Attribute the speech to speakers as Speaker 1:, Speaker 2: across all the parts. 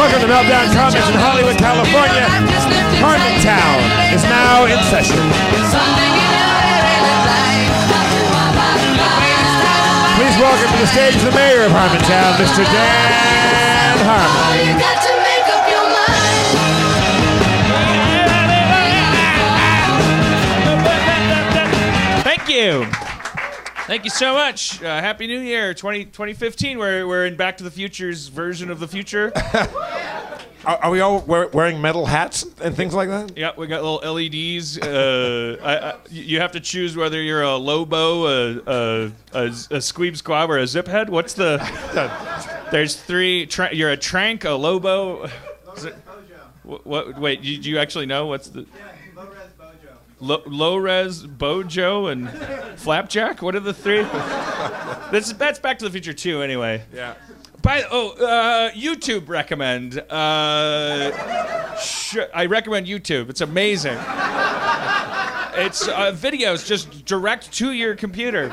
Speaker 1: Welcome to Meltdown Comics in Hollywood, California. Harmontown is now in session. Please welcome to the stage the mayor of Harmontown, Mr. Dan Harmon.
Speaker 2: Thank you. Thank you so much. Happy New Year, 2015. We're in Back to the Future's version of the future.
Speaker 1: Are we all wearing metal hats and things like that?
Speaker 2: Yeah, we got little LEDs. You have to choose whether you're a Lobo, a Squeeb Squab, or a Zip Head. What's the... There's three... You're a Trank, a Lobo... What? Wait, do you actually know what's the... Low-res, Bojo, and Flapjack? What are the three? That's Back to the Future 2, anyway.
Speaker 1: Yeah.
Speaker 2: YouTube recommend. I recommend YouTube. It's amazing. It's videos just direct to your computer.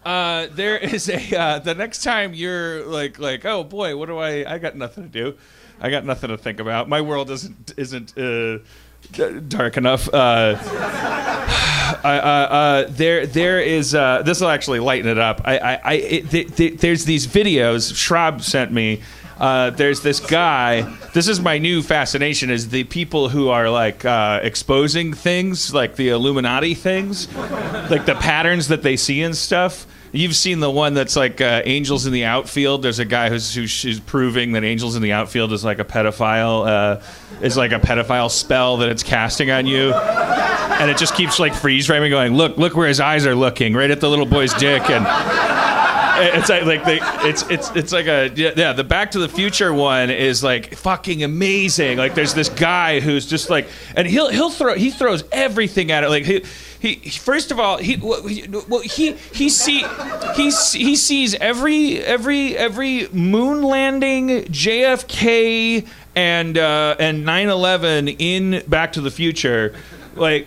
Speaker 2: There is a the next time you're like, oh boy, what do I got nothing to do. I got nothing to think about. My world isn't dark enough. There is. This will actually lighten it up. There's these videos Schraub sent me. There's this guy. This is my new fascination: is the people who are like exposing things, like the Illuminati things, like the patterns that they see and stuff. You've seen the one that's like Angels in the Outfield. There's a guy who's proving that Angels in the Outfield is like a pedophile, spell that it's casting on you, and it just keeps like freeze framing, going, look where his eyes are looking, right at the little boy's dick, and it's like the Back to the Future one is like fucking amazing. Like there's this guy who's just like, and he throws everything at it. Like he first of all he sees every moon landing, JFK and 9/11 in Back to the Future. Like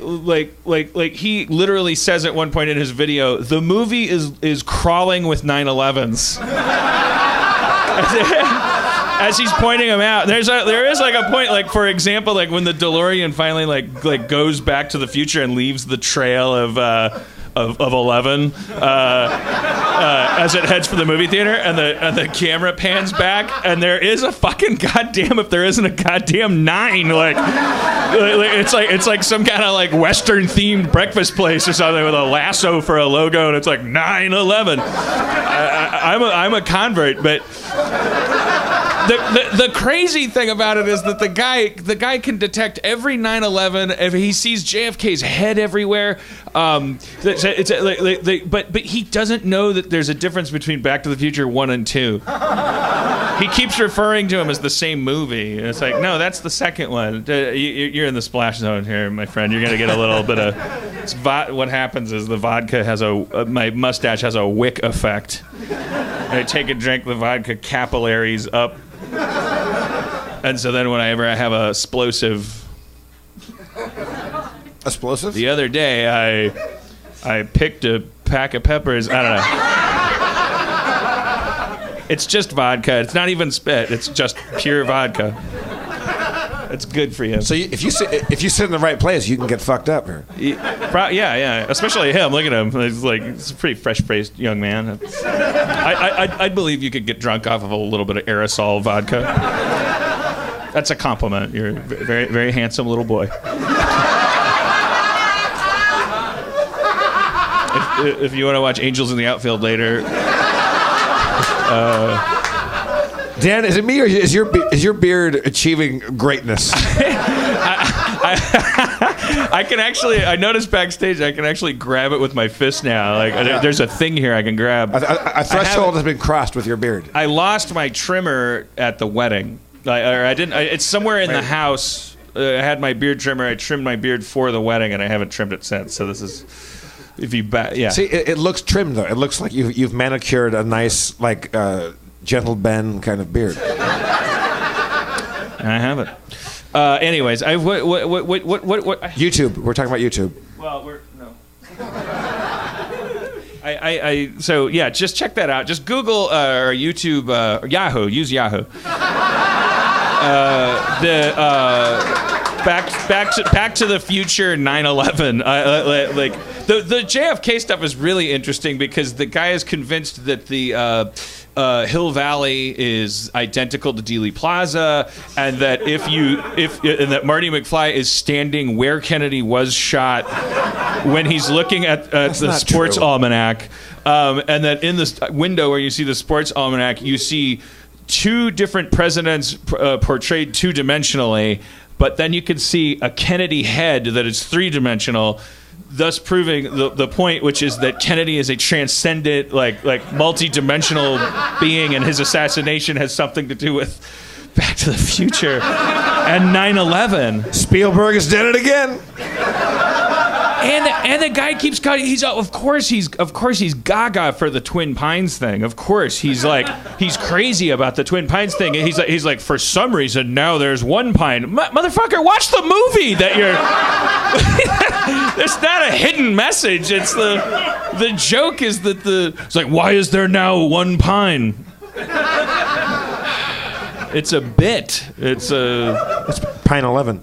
Speaker 2: he literally says at one point in his video, the movie is crawling with 9/11s. As he's pointing them out, there is like a point, like for example, like when the DeLorean finally like goes back to the future and leaves the trail of 11 as it heads for the movie theater, and the camera pans back, and there is a fucking goddamn, if there isn't a goddamn 9, it's like some kind of like Western themed breakfast place or something with a lasso for a logo, and it's like 9/11. I'm a convert, but. The crazy thing about it is that the guy can detect every 9/11. If he sees JFK's head everywhere, but he doesn't know that there's a difference between Back to the Future 1 and 2. He keeps referring to him as the same movie. And it's like, no, that's the second one. You're in the splash zone here, my friend. You're gonna get a little bit of. What happens is the vodka has my mustache has a wick effect. I take a drink, the vodka capillaries up. And so then whenever I have a explosive? The other day I picked a pack of peppers. I don't know. It's just vodka. It's not even spit. It's just pure vodka. It's good for you.
Speaker 1: So if you sit in the right place, you can get fucked up here.
Speaker 2: Yeah. Especially him. Look at him. He's a pretty fresh-faced young man. I'd believe you could get drunk off of a little bit of aerosol vodka. That's a compliment. You're a very, very handsome little boy. If you want to watch Angels in the Outfield later.
Speaker 1: Dan, is it me or is your beard achieving greatness?
Speaker 2: I can actually. I noticed backstage I can actually grab it with my fist now. Like there's a thing here I can grab.
Speaker 1: A threshold has been crossed with your beard.
Speaker 2: I lost my trimmer at the wedding. I didn't. It's somewhere in the house. I had my beard trimmer. I trimmed my beard for the wedding, and I haven't trimmed it since. So this is. If you yeah.
Speaker 1: See, it looks trimmed though. It looks like you've manicured a nice like. Gentle Ben kind of beard.
Speaker 2: I have it. Anyways, what?
Speaker 1: YouTube. We're talking about YouTube.
Speaker 2: Well, no. So yeah, just check that out. Just Google or YouTube, Yahoo. Use Yahoo. The Back to the Future 9/11. Like the JFK stuff is really interesting because the guy is convinced that the Hill Valley is identical to Dealey Plaza, and that and that Marty McFly is standing where Kennedy was shot when he's looking at the sports almanac, and that in the window where you see the sports almanac, you see two different presidents portrayed two-dimensionally, but then you can see a Kennedy head that is three-dimensional, thus proving the point, which is that Kennedy is a transcendent, like multi-dimensional being, and his assassination has something to do with Back to the Future and 9/11.
Speaker 1: Spielberg has done it again.
Speaker 2: And the guy keeps cutting. Of course he's gaga for the Twin Pines thing. Of course he's crazy about the Twin Pines thing. And he's like for some reason now there's one pine. Motherfucker, watch the movie that you're. It's not a hidden message. It's the joke is that it's like, why is there now one pine? It's a bit. It's
Speaker 1: Pine 11.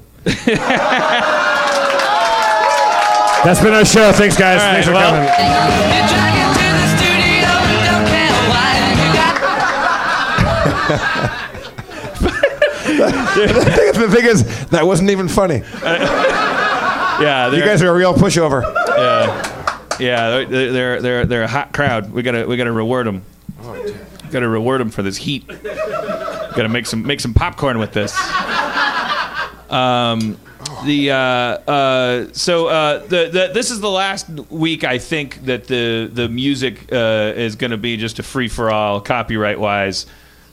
Speaker 1: That's been our show. Thanks, guys.
Speaker 2: Right,
Speaker 1: Thanks for coming. The thing is, that wasn't even funny.
Speaker 2: Yeah,
Speaker 1: you guys are a real pushover.
Speaker 2: Yeah, they're a hot crowd. We gotta reward them. Gotta reward them for this heat. Gotta make some popcorn with this. This is the last week I think that the music is going to be just a free for all copyright wise.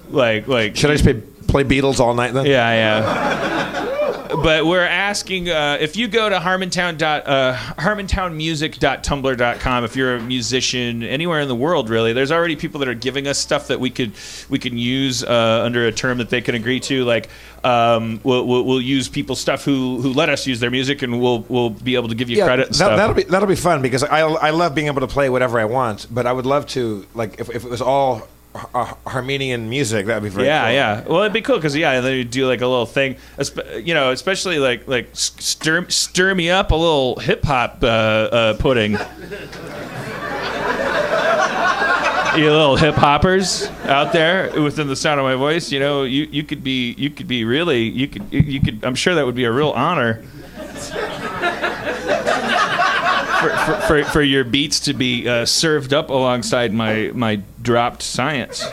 Speaker 2: Like
Speaker 1: should I just play Beatles all night then?
Speaker 2: Yeah. But we're asking if you go to harmontownmusic.tumblr.com, if you're a musician anywhere in the world, really, there's already people that are giving us stuff that we can use under a term that they can agree to. Like we'll use people's stuff who let us use their music, and we'll be able to give you credit. And stuff.
Speaker 1: That'll be fun because I love being able to play whatever I want, but I would love to if it was all Armenian music, that'd be very cool.
Speaker 2: Yeah. Well, it'd be cool because then you do like a little thing, especially like stir me up a little hip hop pudding. You little hip hoppers out there within the sound of my voice, you could be really you could. I'm sure that would be a real honor. For your beats to be served up alongside my dropped science.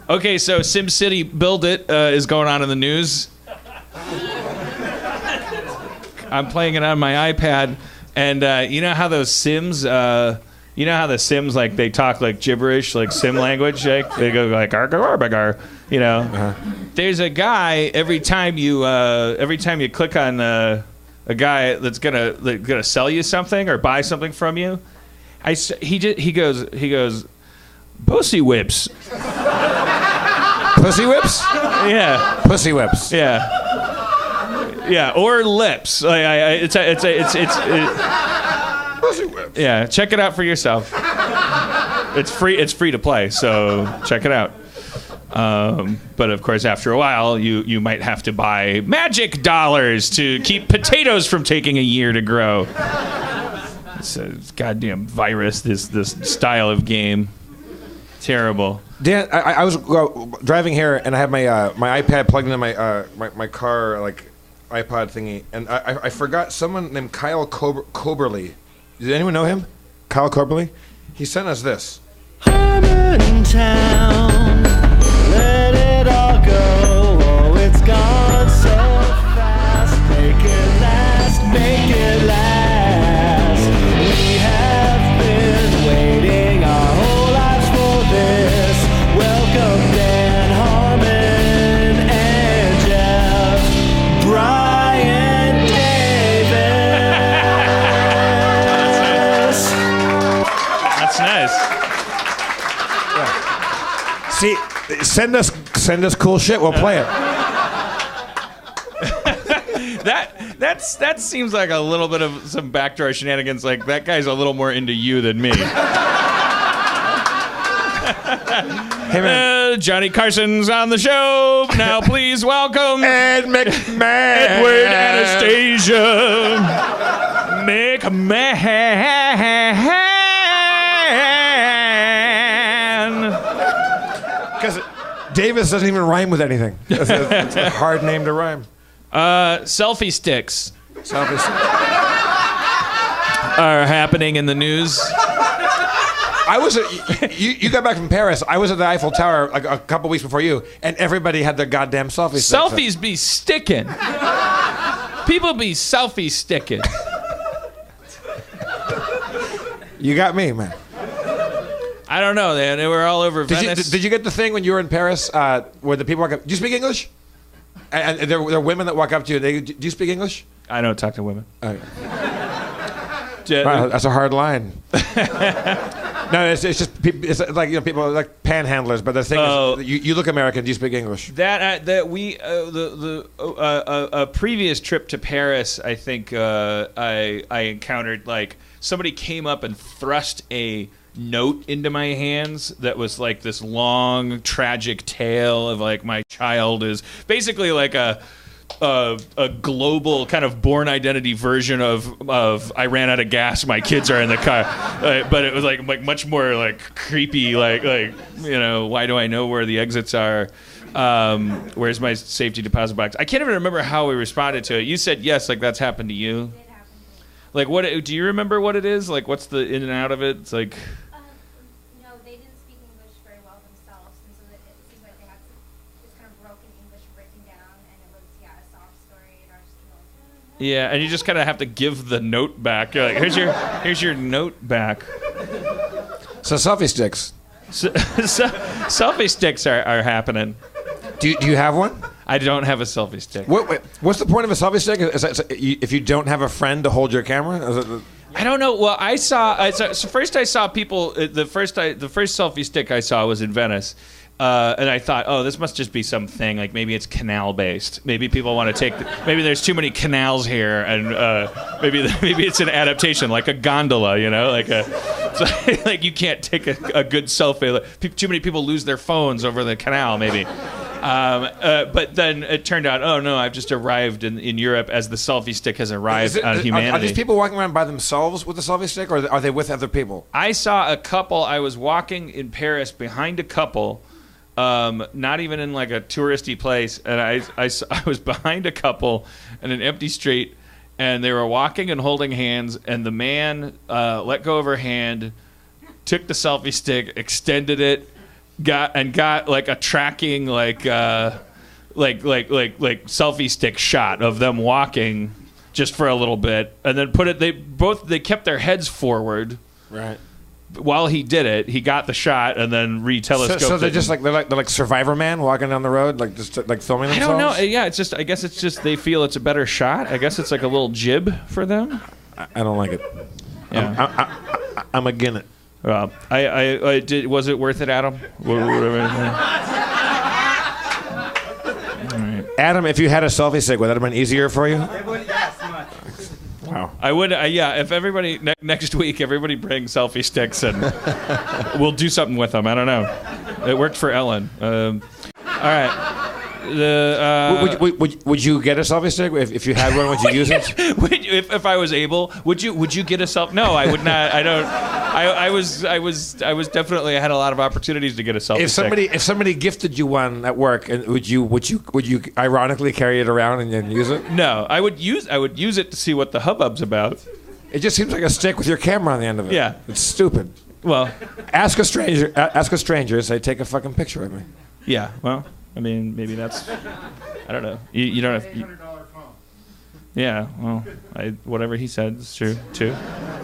Speaker 2: Okay, so SimCity Build It is going on in the news. I'm playing it on my iPad, and you know how those Sims, like they talk like gibberish, like Sim language, like they go like argar, There's a guy every time you click on a guy that's gonna sell you something or buy something from you. He goes, Pussy whips.
Speaker 1: Pussy whips?
Speaker 2: Yeah.
Speaker 1: Pussy whips.
Speaker 2: Yeah, or lips. It's
Speaker 1: Pussy whips.
Speaker 2: Yeah, check it out for yourself. It's free to play, so check it out. But of course, after a while, you might have to buy magic dollars to keep potatoes from taking a year to grow. It's a goddamn virus. This style of game, terrible.
Speaker 1: Dan, I was driving here and I have my iPad plugged into my car like iPod thingy, and I forgot someone named Kyle Coberly. Does anyone know him? Kyle Coberly. He sent us this.
Speaker 3: Harmontown. Let it all go, oh, it's gone so fast. Make it last, We have been waiting our whole lives for this. Welcome Dan Harmon and Jeff, Brian Davis.
Speaker 2: That's nice.
Speaker 1: Yeah. See. Send us cool shit. We'll play it.
Speaker 2: That seems like a little bit of some backdoor shenanigans. Like that guy's a little more into you than me.
Speaker 1: Hey man.
Speaker 2: Johnny Carson's on the show. Now please welcome
Speaker 1: Ed McMahon.
Speaker 2: Edward Anastasia McMahon.
Speaker 1: Because Davis doesn't even rhyme with anything. It's a hard name to rhyme.
Speaker 2: Selfie sticks are happening in the news.
Speaker 1: I was you got back from Paris. I was at the Eiffel Tower like a couple weeks before you, and everybody had their goddamn selfie sticks.
Speaker 2: Selfies be sticking. People be selfie sticking.
Speaker 1: You got me, man.
Speaker 2: I don't know. They were all over Venice.
Speaker 1: Did you get the thing when you were in Paris where the people walk up? Do you speak English? And there are women that walk up to you. Do you speak English?
Speaker 2: I don't talk to women.
Speaker 1: Okay. Wow, that's a hard line. No, it's just it's like people are like panhandlers, but the thing is, you look American. Do you speak English?
Speaker 2: A previous trip to Paris, I think I encountered like somebody came up and thrust a note into my hands that was like this long tragic tale of like my child is basically like a global kind of Born Identity version of I ran out of gas, my kids are in the car, but it was like much more like creepy, like why do I know where the exits are? Where's my safety deposit box? I can't even remember how we responded to it. You said yes, like that's happened to you.
Speaker 4: It happened to me.
Speaker 2: Like what? Do you remember what it is? Like what's the in and out of it? It's like.
Speaker 4: No, they didn't speak English very well themselves, and so it seems like they had this kind of broken English written down, and it was a sob story, and I was just like,
Speaker 2: Yeah, and you just kind of have to give the note back. You're like, here's your note back.
Speaker 1: So selfie sticks.
Speaker 2: Selfie sticks are happening.
Speaker 1: Do you have one?
Speaker 2: I don't have a selfie stick.
Speaker 1: What's the point of a selfie stick? If you don't have a friend to hold your camera?
Speaker 2: I don't know. Well, so first I saw people. The first selfie stick I saw was in Venice, and I thought, oh, this must just be something like maybe it's canal based. Maybe people want to take. Maybe there's too many canals here, and maybe it's an adaptation, like a gondola. Like you can't take a good selfie. Like, too many people lose their phones over the canal, maybe. But then it turned out, oh no, I've just arrived in Europe as the selfie stick has arrived on humanity.
Speaker 1: Are these people walking around by themselves with the selfie stick, or are they with other people?
Speaker 2: I saw a couple. I was walking in Paris behind a couple, not even in like a touristy place, and I was behind a couple in an empty street, and they were walking and holding hands, and the man let go of her hand, took the selfie stick, extended it, got like a tracking like selfie stick shot of them walking just for a little bit, and then they kept their heads forward.
Speaker 1: Right.
Speaker 2: While he did it, he got the shot and then re-telescoped.
Speaker 1: So they're
Speaker 2: it.
Speaker 1: just like they're like Survivor Man walking down the road, like just like filming themselves.
Speaker 2: I don't know. Yeah, I guess it's just they feel it's a better shot. I guess it's like a little jib for them.
Speaker 1: I don't like it.
Speaker 2: Yeah.
Speaker 1: I'm against it.
Speaker 2: Well, I did. Was it worth it, Adam? Whatever.
Speaker 1: Adam, if you had a selfie stick, would that have been easier for you?
Speaker 3: It would, yes, much.
Speaker 1: Wow.
Speaker 2: I would. Yeah. If everybody next week, everybody bring selfie sticks and we'll do something with them. I don't know. It worked for Ellen. All right.
Speaker 1: Would you get a selfie stick if you had one? Would you use it?
Speaker 2: If I was able, would you get a selfie? No, I would not. I don't. I was definitely. I had a lot of opportunities to get a selfie stick.
Speaker 1: If somebody gifted you one at work, and would you ironically carry it around and then use it?
Speaker 2: No, I would use it to see what the hubbub's about.
Speaker 1: It just seems like a stick with your camera on the end of it.
Speaker 2: Yeah,
Speaker 1: it's stupid.
Speaker 2: Well,
Speaker 1: ask a stranger. Say, take a fucking picture of me.
Speaker 2: Yeah. Well, I mean, maybe that's. I don't know. You don't have.
Speaker 5: $800 phone.
Speaker 2: Yeah. Well, whatever he said is true too.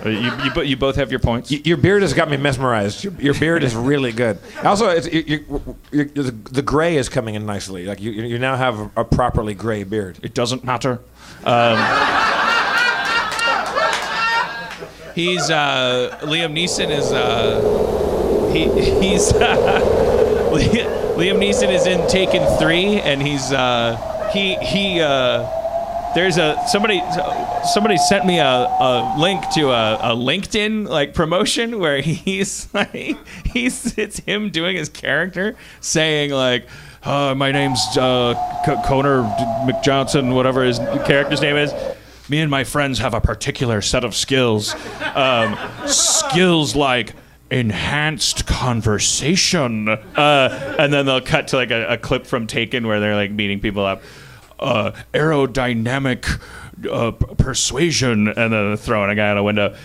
Speaker 2: You both have your points.
Speaker 1: Your beard has got me mesmerized. Your beard is really good. Also, the gray is coming in nicely. Like you now have a properly gray beard.
Speaker 2: It doesn't matter. He's Liam Neeson is he's Liam Neeson is in Taken 3, and he's There's somebody sent me a link to a LinkedIn like promotion where it's him doing his character saying like, my name's Conor McJohnson, whatever his character's name is. Me and my friends have a particular set of skills. Skills like enhanced conversation. And then they'll cut to like a clip from Taken where they're like meeting people up. Aerodynamic persuasion, and then throwing a guy out a window.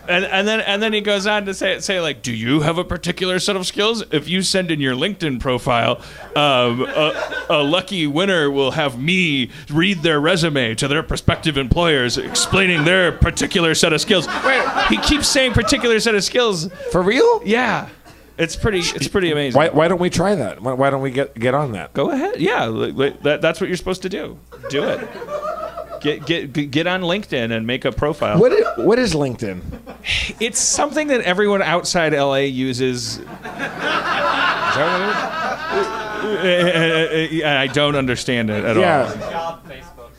Speaker 2: And then he goes on to say like, do you have a particular set of skills? If you send in your LinkedIn profile, a lucky winner will have me read their resume to their prospective employers, explaining their particular set of skills. Wait, he keeps saying particular set of skills.
Speaker 1: For real?
Speaker 2: Yeah. It's pretty amazing.
Speaker 1: Why don't we try that? Why don't we get on that?
Speaker 2: Go ahead. Yeah, that's what you're supposed to do. Do it. Get on LinkedIn and make a profile.
Speaker 1: What is LinkedIn?
Speaker 2: It's something that everyone outside LA uses. I don't understand it at all.
Speaker 5: Job Facebook.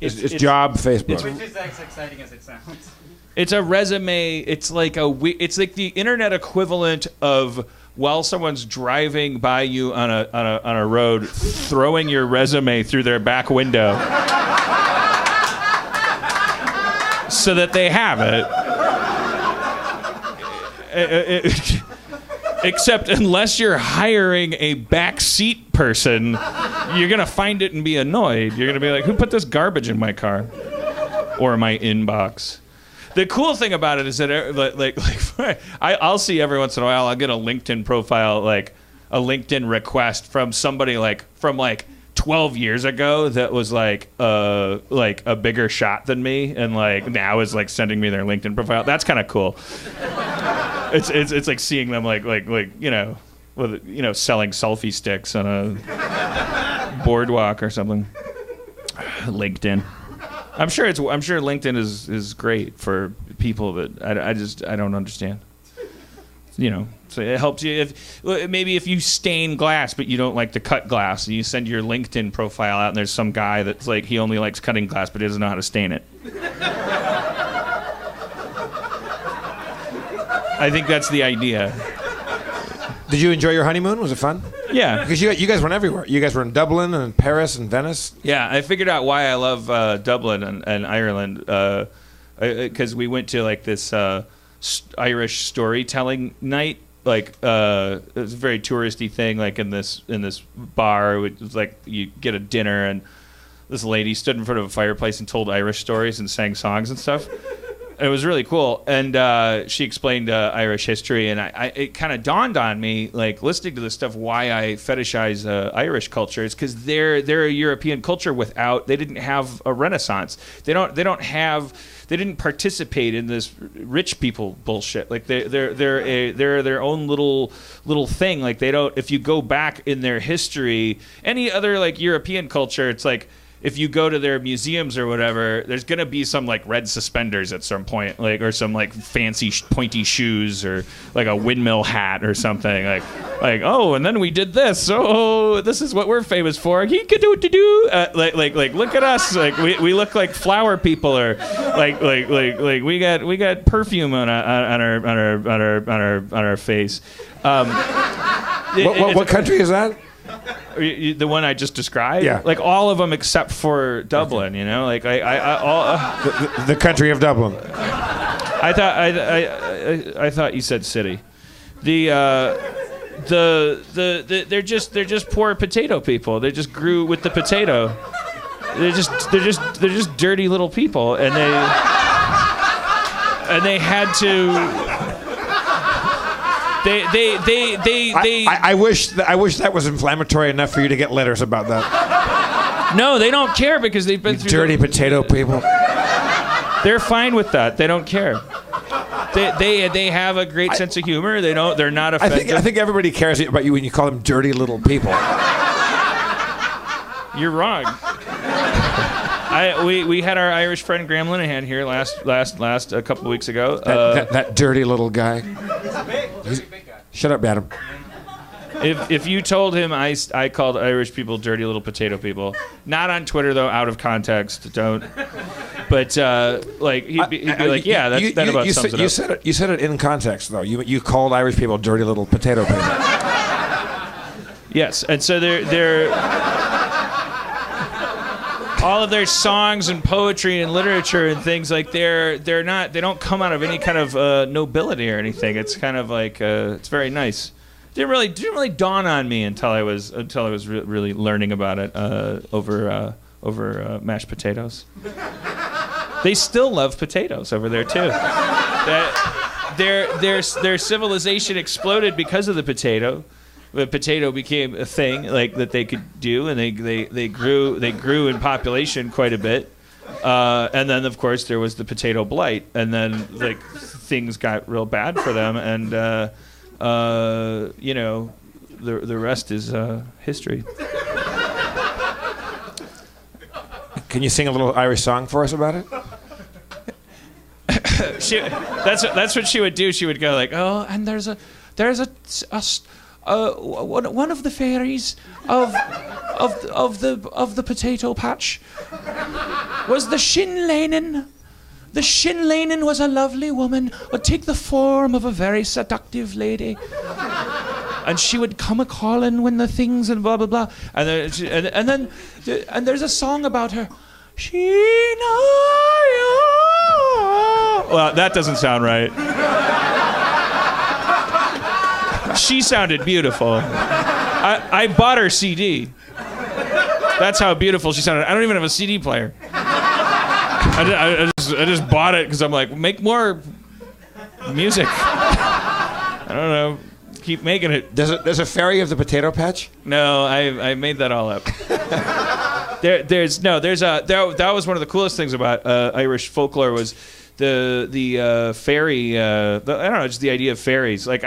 Speaker 1: It's job Facebook.
Speaker 5: Which is as exciting as it sounds.
Speaker 2: It's a resume. It's like the internet equivalent of while someone's driving by you on a road, throwing your resume through their back window, so that they have it. Except unless you're hiring a backseat person, you're gonna find it and be annoyed. You're gonna be like, "Who put this garbage in my car or my inbox?" The cool thing about it is that I'll see every once in a while, I'll get a LinkedIn profile, like a LinkedIn request from somebody from 12 years ago that was like a bigger shot than me, and like now is like sending me their LinkedIn profile. That's kind of cool. It's like seeing them like with selling selfie sticks on a boardwalk or something. LinkedIn. I'm sure LinkedIn is great for people, but I don't understand. So it helps you if you stain glass, but you don't like to cut glass, and you send your LinkedIn profile out, and there's some guy that's like he only likes cutting glass, but he doesn't know how to stain it. I think that's the idea.
Speaker 1: Did you enjoy your honeymoon? Was it fun?
Speaker 2: Yeah.
Speaker 1: Because you guys went everywhere. You guys were in Dublin and Paris and Venice.
Speaker 2: Yeah, I figured out why I love Dublin and Ireland. Because we went to like this Irish storytelling night. Like it was a very touristy thing. Like in this bar, it was like you get a dinner, and this lady stood in front of a fireplace and told Irish stories and sang songs and stuff. It was really cool, and she explained Irish history, and it kind of dawned on me, like listening to this stuff, why I fetishize Irish culture is because they're a European culture they didn't have a Renaissance. They didn't participate in this rich people bullshit. Like they're their own little thing. Like they don't. If you go back in their history, any other like European culture, it's like, if you go to their museums or whatever, there's gonna be some like red suspenders at some point, like, or some like fancy pointy shoes, or like a windmill hat or something. Like oh, and then we did this. Oh, this is what we're famous for. He could do like look at us. Like we look like flower people, or like we got perfume on our face.
Speaker 1: What country is that?
Speaker 2: The one I just described,
Speaker 1: yeah,
Speaker 2: like all of them except for Dublin. You know, like
Speaker 1: the country of Dublin.
Speaker 2: I thought you said city. They're just poor potato people. They just grew with the potato. They're just dirty little people, and they had to.
Speaker 1: I wish that was inflammatory enough for you to get letters about that.
Speaker 2: No, they don't care because they've been through
Speaker 1: dirty potato people.
Speaker 2: They're fine with that. They don't care. They have a great sense of humor. They're not offended.
Speaker 1: I think everybody cares about you when you call them dirty little people.
Speaker 2: You're wrong. We had our Irish friend Graham Linehan here last a couple of weeks ago.
Speaker 1: That dirty little guy.
Speaker 5: He's a big guy.
Speaker 1: Shut up, Adam.
Speaker 2: If you told him I called Irish people dirty little potato people, not on Twitter though, out of context, don't. But like he'd be like, yeah, that about sums it up.
Speaker 1: You said it in context though. You called Irish people dirty little potato people.
Speaker 2: Yes, and so they're all of their songs and poetry and literature and things like they don't come out of any kind of nobility or anything. It's kind of like it's very nice. Didn't really dawn on me until I was really learning about it over mashed potatoes. They still love potatoes over there too. Their civilization exploded because of the potato. The potato became a thing like that they could do, and they grew in population quite a bit. And then of course there was the potato blight, and then like things got real bad for them, and you know, the rest is history.
Speaker 1: Can you sing a little Irish song for us about it?
Speaker 2: That's what she would do. She would go like, oh, and there's a one of the fairies of the potato patch was the Shin Lanin. The Shin Lanin was a lovely woman, would take the form of a very seductive lady, and she would come a calling when the things and blah blah blah, and then there's a song about her. Well, that doesn't sound right. She sounded beautiful. I bought her CD. That's how beautiful she sounded. I don't even have a CD player. I just bought it because I'm like, make more music. I don't know. Keep making it.
Speaker 1: There's a fairy of the potato patch?
Speaker 2: No, I made that all up. That was one of the coolest things about Irish folklore was the fairy. I don't know, just the idea of fairies. Like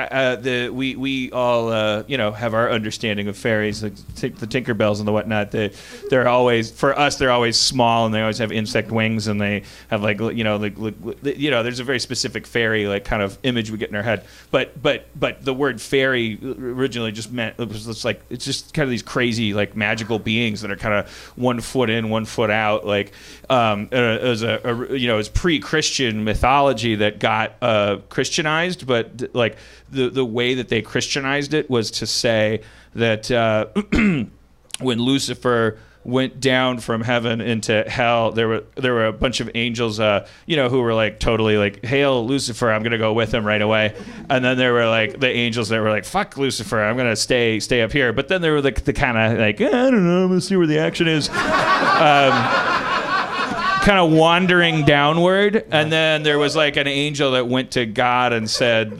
Speaker 2: we all have our understanding of fairies, like the Tinkerbells and the whatnot. They're always, for us, they're always small, and they always have insect wings, and they have there's a very specific fairy like kind of image we get in our head. But the word fairy originally just meant it's just kind of these crazy like magical beings that are kind of 1 foot in, 1 foot out, like it was pre-Christian mythology that got Christianized, but like the way that they Christianized it was to say that when Lucifer went down from heaven into hell, there were a bunch of angels who were like totally like, hail Lucifer, I'm gonna go with him right away. And then there were like the angels that were like, fuck Lucifer, I'm gonna stay up here. But then there were the kind of like, I don't know, I'm gonna see where the action is. Kind of wandering downward, and then there was like an angel that went to God and said,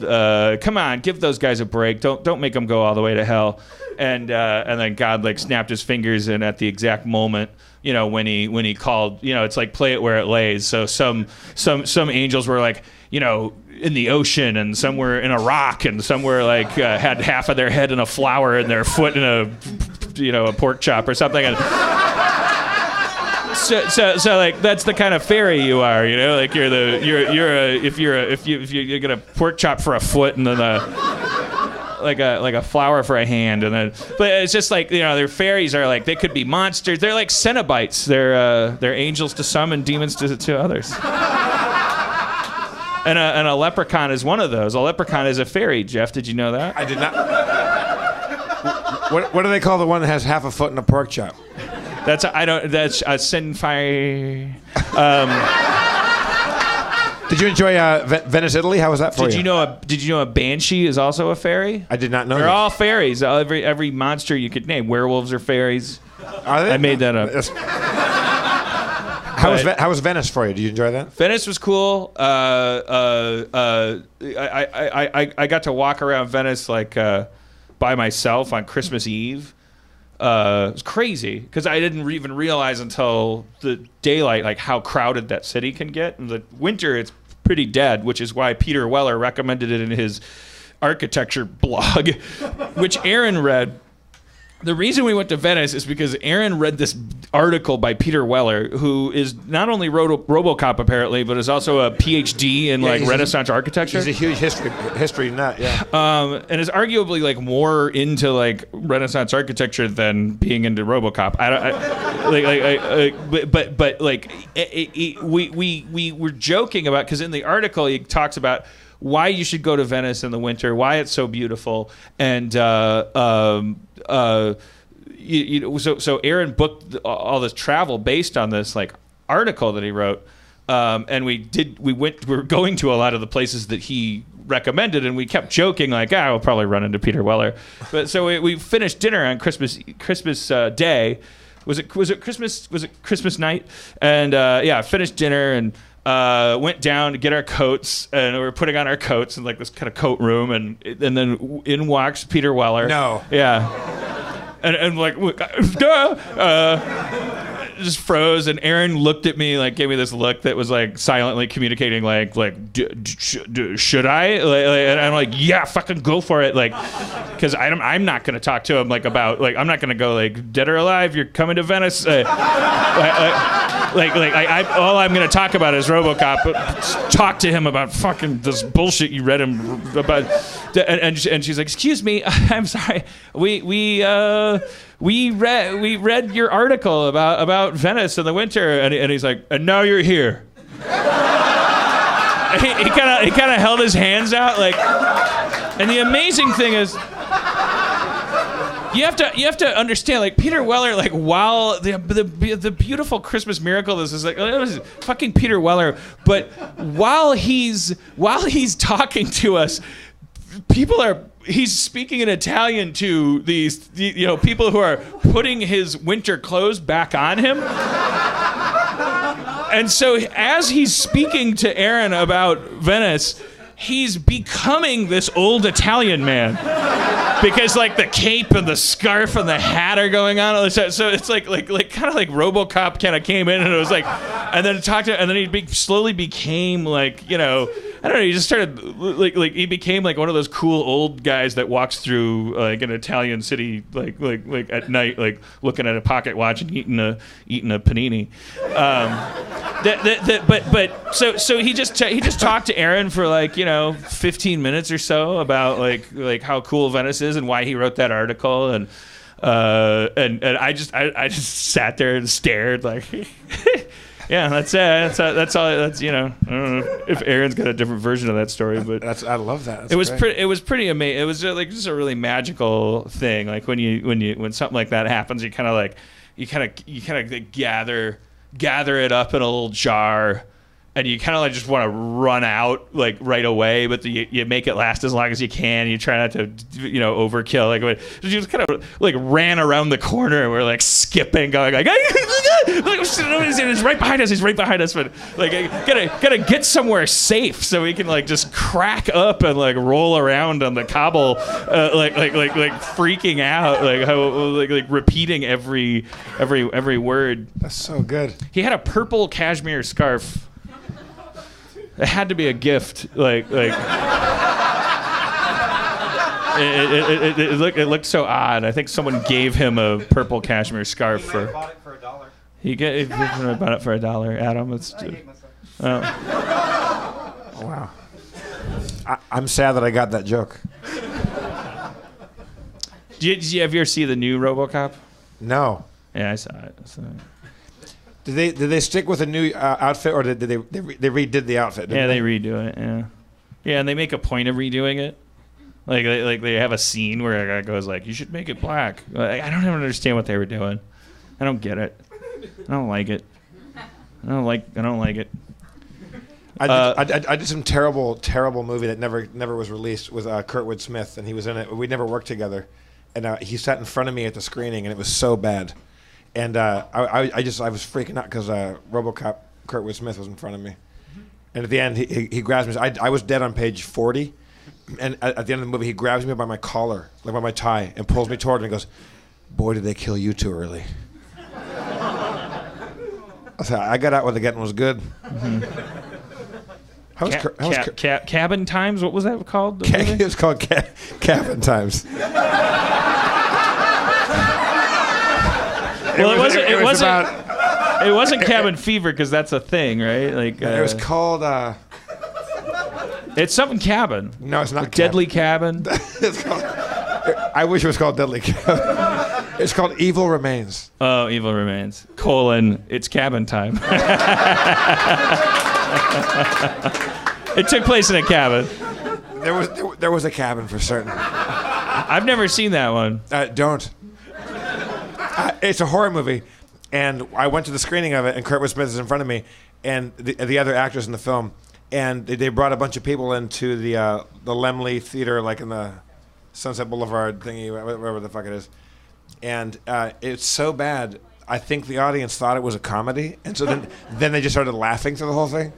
Speaker 2: "Come on, give those guys a break. Don't make them go all the way to hell." And then God like snapped his fingers, and at the exact moment, when he called, it's like play it where it lays. So some angels were like, in the ocean, and some were in a rock, and some were like had half of their head in a flower and their foot in a pork chop or something. And So like that's the kind of fairy you are, like you get a pork chop for a foot and then like a flower for a hand, and then but it's just like their fairies are like, they could be monsters. They're like Cenobites. They're angels to some and demons to others. And a leprechaun is one of those. A leprechaun is a fairy. Jeff, did you know that?
Speaker 1: I did not. What do they call the one that has half a foot and a pork chop?
Speaker 2: That's a Sinfire.
Speaker 1: Did you enjoy Venice, Italy? How was that for you?
Speaker 2: Did you know a banshee is also a fairy?
Speaker 1: I did not know.
Speaker 2: They're all fairies. Every monster you could name. Werewolves are fairies.
Speaker 1: Are they?
Speaker 2: I made that up.
Speaker 1: How was Venice for you? Did you enjoy that?
Speaker 2: Venice was cool. I got to walk around Venice like by myself on Christmas Eve. It was crazy because I didn't even realize until the daylight like how crowded that city can get. In the winter, it's pretty dead, which is why Peter Weller recommended it in his architecture blog, which Aaron read. The reason we went to Venice is because Aaron read this article by Peter Weller, who is not only wrote RoboCop apparently, but is also a PhD in Renaissance architecture.
Speaker 1: He's a huge history nut, yeah.
Speaker 2: And is arguably like more into like Renaissance architecture than being into RoboCop. We were joking about, because in the article he talks about why you should go to Venice in the winter, why it's so beautiful, and so Aaron booked all this travel based on this like article that he wrote, and we were going to a lot of the places that he recommended, and we kept joking like, we'll probably run into Peter Weller, but so we finished dinner on Christmas Day. Was it Christmas night? And finished dinner and went down to get our coats, and we were putting on our coats in like this kind of coat room, and then in walks Peter Weller.
Speaker 1: No.
Speaker 2: Yeah. And like, just froze, and Aaron looked at me, like gave me this look that was like silently communicating like should I? And I'm like, yeah, fucking go for it, like, because I'm not gonna talk to him like about like, I'm not gonna go like, dead or alive, you're coming to Venice. All I'm gonna talk about is RoboCop. But talk to him about fucking this bullshit you read him about. And she's like, excuse me, I'm sorry, we read your article about Venice in the winter, and he's like, and now you're here. he kind of held his hands out like, and the amazing thing is, you have to understand, like, Peter Weller, like, while the beautiful Christmas miracle, this is like, it was fucking Peter Weller, but while he's talking to us, he's speaking in Italian to these, people who are putting his winter clothes back on him. And so as he's speaking to Aaron about Venice, he's becoming this old Italian man. Because like the cape and the scarf and the hat are going on, so it's like kind of like RoboCop kind of came in and it was like, and then talked to, and then he slowly became like, I don't know, he just started like he became like one of those cool old guys that walks through like an Italian city like at night, like looking at a pocket watch and eating a panini. But so he just talked to Aaron for like 15 minutes or so about like how cool Venice is and why he wrote that article, and I just sat there and stared like. Yeah, that's it. That's all. I don't know if Aaron's got a different version of that story, but
Speaker 1: I love that.
Speaker 2: It was pretty amazing. It was like just a really magical thing. Like when something like that happens, you kind of gather it up in a little jar, and you kind of like just want to run out like right away, but you make it last as long as you can. You try not to overkill. Like you just kind of like ran around the corner and we're like skipping, going like he's right behind us. He's right behind us, but like gotta get somewhere safe so we can like just crack up and like roll around on the cobble, like freaking out, like how like repeating every word.
Speaker 1: That's so good.
Speaker 2: He had a purple cashmere scarf. It had to be a gift, like it looked so odd. I think someone gave him a purple cashmere scarf for.
Speaker 5: Bought it for $1.
Speaker 2: He bought it for $1. Adam, it's.
Speaker 5: I hate myself.
Speaker 1: Oh, wow. I'm sad that I got that joke.
Speaker 2: Did you ever see the new RoboCop?
Speaker 1: No.
Speaker 2: Yeah, I saw it.
Speaker 1: Did they stick with a new outfit, or did they redid the outfit?
Speaker 2: Yeah, they redo it. Yeah, and they make a point of redoing it. Like they have a scene where a guy goes like, "You should make it black." Like, I don't even understand what they were doing. I don't get it. I don't like it. I don't like it.
Speaker 1: I did some terrible movie that never was released with Kurtwood Smith, and he was in it. We never worked together, and he sat in front of me at the screening, and it was so bad. And I was freaking out because RoboCop Kurtwood Smith was in front of me, and at the end he grabs me. I was dead on page 40, and at the end of the movie he grabs me by my collar, like by my tie, and pulls me toward him and goes, "Boy, did they kill you too early." I got out when the getting was good.
Speaker 2: Mm-hmm. Cabin Times? What was that called?
Speaker 1: It was called Cabin Times.
Speaker 2: It wasn't cabin fever because that's a thing, right? Like
Speaker 1: it was called.
Speaker 2: It's something cabin.
Speaker 1: No, it's not.
Speaker 2: Deadly Cabin.
Speaker 1: It's called, I wish it was called Deadly Cabin. It's called Evil Remains.
Speaker 2: Oh, Evil Remains. It's cabin time. It took place in a cabin.
Speaker 1: There was a cabin for certain.
Speaker 2: I've never seen that one.
Speaker 1: Don't. It's a horror movie, and I went to the screening of it, and Kurtwood Smith is in front of me, and the other actors in the film, and they brought a bunch of people into the Lemley Theater, like in the Sunset Boulevard thingy, whatever the fuck it is, and it's so bad. I think the audience thought it was a comedy, and so then they just started laughing through the whole thing.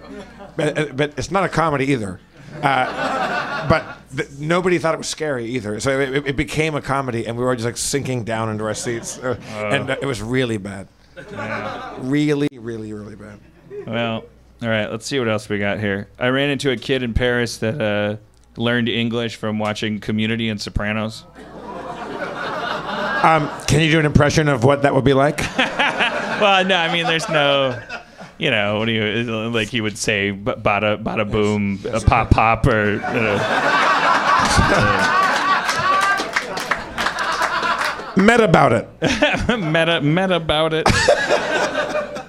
Speaker 1: But it's not a comedy either. But nobody thought it was scary either. So it became a comedy, and we were just like sinking down into our seats, and it was really bad. Yeah. Really, really, really bad.
Speaker 2: Well, all right. Let's see what else we got here. I ran into a kid in Paris that learned English from watching Community and Sopranos.
Speaker 1: Can you do an impression of what that would be like?
Speaker 2: Well, no. I mean, there's no. You know, what do you like? He would say, "Bada, bada, boom, pop, pop," or.
Speaker 1: Met about it.
Speaker 2: Met about it.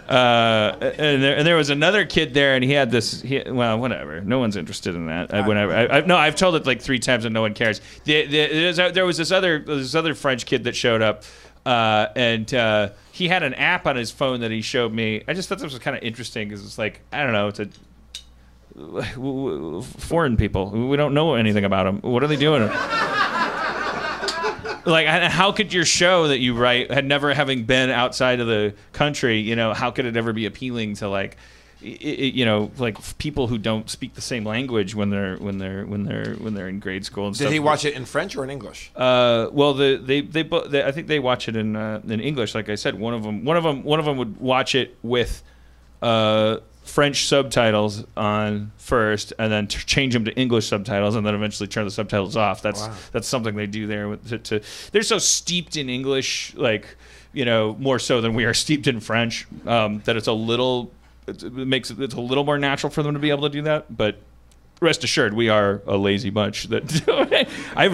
Speaker 2: And there was another kid there, and he had this. Well, whatever. No one's interested in that. I've told it like 3 times, and no one cares. There was this other French kid that showed up. And he had an app on his phone that he showed me. I just thought this was kind of interesting because it's like, I don't know, it's foreign people. We don't know anything about them. What are they doing? Like, how could your show that you write, never having been outside of the country, how could it ever be appealing to like people who don't speak the same language when they're in grade school and stuff.
Speaker 1: Did he watch it in French or in English?
Speaker 2: Well, they I think they watch it in English. Like I said, one of them would watch it with French subtitles on first, and then change them to English subtitles, and then eventually turn the subtitles off. That's something they do there. They're so steeped in English, like more so than we are steeped in French, that it's a little. It's a little more natural for them to be able to do that, but rest assured, we are a lazy bunch that do it. I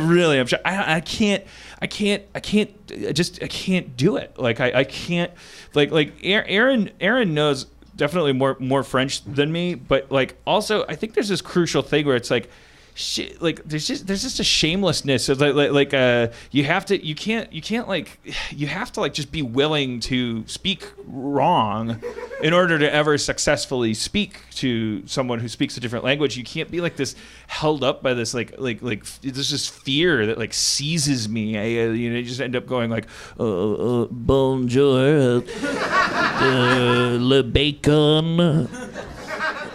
Speaker 2: can't do it. Like I can't. Like Aaron knows definitely more French than me, but like also I think there's this crucial thing where it's like. There's just a shamelessness of you have to just be willing to speak wrong in order to ever successfully speak to someone who speaks a different language. You can't be like this held up by this like there's this fear that like seizes me. You just end up going like bonjour, le bacon.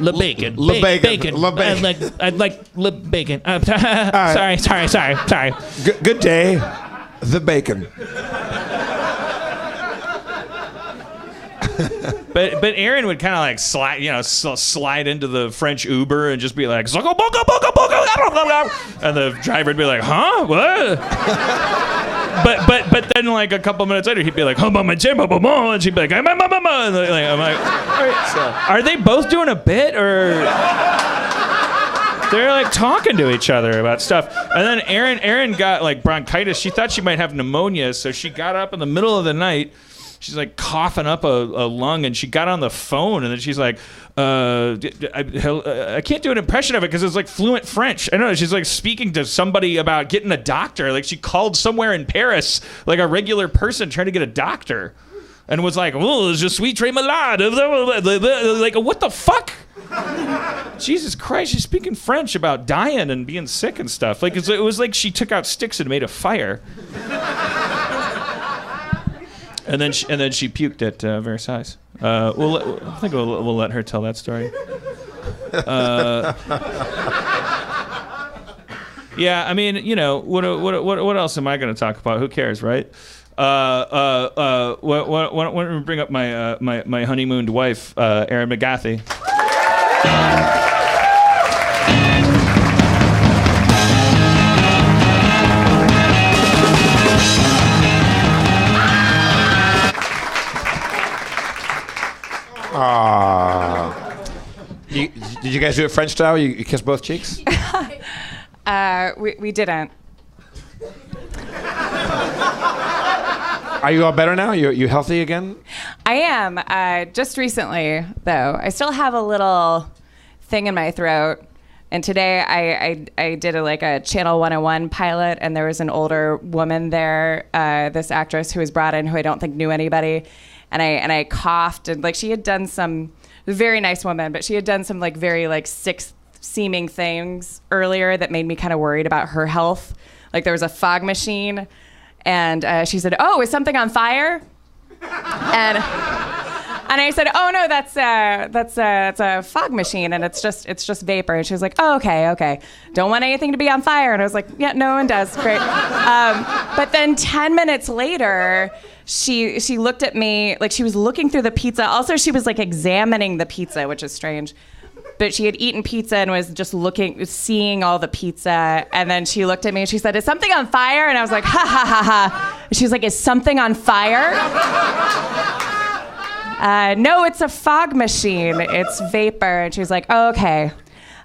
Speaker 2: Le bacon.
Speaker 1: Le bacon.
Speaker 2: Bacon.
Speaker 1: Le bacon.
Speaker 2: I'd like le bacon. Sorry.
Speaker 1: Good day. The bacon.
Speaker 2: But Aaron would kind of like slide into the French Uber and just be like, and the driver would be like, huh? What? But then like a couple minutes later he'd be like, and she'd be like, I'm like, are they both doing a bit or they're like talking to each other about stuff? And then Aaron got like bronchitis. She thought she might have pneumonia, so she got up in the middle of the night. She's like coughing up a lung, and she got on the phone, and then she's like, I can't do an impression of it because it's like fluent French. I don't know. She's like speaking to somebody about getting a doctor. Like she called somewhere in Paris, like a regular person trying to get a doctor, and was like, "Oh, je suis très malade." Like, what the fuck? Jesus Christ, she's speaking French about dying and being sick and stuff. Like it was like she took out sticks and made a fire. And then she puked at Versailles. I think we'll let her tell that story. Yeah, I mean, what else am I going to talk about? Who cares, right? Why don't we bring up my honeymooned wife, Erin McGathy.
Speaker 1: you guys do it French style? You kiss both cheeks?
Speaker 6: We didn't.
Speaker 1: Are you all better now? You healthy again?
Speaker 6: I am. Just recently, though. I still have a little thing in my throat. And today I did a Channel 101 pilot, and there was an older woman there, this actress who was brought in who I don't think knew anybody. And I coughed, and like she had done some, very nice woman, but she had done some like very like sick seeming things earlier that made me kind of worried about her health. Like there was a fog machine, and she said, "Oh, is something on fire?" And I said, "Oh no, that's a fog machine, and it's just vapor." And she was like, "Oh, okay. Don't want anything to be on fire." And I was like, "Yeah, no one does. Great." But then 10 minutes later, she looked at me like she was looking through the pizza. Also, she was like examining the pizza, which is strange. But she had eaten pizza and was just seeing all the pizza. And then she looked at me and she said, "Is something on fire?" And I was like, "Ha ha ha ha." And she was like, "Is something on fire?" No, it's a fog machine. It's vapor. And she was like, "Oh, okay."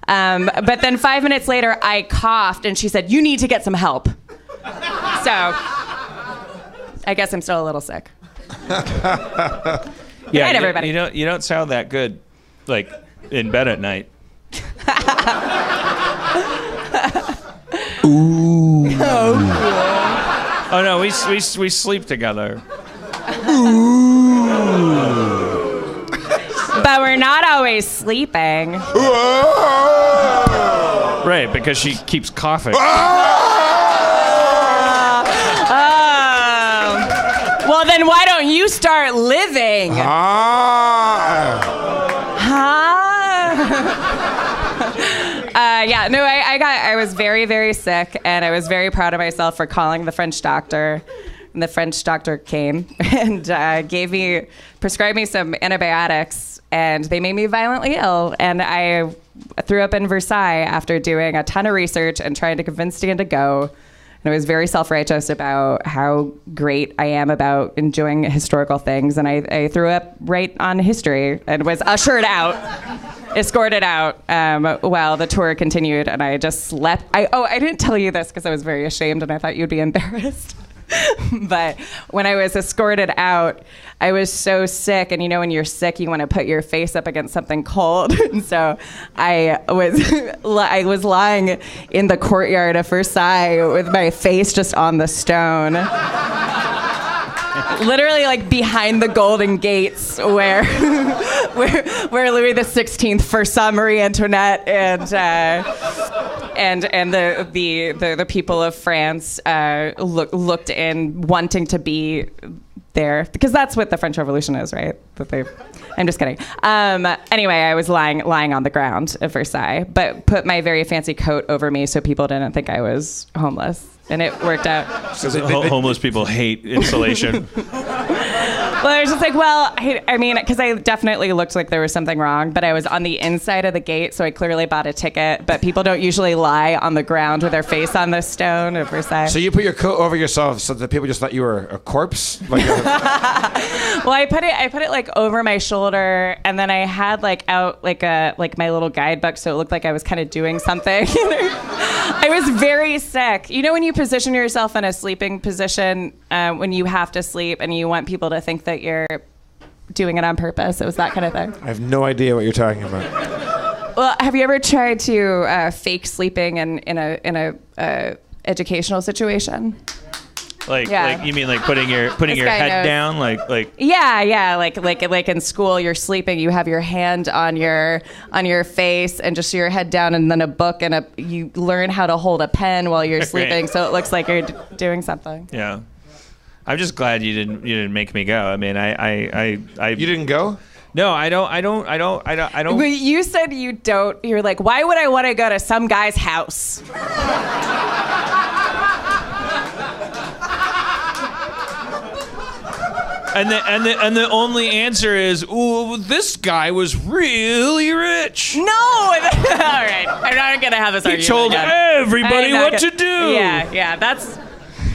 Speaker 6: But then 5 minutes later, I coughed, and she said, "You need to get some help." So I guess I'm still a little sick.
Speaker 2: Yeah,
Speaker 6: Good night, everybody.
Speaker 2: You don't sound that good, like in bed at night.
Speaker 1: Ooh.
Speaker 2: Oh no, we sleep together.
Speaker 6: But we're not always sleeping.
Speaker 2: Right, because she keeps coughing.
Speaker 6: Well, then why don't you start living? Yeah, no, I was very, very sick, and I was very proud of myself for calling the French doctor. And the French doctor came and prescribed me some antibiotics, and they made me violently ill. And I threw up in Versailles after doing a ton of research and trying to convince Dan to go. And I was very self-righteous about how great I am about enjoying historical things. And I threw up right on history and was escorted out while the tour continued. And I just slept. I didn't tell you this because I was very ashamed and I thought you'd be embarrassed. But when I was escorted out, I was so sick, and you know when you're sick, you want to put your face up against something cold. And so I was lying in the courtyard of Versailles with my face just on the stone. Literally like behind the Golden Gates where Louis XVI first saw Marie Antoinette and the people of France looked in wanting to be there, because that's what the French Revolution is, right? I'm just kidding. Anyway, I was lying on the ground at Versailles, but put my very fancy coat over me so people didn't think I was homeless. And it worked out.
Speaker 2: Homeless people hate insulation.
Speaker 6: Well, I was just like, I mean, because I definitely looked like there was something wrong, but I was on the inside of the gate, so I clearly bought a ticket. But people don't usually lie on the ground with their face on the stone at Versailles.
Speaker 1: So you put your coat over yourself so that people just thought you were a corpse? Well,
Speaker 6: I put it like over my shoulder, and then I had like out like my little guidebook, so it looked like I was kind of doing something. I was very sick. You know when you position yourself in a sleeping position when you have to sleep and you want people to think that you're doing it on purpose? It was that kind of thing.
Speaker 1: I have no idea what you're talking about.
Speaker 6: Well, have you ever tried to fake sleeping in a educational situation?
Speaker 2: Like you mean like putting your head down, like
Speaker 6: yeah, like in school you're sleeping, you have your hand on your face and just your head down, and then a book, and you learn how to hold a pen while you're sleeping, so it looks like you're doing something.
Speaker 2: Yeah, I'm just glad you didn't make me go. I mean, I
Speaker 1: You didn't go?
Speaker 2: No, I don't.
Speaker 6: But you said you don't. You're like, why would I want to go to some guy's house?
Speaker 2: And the only answer is, ooh, this guy was really rich.
Speaker 6: No! All right. I'm not going to have this argument.
Speaker 2: He told everybody what to do.
Speaker 6: Yeah, that's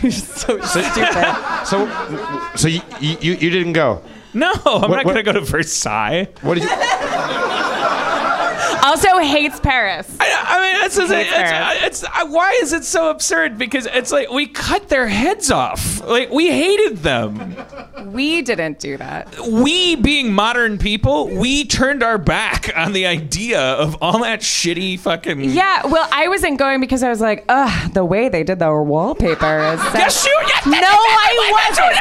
Speaker 6: so stupid.
Speaker 1: So you didn't go?
Speaker 2: No, I'm not going to go to Versailles.
Speaker 1: What did you...
Speaker 6: Also hates Paris.
Speaker 2: I mean, why is it so absurd? Because it's like we cut their heads off. Like we hated them.
Speaker 6: We didn't do that.
Speaker 2: We, being modern people, we turned our back on the idea of all that shitty fucking.
Speaker 6: Yeah, well, I wasn't going because I was like, ugh, the way they did the wallpaper is.
Speaker 2: Yes, you. Yes,
Speaker 6: no, I wasn't.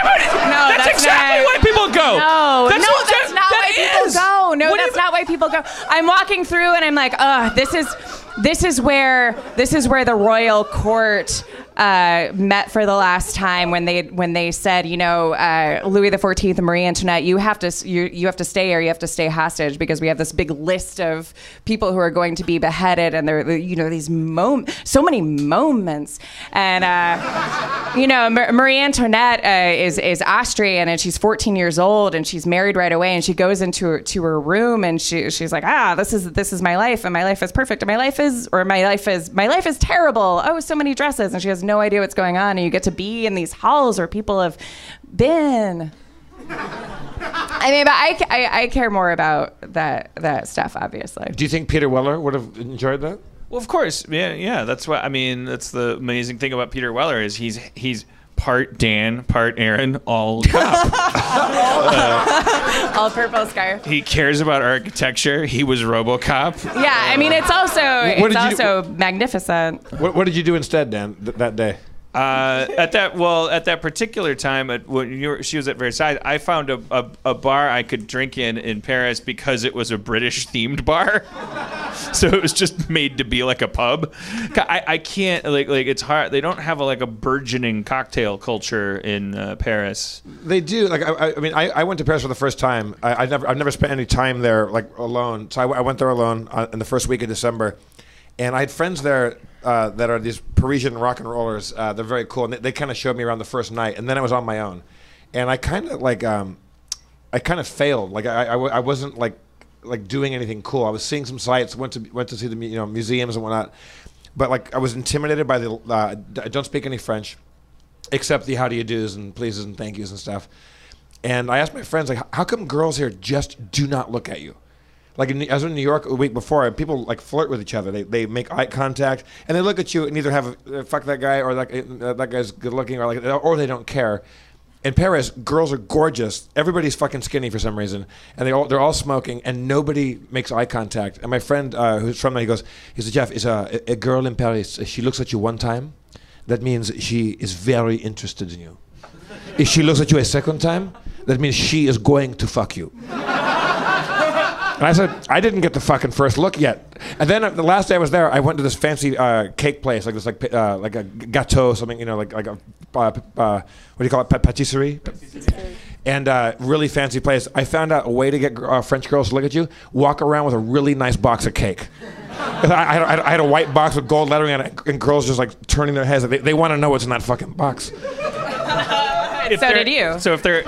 Speaker 6: No,
Speaker 2: that's exactly why people go.
Speaker 6: No, that's not why people
Speaker 2: is.
Speaker 6: go. No, that's not why people go. I'm walking through and I'm like, this is where the royal court met for the last time when they said, Louis XIV and Marie Antoinette, you have to stay here, you have to stay hostage because we have this big list of people who are going to be beheaded, and there these so many moments, and Marie Antoinette is Austrian, and she's 14 years old, and she's married right away, and she goes into her room, and she's like, this is my life, and my life is perfect, and my life is terrible. Oh, so many dresses, and she has no idea what's going on, and you get to be in these halls where people have been. I mean, but I care more about that stuff, obviously.
Speaker 1: Do you think Peter Weller would have enjoyed that?
Speaker 2: Well, of course, yeah. That's what I mean. That's the amazing thing about Peter Weller is he's part Dan, part Aaron, all cop.
Speaker 6: All purple scarf.
Speaker 2: He cares about architecture. He was RoboCop.
Speaker 6: Yeah, I mean, it's also magnificent.
Speaker 1: What did you do instead, Dan, that day?
Speaker 2: At that particular time, when she was at Versailles, I found a bar I could drink in Paris because it was a British themed bar. So it was just made to be like a pub. I can't like it's hard. They don't have a burgeoning cocktail culture in Paris.
Speaker 1: They do. Like I went to Paris for the first time. I've never spent any time there alone. So I went there alone in the first week of December, and I had friends there. That are these Parisian rock and rollers. They're very cool, and they kind of showed me around the first night, and then I was on my own, and I kind of failed. Like I wasn't like doing anything cool. I was seeing some sights, went to see the museums and whatnot, but I was intimidated by I don't speak any French, except the how do you do's and pleases and thank yous and stuff. And I asked my friends how come girls here just do not look at you? I was in New York a week before, people flirt with each other. They make eye contact and they look at you and either have fuck that guy or that guy's good looking or they don't care. In Paris, girls are gorgeous. Everybody's fucking skinny for some reason, and they're all smoking, and nobody makes eye contact. And my friend who's from there, he said, Jeff, is a girl in Paris. She looks at you one time, that means she is very interested in you. If she looks at you a second time, that means she is going to fuck you. And I said, I didn't get the fucking first look yet. And then the last day I was there, I went to this fancy cake place, like a gâteau, something, like a what do you call it, patisserie? And really fancy place. I found out a way to get French girls to look at you: walk around with a really nice box of cake. I had a white box with gold lettering on it, and girls just turning their heads. They want to know what's in that fucking box.
Speaker 6: So did you.
Speaker 2: So if they're...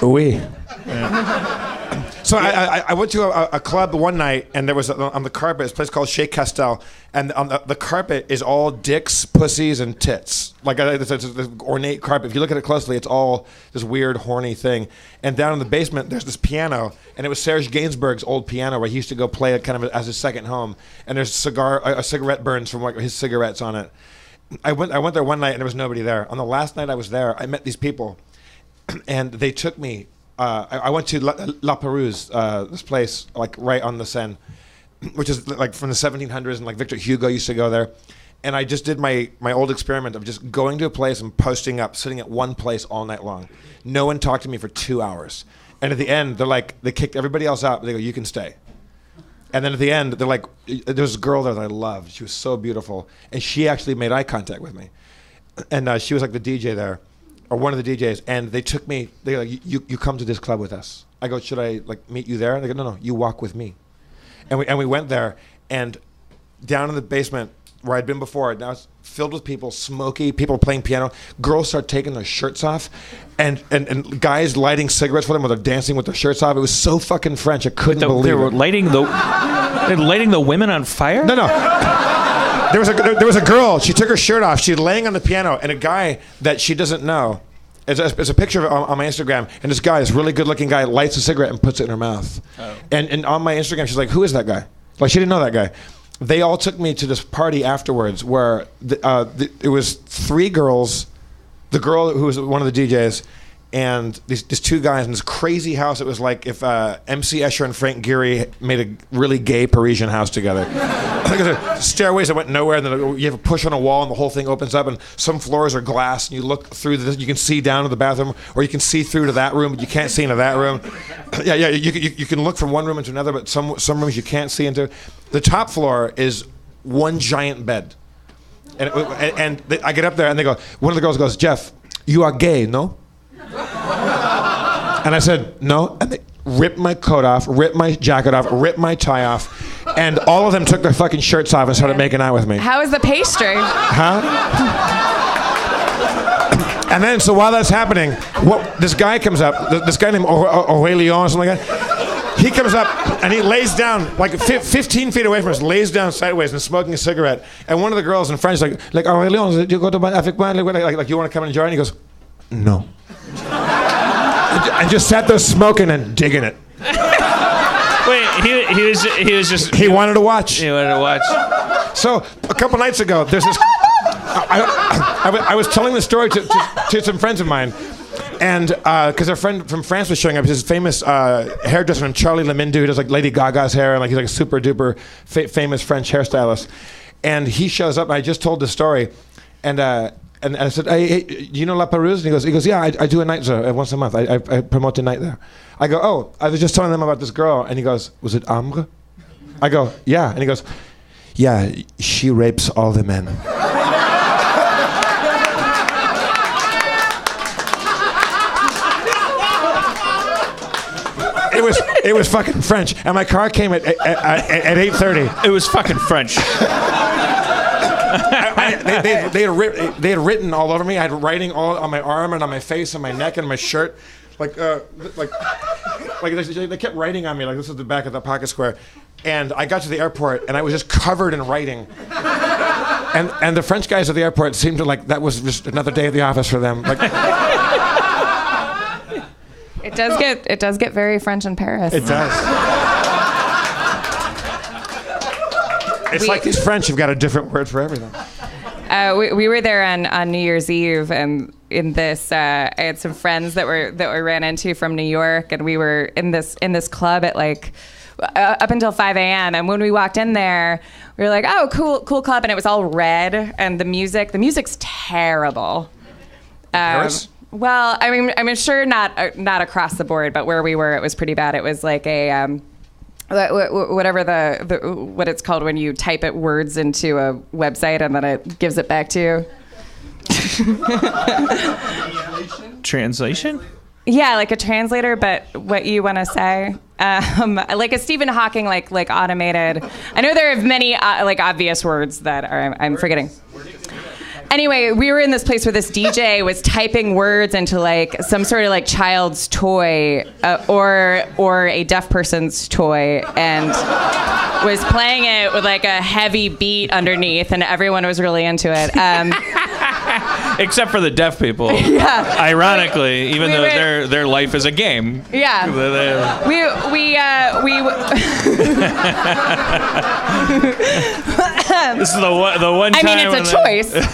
Speaker 1: Oui. Yeah. So I went to a club one night, and there was on the carpet this place called Chez Castel, and on the carpet is all dicks, pussies, and tits. It's an ornate carpet. If you look at it closely, it's all this weird, horny thing. And down in the basement, there's this piano, and it was Serge Gainsbourg's old piano where he used to go play it kind of as his second home. And there's a cigarette burns from his cigarettes on it. I went there one night, and there was nobody there. On the last night I was there, I met these people. And they took me. I went to La Perouse, this place right on the Seine, which is from the 1700s, and Victor Hugo used to go there. And I just did my old experiment of just going to a place and posting up, sitting at one place all night long. No one talked to me for 2 hours. And at the end, they kicked everybody else out. But they go, you can stay. And then at the end, they're like, there was a girl there that I loved. She was so beautiful, and she actually made eye contact with me. And she was the DJ there. Or one of the DJs, and they took me. They're like, "You come to this club with us." I go, "Should I meet you there?" And they go, "No, you walk with me." And we went there, and down in the basement where I'd been before, now it's filled with people, smoky, people playing piano. Girls start taking their shirts off, and guys lighting cigarettes for them while they're dancing with their shirts off. It was so fucking French. I couldn't believe
Speaker 2: they were
Speaker 1: it.
Speaker 2: lighting the women on fire.
Speaker 1: No. There was a girl. She took her shirt off. She's laying on the piano, and a guy that she doesn't know It's a picture on my Instagram, and this guy, this really good-looking guy, lights a cigarette and puts it in her mouth. Oh. And on my Instagram, she's like, "Who is that guy?" Like, she didn't know that guy. They all took me to this party afterwards where it was 3 girls, the girl who was one of the DJs, and these 2 guys in this crazy house. It was like if MC Escher and Frank Gehry made a really gay Parisian house together. Stairways that went nowhere, and then you have a push on a wall, and the whole thing opens up, and some floors are glass, and you look through this, you can see down to the bathroom, or you can see through to that room, but you can't see into that room. Yeah, you can look from one room into another, but some rooms you can't see into. The top floor is one giant bed. And I get up there, and they go, one of the girls goes, "Jeff, you are gay, no?" And I said, "No." And they ripped my coat off, ripped my jacket off, ripped my tie off, and all of them took their fucking shirts off and started making out with me.
Speaker 6: How is the pastry?
Speaker 1: Huh? And then, so while that's happening, this guy comes up, this guy named Aurelion or something like that. He comes up and he lays down, like 15 feet away from us, lays down sideways and smoking a cigarette. And one of the girls in French is like, "Aurelion, you go to avec moi?" Like, "You want to come and enjoy it?" And he goes, "No." And just sat there smoking and digging it.
Speaker 2: Wait, he was just...
Speaker 1: He wanted to watch.
Speaker 2: He wanted to watch.
Speaker 1: So a couple nights ago, there's this... I was telling the story to some friends of mine, and because a friend from France was showing up, his famous hairdresser named Charlie Lamindu, who does like Lady Gaga's hair, and like he's like a super duper famous French hairstylist. And he shows up, and I just told the story, and I said, hey, you know La Perouse? And he goes, "Yeah, I do a night there once a month. I promote a night there." I go, "Oh, I was just telling them about this girl." And he goes, "Was it Ambre?" I go, "Yeah." And he goes, "Yeah, she rapes all the men." It was fucking French, and my car came at 8:30.
Speaker 2: It was fucking French.
Speaker 1: They had written all over me. I had writing all on my arm and on my face and my neck and my shirt, like they kept writing on me like this is the back of the pocket square. And I got to the airport and I was just covered in writing. And the French guys at the airport seemed to like that was just another day at the office for them. Like.
Speaker 6: It does get very French in Paris.
Speaker 1: It does. It's like these French have got a different word for everything.
Speaker 6: We were there on New Year's Eve, and in this, I had some friends that we ran into from New York, and we were in this club at like up until 5 a.m. And when we walked in there, we were like, "Oh, cool club," and it was all red, and the music's terrible.
Speaker 1: Paris?
Speaker 6: Well, I mean, sure, not across the board, but where we were, it was pretty bad. It was like a whatever what it's called when you type it words into a website and then it gives it back to you.
Speaker 2: Translation?
Speaker 6: Yeah, like a translator, but what you want to say, like a Stephen Hawking, like automated. I know there are many like obvious words that I'm forgetting. Anyway, we were in this place where this DJ was typing words into like some sort of like child's toy or a deaf person's toy, and was playing it with like a heavy beat underneath, and everyone was really into it.
Speaker 2: Except for the deaf people.
Speaker 6: Yeah.
Speaker 2: Ironically, even though their life is a game.
Speaker 6: Yeah.
Speaker 2: This is the one time.
Speaker 6: I mean, it's a choice. But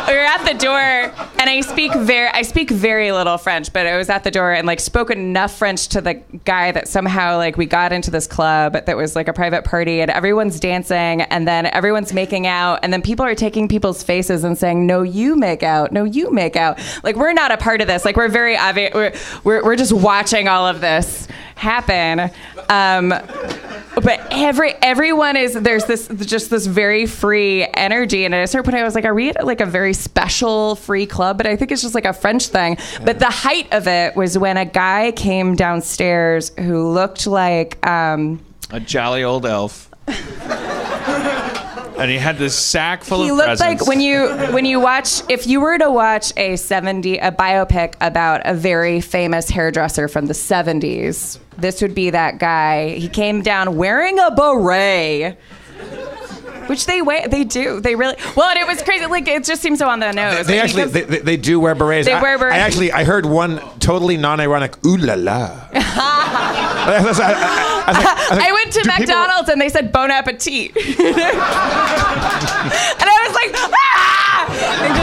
Speaker 6: we were at the door, and I speak very little French, but I was at the door and like spoke enough French to the guy that somehow like we got into this club that was like a private party, and everyone's dancing, and then everyone's making out, and then people are taking people's faces and saying, "No, you make out. No, you make out." Like we're not a part of this. Like we're very obvious. We're just watching all of this happen. But everyone is, there's this very free energy, and at a certain point I was like, are we at like a very special free club? But I think it's just like a French thing. Yeah. But the height of it was when a guy came downstairs who looked like a
Speaker 2: jolly old elf. And he had this sack full of presents.
Speaker 6: He looked like when you watch, if you were to watch a biopic about a very famous hairdresser from the 70s, this would be that guy. He came down wearing a beret Which they do. They really well, and it was crazy. Like it just seems so on the nose.
Speaker 1: They actually they do wear berets.
Speaker 6: They wear berets.
Speaker 1: I heard one totally non-ironic ooh la la.
Speaker 6: I went to McDonald's and they said bon appetit, and I was like, ah! And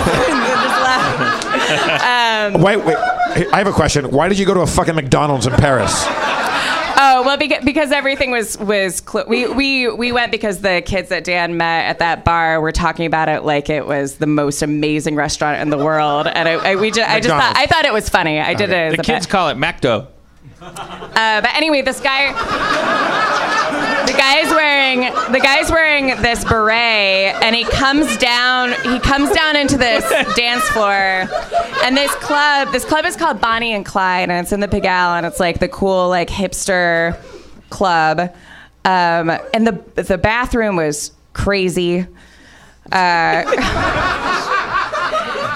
Speaker 6: just laughed.
Speaker 1: Wait. I have a question. Why did you go to a fucking McDonald's in Paris?
Speaker 6: Oh well, because everything was we went because the kids that Dan met at that bar were talking about it like it was the most amazing restaurant in the world, and I thought it was funny. I did it.
Speaker 2: The kids call it MacDo.
Speaker 6: But anyway, the guy's wearing this beret, and he comes down into this dance floor, and this club is called Bonnie and Clyde, and it's in the Pigalle, and it's like the cool like hipster club, and the bathroom was crazy.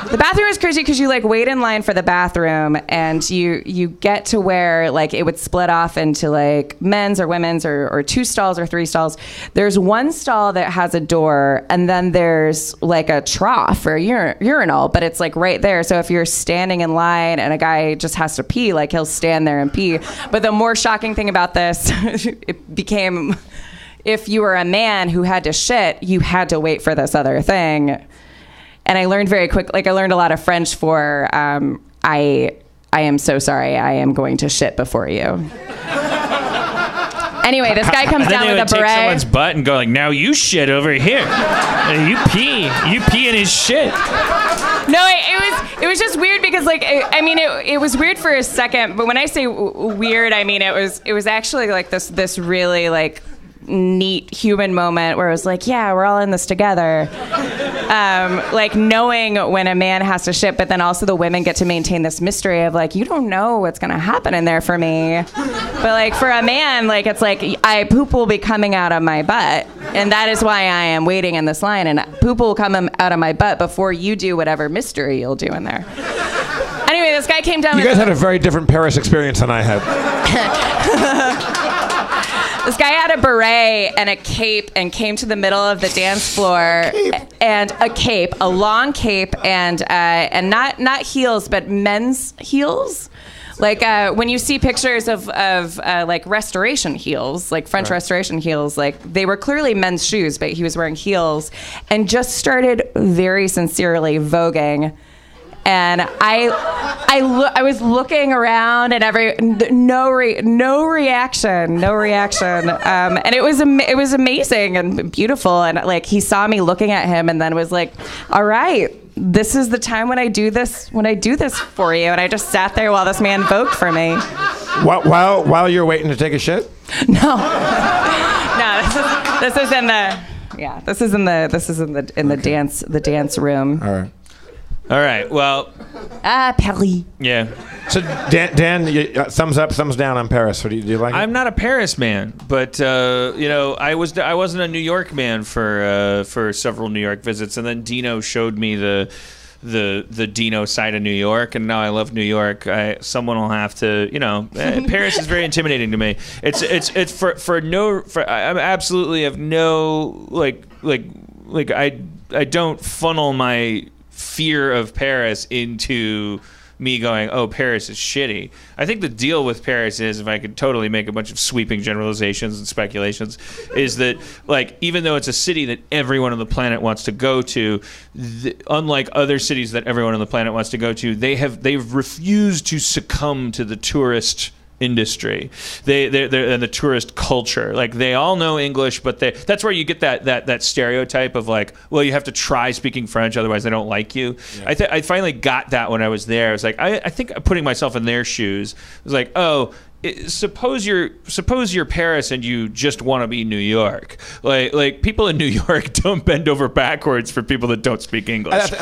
Speaker 6: The bathroom is crazy because you like wait in line for the bathroom, and you get to where like it would split off into like men's or women's or 2 stalls or 3 stalls. There's one stall that has a door, and then there's like a trough or urinal, but it's like right there. So if you're standing in line and a guy just has to pee, like he'll stand there and pee. But the more shocking thing about this, it became if you were a man who had to shit, you had to wait for this other thing. And I learned very quick, like I learned a lot of French for, I am so sorry, I am going to shit before you. Anyway, this guy comes down with a beret.
Speaker 2: Take someone's butt and go like, now you shit over here. You pee in his shit.
Speaker 6: No, it was just weird because like, it was weird for a second, but when I say weird, I mean, it was actually like this really like, neat human moment where it was like, yeah, we're all in this together. Like knowing when a man has to shit, but then also the women get to maintain this mystery of like, you don't know what's going to happen in there for me. But like for a man, like it's like poop will be coming out of my butt, and that is why I am waiting in this line, and poop will come out of my butt before you do whatever mystery you'll do in there. Anyway, this guy came down.
Speaker 1: You guys had a very different Paris experience than I had.
Speaker 6: This guy had a beret and a cape and came to the middle of the dance floor and a long cape and not heels but men's heels. Like when you see pictures of like restoration heels, like French Restoration heels, like they were clearly men's shoes, but he was wearing heels and just started very sincerely voguing. And I was looking around and no reaction, and it was amazing and beautiful. And like he saw me looking at him and then was like, "All right, this is the time when I do this for you." And I just sat there while this man vogued for me.
Speaker 1: While you're waiting to take a shit?
Speaker 6: No. This is in the dance room.
Speaker 1: All right.
Speaker 2: All right. Well.
Speaker 6: Paris.
Speaker 2: Yeah.
Speaker 1: So Dan, thumbs up, thumbs down on Paris. What do you like?
Speaker 2: I'm not a Paris man, but I wasn't a New York man for several New York visits, and then Dino showed me the Dino side of New York, and now I love New York. Someone will have to, Paris is very intimidating to me. It's I absolutely have no I don't funnel my fear of Paris into me going, oh, Paris is shitty. I think the deal with Paris is, if I could totally make a bunch of sweeping generalizations and speculations, is that, like, even though it's a city that everyone on the planet wants to go to, unlike other cities that everyone on the planet wants to go to, they've refused to succumb to the tourist industry, they're and the tourist culture. Like, they all know English, but that's where you get that stereotype of like, well, you have to try speaking French, otherwise they don't like you. Yeah. I finally got that when I was there. I was like, I think putting myself in their shoes, I was like, oh, suppose you're Paris and you just want to be New York. Like people in New York don't bend over backwards for people that don't speak English. In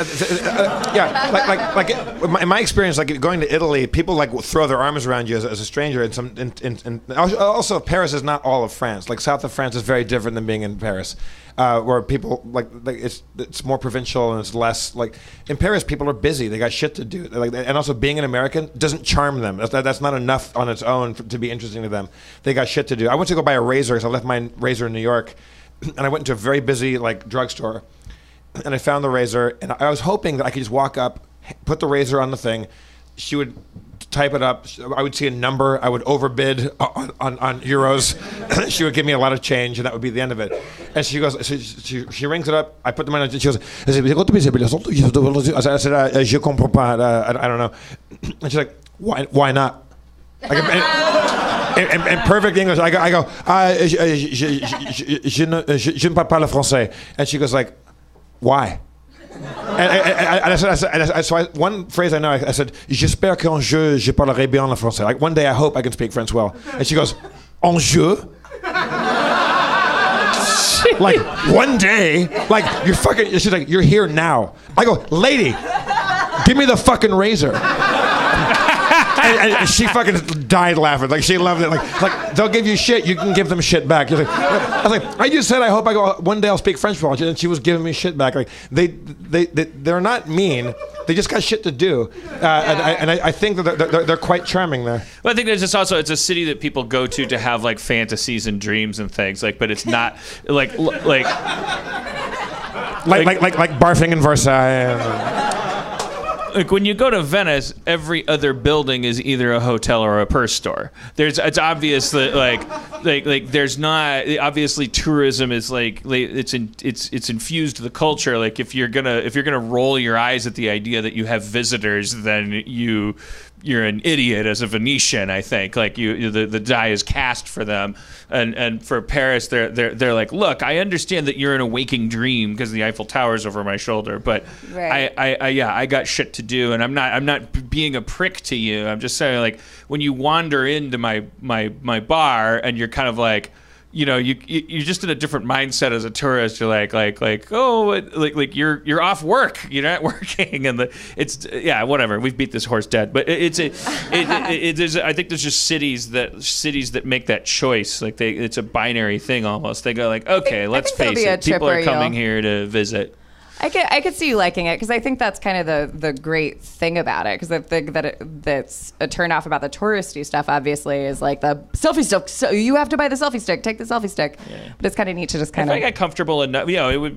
Speaker 2: my experience, like going to Italy, people like throw their arms around you as a stranger. And also Paris is not all of France. Like south of France is very different than being in Paris. Where people like it's more provincial and it's less like in Paris. People are busy; they got shit to do. And also being an American doesn't charm them. That's not enough on its own to be interesting to them. They got shit to do. I went to go buy a razor because I left my razor in New York,
Speaker 1: and I went into a very busy like drugstore, and I found the razor, and I was hoping that I could just walk up, put the razor on the thing, she would type it up, I would see a number, I would overbid on euros, she would give me a lot of change, and that would be the end of it. And she goes, she rings it up, I put the money, and she goes, I said, je comprends pas, I don't know. And she's like, why not? Like, in perfect English, I go, je ne parle pas le français. And she goes like, why? And I said, so one phrase I know, I said, j'espère qu'un jour je parlerai bien le français. Like one day I hope I can speak French well. And she goes, un jour? Like one day, like you're fucking, she's like, you're here now. I go, lady, give me the fucking razor. And she fucking died laughing. Like she loved it. Like they'll give you shit, you can give them shit back. Like, I was like, I just said I hope I go one day I'll speak French well. And she was giving me shit back. Like they're not mean. They just got shit to do. And I think that they're quite charming there.
Speaker 2: Well, I think there's just also it's a city that people go to have like fantasies and dreams and things. Like, but it's not like
Speaker 1: barfing in Versailles.
Speaker 2: Like when you go to Venice, every other building is either a hotel or a purse store. It's obvious that like there's not obviously tourism is like it's infused the culture. Like if you're gonna roll your eyes at the idea that you have visitors, then you're an idiot as a Venetian, I think. Like the die is cast for them, and for Paris, they're like, look, I understand that you're in a waking dream because the Eiffel Tower's over my shoulder, but right. I got shit to do, and I'm not being a prick to you. I'm just saying, like, when you wander into my bar and you're kind of like, you know, you're just in a different mindset as a tourist. You're like you're off work. You're not working, and it's whatever. We've beat this horse dead, but I think there's just cities that make that choice. Like it's a binary thing almost. They go like, okay, let's face it, people are coming here to visit.
Speaker 6: I could see you liking it because I think that's kind of the great thing about it, because I think that's a turnoff about the touristy stuff obviously is like the selfie stick. So you have to buy the selfie stick. Take the selfie stick. Yeah. But it's kind of neat to just kind of.
Speaker 2: If I got comfortable enough, it would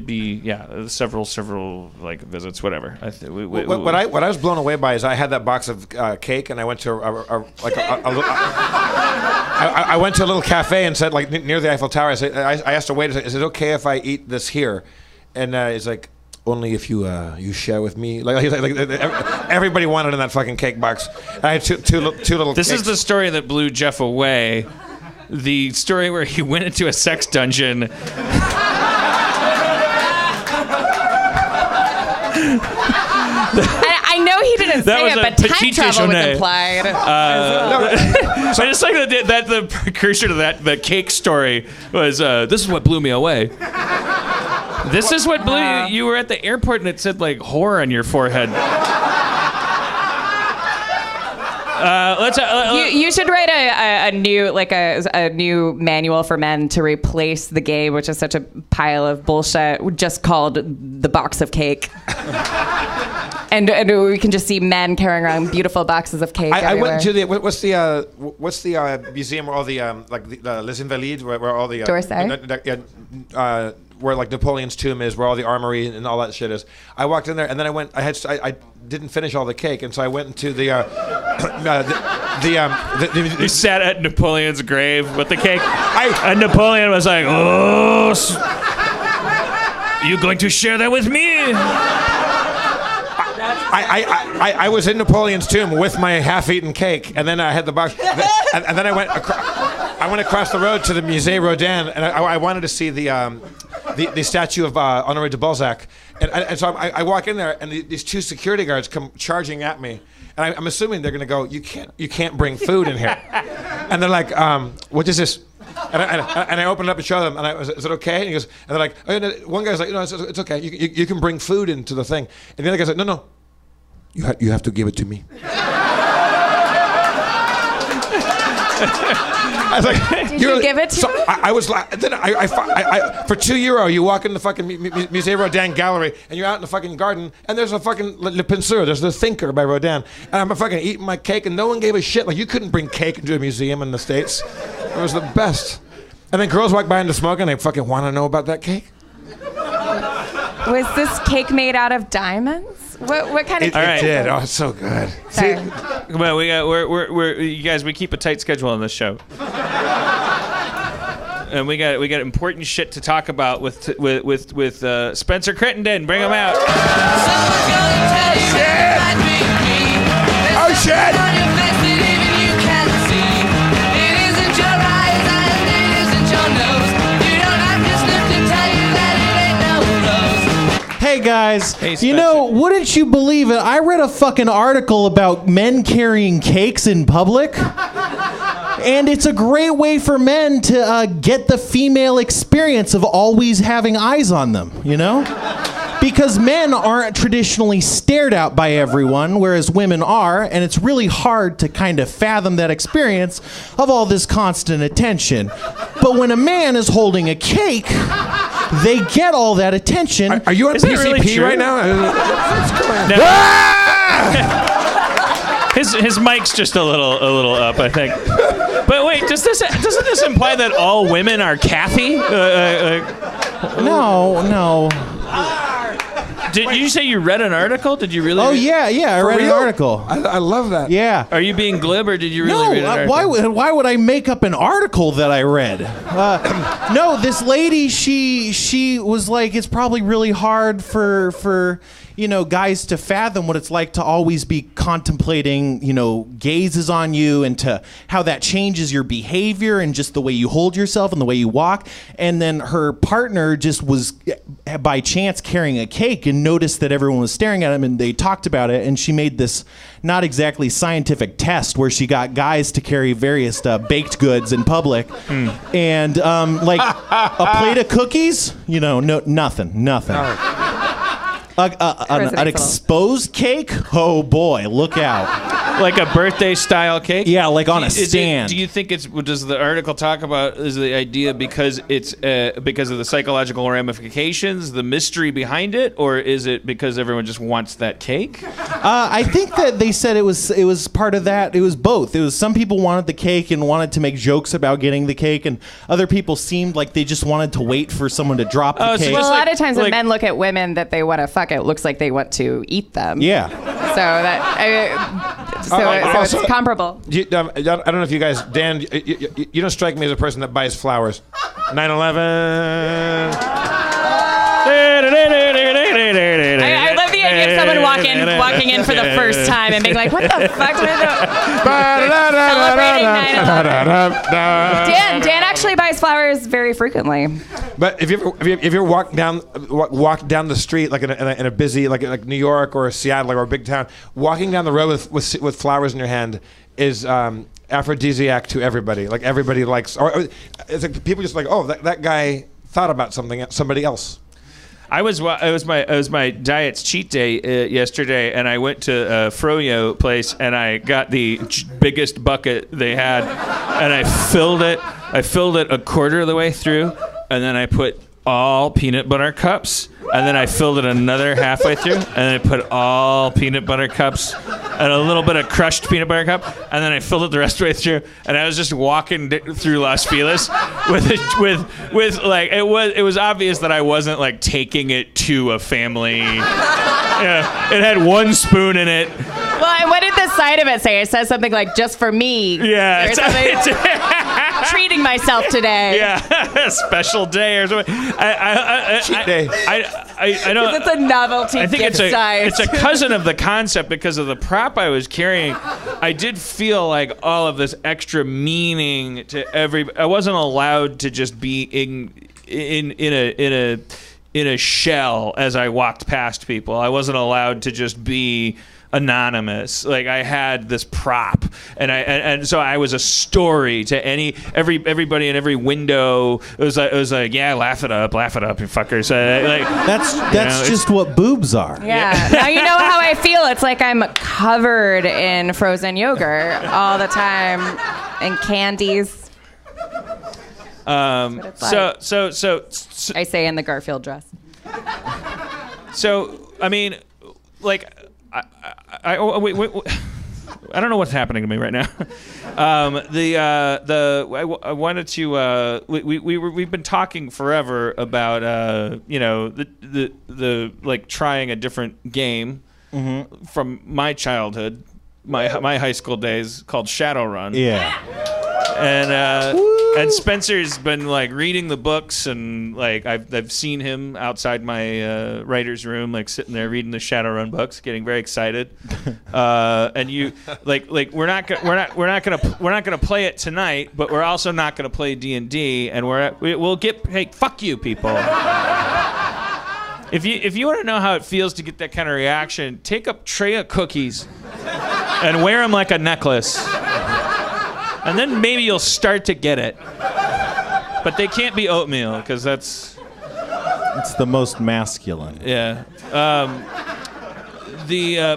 Speaker 2: be several like visits, whatever.
Speaker 1: What I was blown away by is I had that box of cake, and I went to I went to a little cafe and said, like near the Eiffel Tower. I asked a waiter, is it okay if I eat this here? And he's like, only if you share with me. Like everybody wanted in that fucking cake box. I had two little.
Speaker 2: This
Speaker 1: cakes.
Speaker 2: is the story that blew Jeff away. The story where he went into a sex dungeon.
Speaker 6: I know he didn't say it, but time travel was implied.
Speaker 2: So I just like that the precursor to the cake story was this is what blew me away. This is what blew you. You were at the airport and it said like whore on your forehead.
Speaker 6: You should write a new manual for men to replace the game, which is such a pile of bullshit, just called the box of cake. And we can just see men carrying around beautiful boxes of cake.
Speaker 1: I went to what's the museum where all the Les Invalides, where all the
Speaker 6: D'Orsay?
Speaker 1: Where like Napoleon's tomb is, where all the armory and all that shit is. I walked in there, and then I didn't finish all the cake, and so I went into the
Speaker 2: you sat at Napoleon's grave with the cake, and Napoleon was like, "Oh, you going to share that with me?"
Speaker 1: I was in Napoleon's tomb with my half-eaten cake, and then I had the box, and then I went across the road to the Musée Rodin, and I wanted to see the statue of Honoré de Balzac, and so I walk in there, and these two security guards come charging at me, and I'm assuming they're gonna go, you can't bring food in here, and they're like, what is this? And I opened it up and showed them, and I was, is it okay? And he goes, and they're like, oh, no. One guy's like, no, it's okay. You can bring food into the thing. And the other guy's like, no, you have to give it to me. I was like,
Speaker 6: did you give it to me?
Speaker 1: I was like, then I for €2, you walk in the fucking Musée Rodin gallery, and you're out in the fucking garden, and there's a fucking Le Penseur, there's the Thinker by Rodin, and I'm fucking eating my cake, and no one gave a shit. Like, you couldn't bring cake into a museum in the States. It was the best. And then girls walk by into smoke and they fucking want to know about that cake.
Speaker 6: Was this cake made out of diamonds? What kind of cake?
Speaker 1: It did. Oh, it's so good.
Speaker 6: Sorry.
Speaker 2: Come on, we're you guys. We keep a tight schedule on this show, and we got important shit to talk about with Spencer Crittenden. Bring him out.
Speaker 1: Oh shit!
Speaker 3: Hey guys,
Speaker 2: Hey,
Speaker 3: you
Speaker 2: Spencer.
Speaker 3: know, wouldn't you believe it? I read a fucking article about men carrying cakes in public. And it's a great way for men to get the female experience of always having eyes on them, you know? Because men aren't traditionally stared at by everyone, whereas women are, and it's really hard to kind of fathom that experience of all this constant attention. But when a man is holding a cake, they get all that attention.
Speaker 1: Are you on
Speaker 2: Is that
Speaker 1: PCP
Speaker 2: really true?
Speaker 1: right now?
Speaker 2: His mic's just a little up, I think. But wait, doesn't this imply that all women are Kathy?
Speaker 3: No.
Speaker 2: Did you say you read an article? Did you really?
Speaker 3: Oh,
Speaker 2: read-
Speaker 3: yeah, I read an
Speaker 1: real?
Speaker 3: article.
Speaker 1: I love that.
Speaker 3: Yeah.
Speaker 2: Are you being glib, or did you really
Speaker 3: No,
Speaker 2: read an article?
Speaker 3: why would I make up an article that I read? No, this lady, she was like, it's probably really hard for guys to fathom what it's like to always be contemplating, gazes on you, and to how that changes your behavior and just the way you hold yourself and the way you walk. And then her partner just was by chance carrying a cake and noticed that everyone was staring at him, and they talked about it, and she made this not exactly scientific test where she got guys to carry various baked goods in public, and like a plate of cookies, nothing. An exposed cake? Oh boy, look out.
Speaker 2: Like a birthday style cake?
Speaker 3: Yeah, like on a
Speaker 2: Is it-
Speaker 3: stand.
Speaker 2: do you think does the article talk about, is the idea because it's because of the psychological ramifications, the mystery behind it, or is it because everyone just wants that cake?
Speaker 3: I think that they said it was part of that. It was both. It was some people wanted the cake and wanted to make jokes about getting the cake, and other people seemed like they just wanted to wait for someone to drop the
Speaker 2: Oh, so
Speaker 3: cake.
Speaker 6: Well,
Speaker 2: just
Speaker 6: a lot
Speaker 2: like-
Speaker 6: of times
Speaker 2: like-
Speaker 6: when men look at women that they want to fuck, it looks like they want to eat them.
Speaker 3: Yeah.
Speaker 6: So
Speaker 1: Also-
Speaker 6: it's comparable.
Speaker 1: I don't know if you guys, Dan, you don't strike me as a person that buys flowers. 9/11.
Speaker 6: I love the idea of someone walking in for the first time and being like, "What the fuck?" Celebrating 9/11. Dan actually buys flowers very frequently.
Speaker 1: But if you walk down the street like in a busy like New York or Seattle or a big town, walking down the road with flowers in your hand is aphrodisiac to everybody. Like everybody likes, or it's like people just like, oh, that guy thought about somebody else.
Speaker 2: It was my diet's cheat day yesterday, and I went to a Froyo place and I got the biggest bucket they had, and I filled it a quarter of the way through, and then I put all peanut butter cups, and then I filled it another halfway through, and then I put all peanut butter cups and a little bit of crushed peanut butter cup, and then I filled it the rest of the way through, and I was just walking through Las Feliz with like it was obvious that I wasn't like taking it to a family. Yeah, it had one spoon in it.
Speaker 6: Well, and what did the side of it say? It says something like, "Just for me."
Speaker 2: Yeah,
Speaker 6: Or something. Treating myself today.
Speaker 2: yeah, special day or something.
Speaker 1: Cheat day.
Speaker 2: I know.
Speaker 6: It's a novelty
Speaker 2: I think
Speaker 6: gift
Speaker 2: it's
Speaker 6: size.
Speaker 2: a cousin of the concept because of the prop I was carrying. I did feel like all of this extra meaning to I wasn't allowed to just be in a shell as I walked past people. I wasn't allowed to just be anonymous. Like I had this prop, and so I was a story to everybody in every window. It was like yeah, laugh it up, you fuckers.
Speaker 3: That's just what boobs are.
Speaker 6: Yeah. Now you know how I feel. It's like I'm covered in frozen yogurt all the time and candies.
Speaker 2: So
Speaker 6: I say in the Garfield dress.
Speaker 2: So I mean, like, I don't know what's happening to me right now. I wanted to. We've been talking forever about the like trying a different game from my childhood, my high school days, called Shadowrun.
Speaker 3: Yeah.
Speaker 2: And Spencer's been like reading the books, and like I've seen him outside my writer's room, like sitting there reading the Shadowrun books, getting very excited. And you like we're not gonna play it tonight, but we're also not gonna play D&D, and we'll get hey, fuck you people. If you want to know how it feels to get that kind of reaction, take a tray of cookies and wear them like a necklace. And then maybe you'll start to get it. But they can't be oatmeal, because it's
Speaker 3: the most masculine.
Speaker 2: Yeah.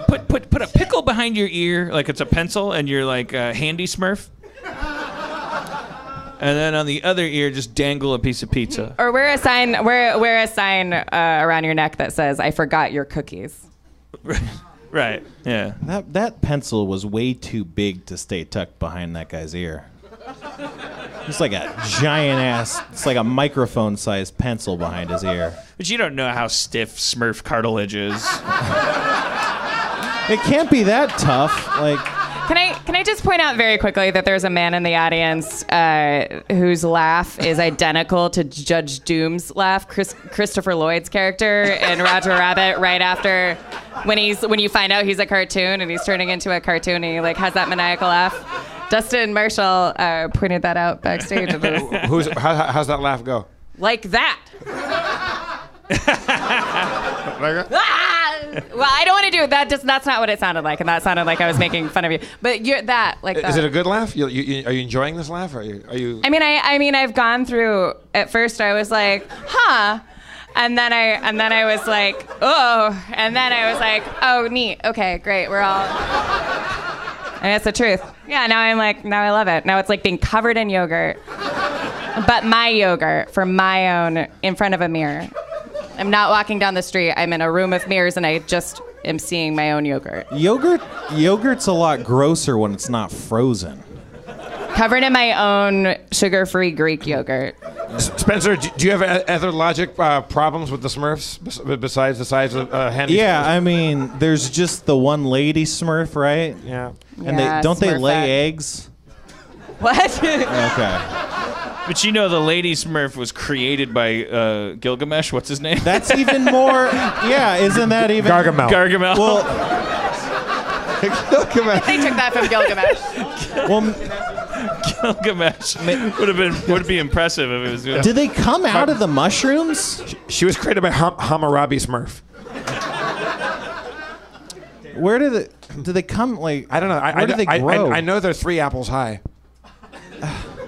Speaker 2: Put a pickle behind your ear like it's a pencil, and you're like a handy Smurf. And then on the other ear, just dangle a piece of pizza.
Speaker 6: Or wear a sign around your neck that says, "I forgot your cookies."
Speaker 2: Right. Yeah.
Speaker 3: That pencil was way too big to stay tucked behind that guy's ear. It's like a giant ass. It's like a microphone-sized pencil behind his ear.
Speaker 2: But you don't know how stiff Smurf cartilage is.
Speaker 3: It can't be that tough. Like.
Speaker 6: Can I just point out very quickly that there's a man in the audience whose laugh is identical to Judge Doom's laugh, Christopher Lloyd's character in Roger Rabbit, right after when you find out he's a cartoon and he's turning into a cartoon, and he like has that maniacal laugh. Dustin Marshall pointed that out backstage.
Speaker 1: How's that laugh go?
Speaker 6: Like that. Well, I don't want to do it. That's not what it sounded like, and that sounded like I was making fun of you. But you're that like.
Speaker 1: Is it a good laugh? Are you enjoying this laugh? Are you?
Speaker 6: I mean, I've gone through. At first, I was like, huh, and then I was like, oh, and then I was like, oh, neat. Okay, great. We're all. And that's the truth. Yeah. Now I love it. Now it's like being covered in yogurt, but my yogurt for my own in front of a mirror. I'm not walking down the street. I'm in a room of mirrors, and I just am seeing my own yogurt.
Speaker 3: Yogurt's a lot grosser when it's not frozen.
Speaker 6: Covered in my own sugar-free Greek yogurt.
Speaker 1: Spencer, do you have other logic problems with the Smurfs besides the size of handy?
Speaker 3: Yeah,
Speaker 1: Smurfs?
Speaker 3: I mean, there's just the one lady Smurf, right?
Speaker 1: Yeah.
Speaker 3: And
Speaker 6: Yeah,
Speaker 3: they
Speaker 6: Smurfette.
Speaker 3: lay eggs?
Speaker 6: What?
Speaker 3: Okay.
Speaker 2: But you know the Lady Smurf was created by Gilgamesh. What's his name?
Speaker 3: That's even more. Yeah, isn't that even
Speaker 1: Gargamel.
Speaker 2: Gargamel.
Speaker 3: Well,
Speaker 1: Gilgamesh.
Speaker 6: They took that from Gilgamesh.
Speaker 3: well,
Speaker 2: Gilgamesh would be impressive if it was good.
Speaker 3: did they come out of the mushrooms?
Speaker 1: She was created by Hammurabi Smurf.
Speaker 3: Where do they come? Like
Speaker 1: I don't know.
Speaker 3: Where do they grow?
Speaker 1: I know they're 3 apples high.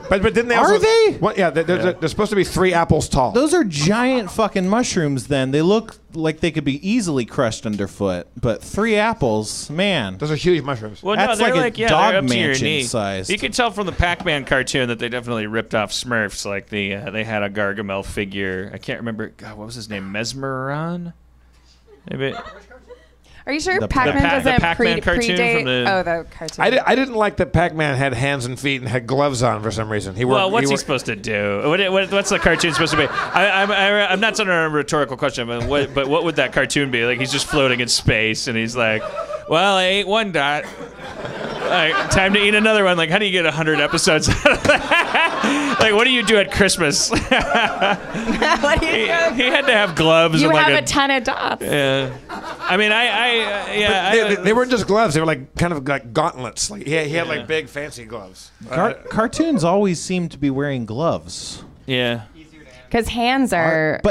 Speaker 1: But didn't they also?
Speaker 3: Are they?
Speaker 1: Well, yeah, they're supposed to be 3 apples tall.
Speaker 3: Those are giant fucking mushrooms. Then they look like they could be easily crushed underfoot. But 3 apples, man.
Speaker 1: Those are huge mushrooms.
Speaker 2: Well,
Speaker 3: That's
Speaker 2: no, they're
Speaker 3: like a
Speaker 2: they're
Speaker 3: dog
Speaker 2: up to your
Speaker 3: mansion
Speaker 2: knee.
Speaker 3: sized.
Speaker 2: You could tell from the Pac-Man cartoon that they definitely ripped off Smurfs. Like they had a Gargamel figure. I can't remember. God, what was his name? Mesmeron? Maybe.
Speaker 6: Are you sure
Speaker 3: The
Speaker 6: Pac-Man doesn't
Speaker 2: Pac-Man cartoon
Speaker 6: predate?
Speaker 2: from the-
Speaker 6: Oh, the cartoon.
Speaker 1: I didn't like that Pac-Man had hands and feet and had gloves on for some reason.
Speaker 2: What's he supposed to do? What's the cartoon supposed to be? I'm not on a rhetorical question, but what would that cartoon be? Like he's just floating in space, and he's like, "Well, I ate one dot. Like, time to eat another one." Like, how do you get 100 episodes out of that? Like, what do you do at Christmas?
Speaker 6: What do you do?
Speaker 2: He had to have gloves.
Speaker 6: You
Speaker 2: and
Speaker 6: have
Speaker 2: like
Speaker 6: a ton of dots.
Speaker 2: Yeah. I mean,
Speaker 1: They weren't just gloves. They were like kind of like gauntlets. Like he had like big fancy gloves.
Speaker 3: Cartoons always seem to be wearing gloves.
Speaker 2: yeah.
Speaker 6: Because hands are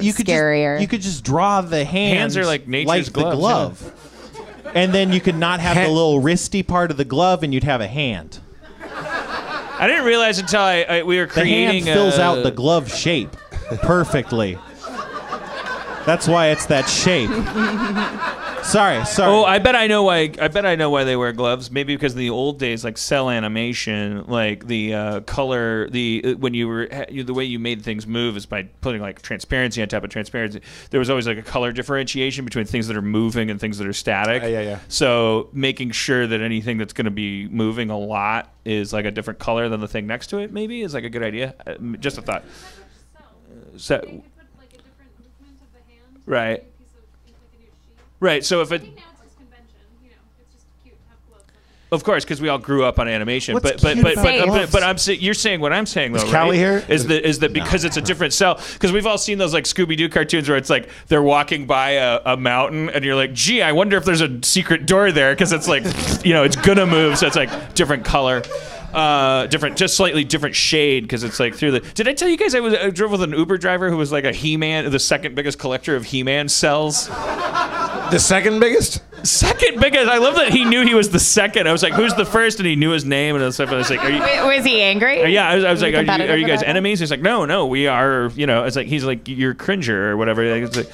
Speaker 3: You could
Speaker 6: scarier.
Speaker 3: you could just draw the
Speaker 2: Hands are like nature's
Speaker 3: the
Speaker 2: gloves,
Speaker 3: glove. And then you could not have the little wristy part of the glove, and you'd have a hand.
Speaker 2: I didn't realize until we were
Speaker 3: The
Speaker 2: creating.
Speaker 3: hand fills out the glove shape perfectly. That's why it's that shape. Sorry.
Speaker 2: Oh, I bet I know why. I bet I know why they wear gloves. Maybe because in the old days, like cell animation, like the color, when you were the way you made things move is by putting like transparency on top of transparency. There was always like a color differentiation between things that are moving and things that are static.
Speaker 1: Yeah.
Speaker 2: So making sure that anything that's going to be moving a lot is like a different color than the thing next to it, maybe is like a good idea. Just a thought. So,
Speaker 7: They could put like a different movement of the hand.
Speaker 2: Right.
Speaker 7: Like a piece of, like a new sheet.
Speaker 2: Right. So if
Speaker 7: I
Speaker 2: it.
Speaker 7: think now it's just convention. You know, it's just cute to have gloves on.
Speaker 2: Of course, because we all grew up on animation.
Speaker 3: What's
Speaker 2: but
Speaker 3: cute about gloves?
Speaker 2: I'm you're saying what I'm saying though,
Speaker 1: Is
Speaker 2: right?
Speaker 1: Callie here?
Speaker 2: Is that because it's a different cell? Because we've all seen those like Scooby-Doo cartoons where it's like they're walking by a mountain and you're like, gee, I wonder if there's a secret door there because it's like, it's gonna move, so it's like different color. Just slightly different shade because it's like through the. Did I tell you guys I drove with an Uber driver who was like a He-Man, the second biggest collector of He-Man cells?
Speaker 1: The second biggest?
Speaker 2: Second biggest. I love that he knew he was the second. I was like, who's the first? And he knew his name. And I was like, are you?
Speaker 6: Was he angry?
Speaker 2: Yeah, I was like, are you guys
Speaker 6: about that?
Speaker 2: enemies? He's like, no, we are. It's like he's like you're cringer or whatever. It's like,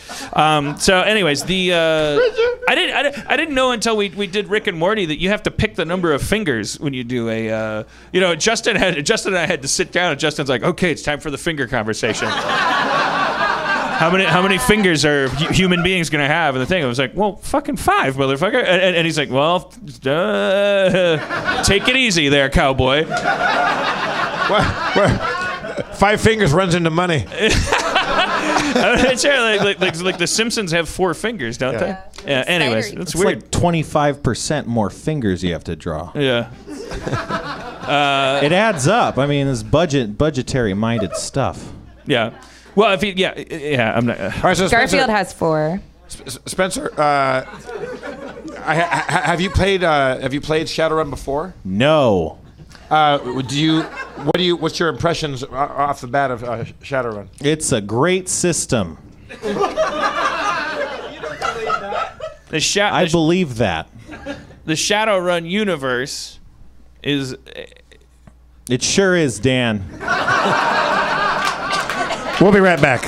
Speaker 2: so, anyways, I didn't know until we did Rick and Morty that you have to pick the number of fingers when you do a. Justin and I had to sit down, and Justin's like, okay, it's time for the finger conversation. How many fingers are human beings gonna have? And the thing, I was like, well, fucking 5, motherfucker. And he's like, well, take it easy there, cowboy.
Speaker 1: Well, 5 fingers runs into money.
Speaker 2: Sure, like the Simpsons have 4 fingers, don't they? Yeah. Anyways,
Speaker 6: Fiery.
Speaker 2: it's
Speaker 3: It's
Speaker 2: weird.
Speaker 3: like 25% more fingers you have to draw.
Speaker 2: Yeah.
Speaker 3: It adds up. I mean, it's budgetary-minded stuff.
Speaker 2: Yeah. Well, if I'm not.
Speaker 1: All right, so Spencer,
Speaker 6: Garfield has 4.
Speaker 1: Spencer, have you played Shadowrun before?
Speaker 3: No.
Speaker 1: What's your impressions off the bat of Shadowrun?
Speaker 3: It's a great system. I believe that.
Speaker 2: The Shadowrun universe is.
Speaker 3: It sure is, Dan.
Speaker 1: We'll be right back.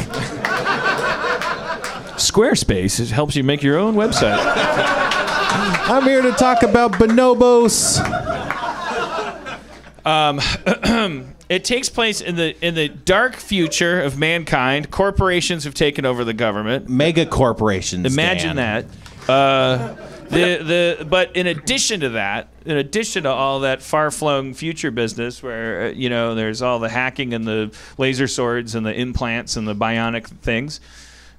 Speaker 2: Squarespace. It helps you make your own website.
Speaker 3: I'm here to talk about bonobos.
Speaker 2: It takes place in the dark future of mankind. Corporations have taken over the government.
Speaker 3: Mega corporations.
Speaker 2: Imagine
Speaker 3: Dan.
Speaker 2: that. But in addition to all that far-flung future business where there's all the hacking and the laser swords and the implants and the bionic things,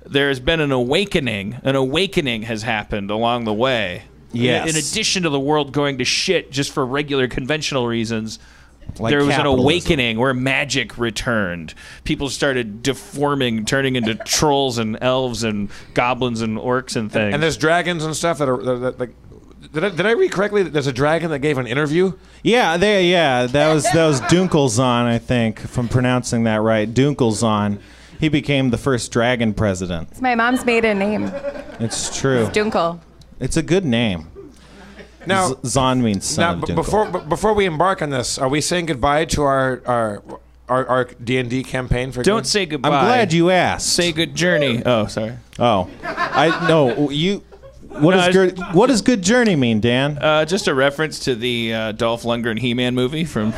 Speaker 2: there's been an awakening. An awakening has happened along the way.
Speaker 3: Yes.
Speaker 2: In addition to the world going to shit just for regular conventional reasons,
Speaker 3: Like
Speaker 2: there was
Speaker 3: capitalism.
Speaker 2: an awakening where magic returned. People started deforming, turning into trolls and elves and goblins and orcs and things.
Speaker 1: And there's dragons and stuff that are like. Did I read correctly that there's a dragon that gave an interview?
Speaker 3: Yeah, that was Dunkelzahn, I think, if I'm pronouncing that right. Dunkelzahn. He became the first dragon president.
Speaker 6: It's my mom's maiden name.
Speaker 3: It's true.
Speaker 6: Dunkel.
Speaker 3: It's a good name.
Speaker 1: Now,
Speaker 3: Zahn means son.
Speaker 1: before we embark on this, are we saying goodbye to our D&D campaign for
Speaker 2: Don't
Speaker 1: good?
Speaker 2: say goodbye.
Speaker 3: I'm glad you asked.
Speaker 2: Say good journey. Oh, sorry.
Speaker 3: Oh, What does good journey mean, Dan?
Speaker 2: Just a reference to the Dolph Lundgren He-Man movie from.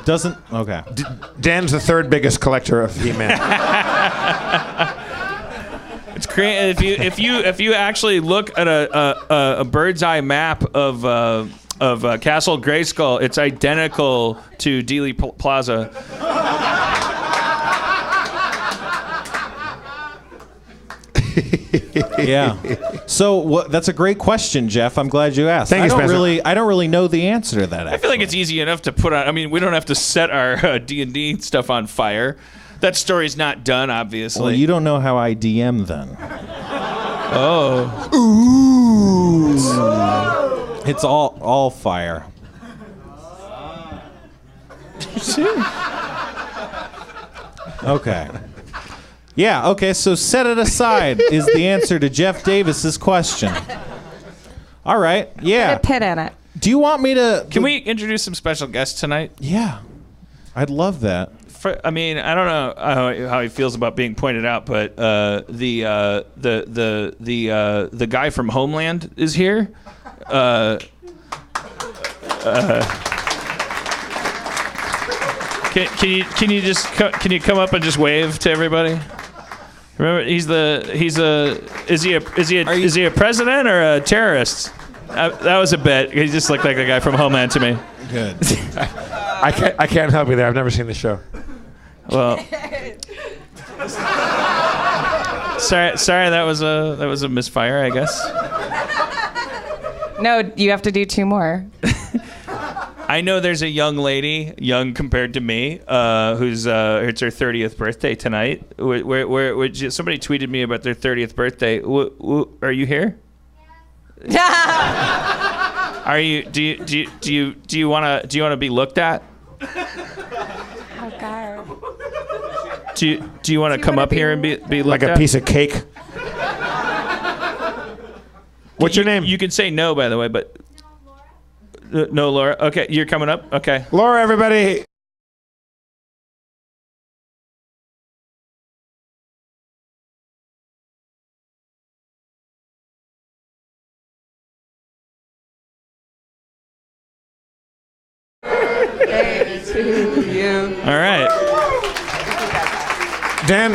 Speaker 3: Doesn't okay.
Speaker 1: Dan's the 3rd biggest collector of He-Man.
Speaker 2: It's crazy if you actually look at a bird's eye map of Castle Grayskull, it's identical to Dealey Plaza.
Speaker 3: Yeah. So that's a great question, Jeff. I'm glad you asked.
Speaker 1: Thank you, Spencer.
Speaker 3: I don't really know the answer to that.
Speaker 2: I feel like it's easy enough to put on. I mean, we don't have to set our D&D stuff on fire. That story's not done, obviously.
Speaker 3: Well, you don't know how I DM then.
Speaker 2: Oh.
Speaker 3: Ooh. It's all fire. Okay. Yeah, okay, so set it aside is the answer to Jeff Davis's question. All right, yeah.
Speaker 6: Put a pin in it.
Speaker 3: Do you want me to...
Speaker 2: Can we introduce some special guests tonight?
Speaker 3: Yeah. I'd love that.
Speaker 2: I mean, I don't know how he feels about being pointed out, but the guy from Homeland is here. Can you come up and just wave to everybody? Remember, is he a president or a terrorist? That was a bit. He just looked like the guy from Homeland to me.
Speaker 3: Good.
Speaker 1: I can't help you there. I've never seen the show.
Speaker 2: Well, sorry, that was a misfire, I guess.
Speaker 6: No, you have to do 2 more.
Speaker 2: I know there's a young lady, young compared to me, who's it's her 30th birthday tonight. Somebody tweeted me about their 30th birthday. Are you here? Are you? Do you want to be looked at?
Speaker 6: Oh God.
Speaker 2: Do you want to come up here and be looked
Speaker 1: Like a
Speaker 2: at?
Speaker 1: piece of cake. What's your name?
Speaker 2: You can say no, by the way, but no, Laura. Okay, you're coming up. Okay.
Speaker 1: Laura, everybody.
Speaker 2: All right.
Speaker 1: Dan,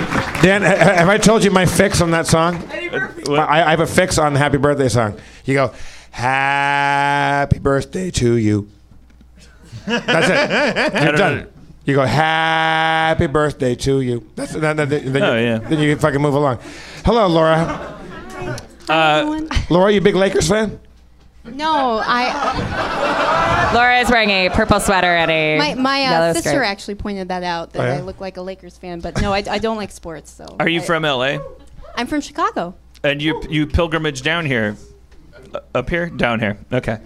Speaker 1: have I told you my fix on that song? I have a fix on the Happy Birthday song. You go, Happy Birthday to you. That's it. You're done. You go, Happy Birthday to you. Then you fucking move along. Hello, Laura. Laura, you a big Lakers fan?
Speaker 8: No,
Speaker 6: Laura is wearing a purple sweater and a
Speaker 8: my
Speaker 6: yellow
Speaker 8: sister
Speaker 6: skirt.
Speaker 8: actually pointed that out, that I look like a Lakers fan, but no, I don't like sports. So.
Speaker 2: Are you from LA?
Speaker 8: I'm from Chicago.
Speaker 2: And you pilgrimage down here, up here, down here. Okay.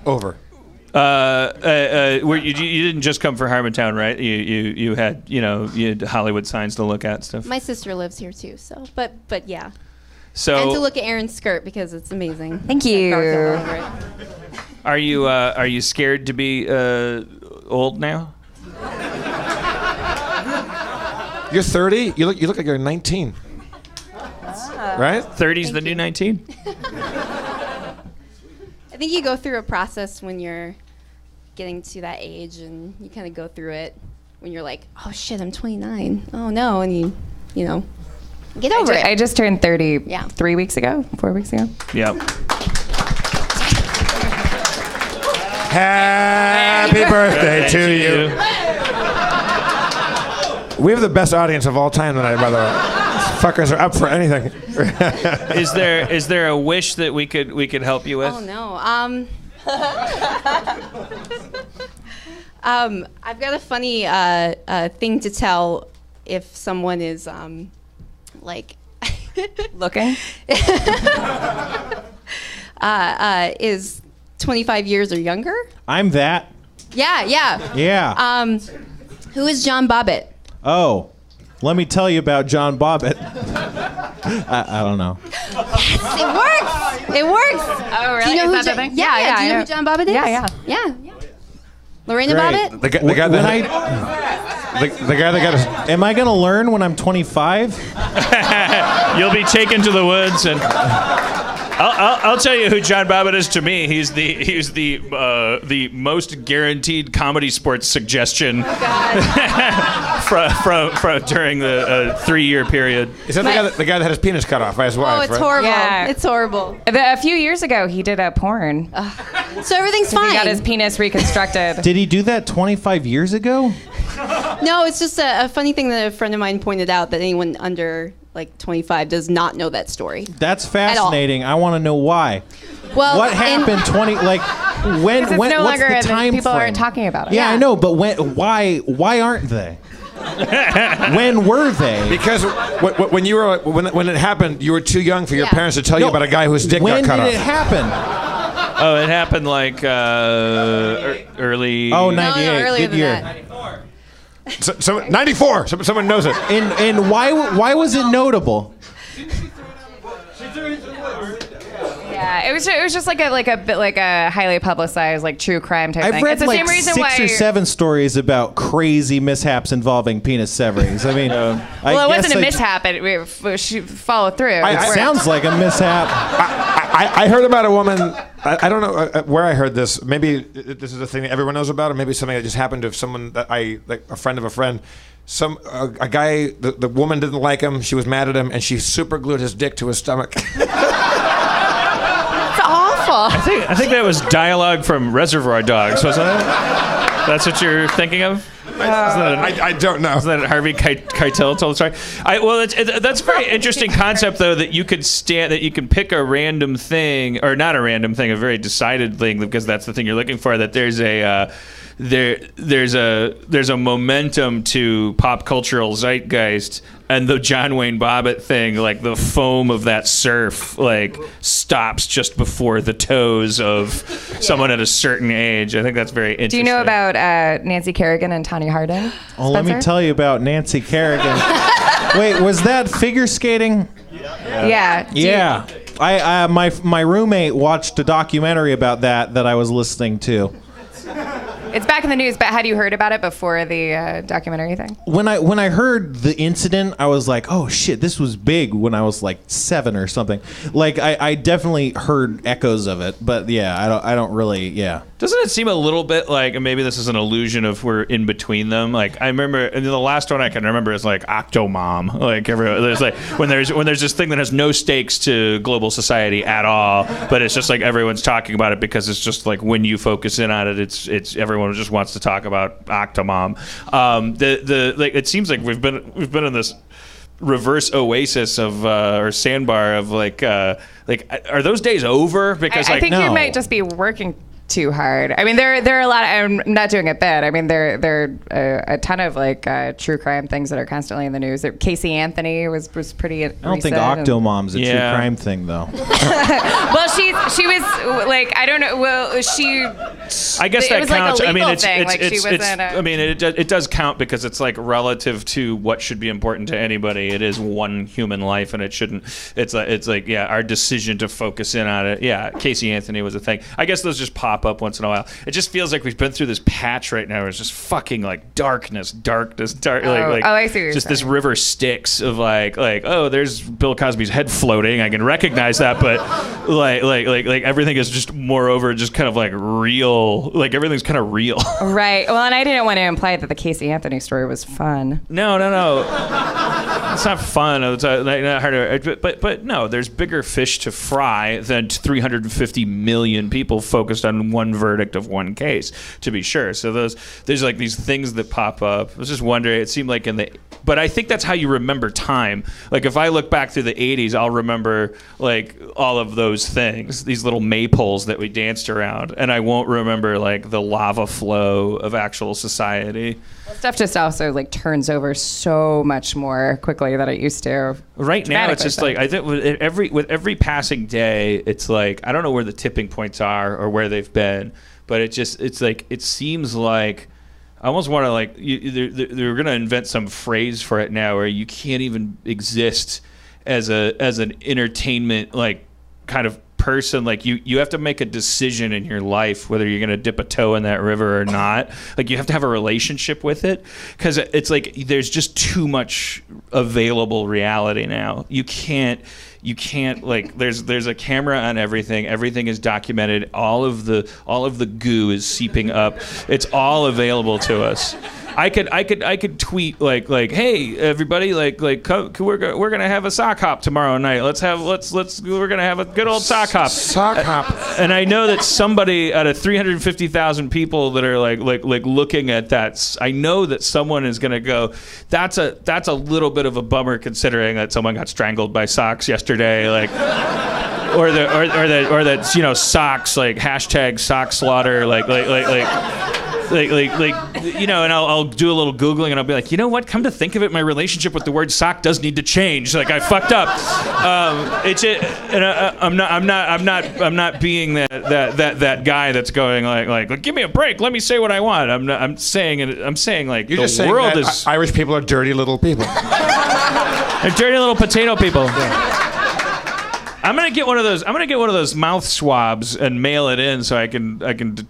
Speaker 1: Over.
Speaker 2: You didn't just come for Harmontown, right? You had you had Hollywood signs to look at stuff.
Speaker 8: My sister lives here too, so but yeah.
Speaker 2: So
Speaker 8: And to look at Aaron's skirt because it's amazing.
Speaker 6: Thank you.
Speaker 2: Are you scared to be old now?
Speaker 1: You're 30. You look like you're 19. Right?
Speaker 2: 30's the new 19.
Speaker 8: I think you go through a process when you're getting to that age, and you kind of go through it when you're like, oh shit, I'm 29. Oh no, and you know, get over it.
Speaker 6: I just turned 30
Speaker 8: Yeah.
Speaker 6: 4 weeks ago.
Speaker 2: Yep.
Speaker 1: Happy birthday to you. We have the best audience of all time tonight, by the way. These fuckers are up for anything.
Speaker 2: Is there a wish that we could help you with?
Speaker 8: Oh no. I've got a funny thing to tell if someone is like
Speaker 6: Looking?
Speaker 8: is 25 years or younger.
Speaker 3: I'm that.
Speaker 8: Yeah.
Speaker 3: Yeah.
Speaker 8: Who is John Bobbitt?
Speaker 3: Oh, let me tell you about John Bobbitt. I don't know.
Speaker 8: It works.
Speaker 6: Oh, really?
Speaker 8: Do you know
Speaker 6: Is
Speaker 8: who
Speaker 6: that the
Speaker 8: Jo-
Speaker 6: thing?
Speaker 8: Yeah. Do you know
Speaker 6: I
Speaker 8: who John Bobbitt is?
Speaker 6: Yeah.
Speaker 8: Lorena
Speaker 3: Great.
Speaker 8: Bobbitt?
Speaker 1: The guy
Speaker 3: When
Speaker 1: that got us.
Speaker 3: am I gonna learn when I'm 25?
Speaker 2: You'll be taken to the woods, and I'll tell you who John Bobbitt is to me. He's the most guaranteed comedy sports suggestion from during the 3-year period.
Speaker 1: Is that the guy that had his penis cut off by his wife?
Speaker 8: Oh, it's
Speaker 1: right?
Speaker 8: horrible.
Speaker 6: Yeah.
Speaker 8: It's horrible.
Speaker 6: A few years ago, he did a porn.
Speaker 8: So everything's
Speaker 6: He
Speaker 8: fine.
Speaker 6: got his penis reconstructed.
Speaker 3: Did he do that 25 years ago?
Speaker 8: No, it's just a funny thing that a friend of mine pointed out, that anyone under like 25 does not know that story.
Speaker 3: That's fascinating. I want to know why.
Speaker 8: Well,
Speaker 3: What happened 20 like when
Speaker 6: It's
Speaker 3: when
Speaker 6: no
Speaker 3: what's
Speaker 6: longer
Speaker 3: the time
Speaker 6: people
Speaker 3: frame?
Speaker 6: aren't talking about it.
Speaker 3: Yeah, I know, but why aren't they? When were they?
Speaker 1: Because when you were when it happened, you were too young for your
Speaker 8: Yeah.
Speaker 1: parents to tell you
Speaker 3: No,
Speaker 1: about a guy whose dick
Speaker 3: when
Speaker 1: got cut
Speaker 3: did it
Speaker 1: off.
Speaker 3: happen?
Speaker 2: Oh, it happened like early.
Speaker 3: Oh,
Speaker 8: No,
Speaker 3: 98.
Speaker 8: earlier
Speaker 3: Good
Speaker 8: than
Speaker 3: year.
Speaker 8: that.
Speaker 1: So 94. Someone knows it.
Speaker 3: And why was it notable?
Speaker 6: Yeah, it was just like a bit like a highly publicized like true crime type
Speaker 3: I've
Speaker 6: thing.
Speaker 3: read
Speaker 6: It's the
Speaker 3: like
Speaker 6: same reason
Speaker 3: 6
Speaker 6: why.
Speaker 3: or 7 stories about crazy mishaps involving penis severings. I mean,
Speaker 6: Well, it wasn't a mishap. She followed through.
Speaker 3: It sounds like a mishap.
Speaker 1: I heard about a woman. I don't know where I heard this. Maybe this is a thing that everyone knows about, or maybe something that just happened to someone that like a friend of a friend. A guy, the woman didn't like him. She was mad at him, and she super glued his dick to his stomach.
Speaker 6: It's awful.
Speaker 2: I think that was dialogue from Reservoir Dogs, wasn't it? That's what you're thinking of?
Speaker 1: I don't know.
Speaker 2: Isn't that Harvey Keitel told the story? That's a very interesting concept, though, that you could that you can pick a random thing, or not a random thing, a very decided thing, because that's the thing you're looking for. That there's a there's a momentum to pop cultural zeitgeist, and the John Wayne Bobbitt thing, like the foam of that surf, like stops just before the toes of someone at a certain age. I think that's very interesting.
Speaker 6: Do you know about Nancy Kerrigan and Tanya Harding?
Speaker 3: Oh, let me tell you about Nancy Kerrigan. Wait, was that figure skating?
Speaker 6: Yeah.
Speaker 3: Yeah. My roommate watched a documentary about that I was listening to.
Speaker 6: It's back in the news, but had you heard about it before the documentary thing?
Speaker 3: When I heard the incident, I was like, oh shit, this was big when I was like 7 or something. Like I definitely heard echoes of it, but yeah, I don't really, yeah.
Speaker 2: Doesn't it seem a little bit like, maybe this is an illusion of we're in between them? Like I remember, and the last one I can remember is like Octomom. Like there's like when there's this thing that has no stakes to global society at all, but it's just like everyone's talking about it because it's just like when you focus in on it, it's everyone just wants to talk about Octomom. Like it seems like we've been in this reverse oasis of or sandbar of like are those days over? Because
Speaker 6: I think
Speaker 3: no.
Speaker 6: you might just be working too hard. I mean, there are a lot. I'm not doing it bad. I mean, there are a ton of like true crime things that are constantly in the news. Casey Anthony was pretty.
Speaker 3: I don't think Octomom's a true crime thing, though.
Speaker 6: Well, she was like, I don't know. Well, she.
Speaker 2: I guess
Speaker 6: it
Speaker 2: that
Speaker 6: was
Speaker 2: counts.
Speaker 6: Like a legal
Speaker 2: I mean,
Speaker 6: thing. Like she wasn't
Speaker 2: I mean, it does count because it's like relative to what should be important to anybody. It is one human life, and it shouldn't. It's like yeah, our decision to focus in on it. Yeah, Casey Anthony was a thing. I guess those just pop up once in a while. It just feels like we've been through this patch right now. Where it's just fucking like darkness. Like
Speaker 6: I see what you're
Speaker 2: just this
Speaker 6: saying.
Speaker 2: river Styx of like oh, there's Bill Cosby's head floating. I can recognize that, but like everything is just moreover just kind of like real. Like everything's kind of real.
Speaker 6: Right. Well, and I didn't want to imply that the Casey Anthony story was fun.
Speaker 2: No. It's not fun. It's not hard but no, there's bigger fish to fry than 350 million people focused on one verdict of one case, to be sure. So there's like these things that pop up. I was just wondering, it seemed like but I think that's how you remember time. Like if I look back through the 80s, I'll remember like all of those things, these little maypoles that we danced around, and I won't remember like the lava flow of actual society.
Speaker 6: Stuff just also like turns over so much more quickly than it used to.
Speaker 2: Right now, it's just like I think with every passing day, it's like I don't know where the tipping points are or where they've been, but it's like it seems like I almost want to like they're going to invent some phrase for it now where you can't even exist as an entertainment like kind of person. Like you have to make a decision in your life whether you're going to dip a toe in that river or not. Like you have to have a relationship with it because it's like there's just too much available reality now. You can't like there's a camera on everything is documented, all of the goo is seeping up, it's all available to us. I could tweet like hey everybody like we're gonna have a sock hop tomorrow night. We're gonna have a good old sock hop. And I know that somebody out of 350,000 people that are like looking at that, I know that someone is gonna go, that's a little bit of a bummer considering that someone got strangled by socks yesterday, like. Or that you know socks like hashtag sock slaughter like you know, and I'll do a little Googling and I'll be like, you know what? Come to think of it, my relationship with the word sock does need to change. Like I fucked up. I'm not being that guy that's going like give me a break. Let me say what I want. I'm saying like
Speaker 1: You're
Speaker 2: the
Speaker 1: just saying
Speaker 2: world
Speaker 1: that
Speaker 2: is
Speaker 1: Irish people are dirty little people.
Speaker 2: they're dirty little potato people. I'm gonna get one of those. I'm gonna get one of those mouth swabs and mail it in so I can.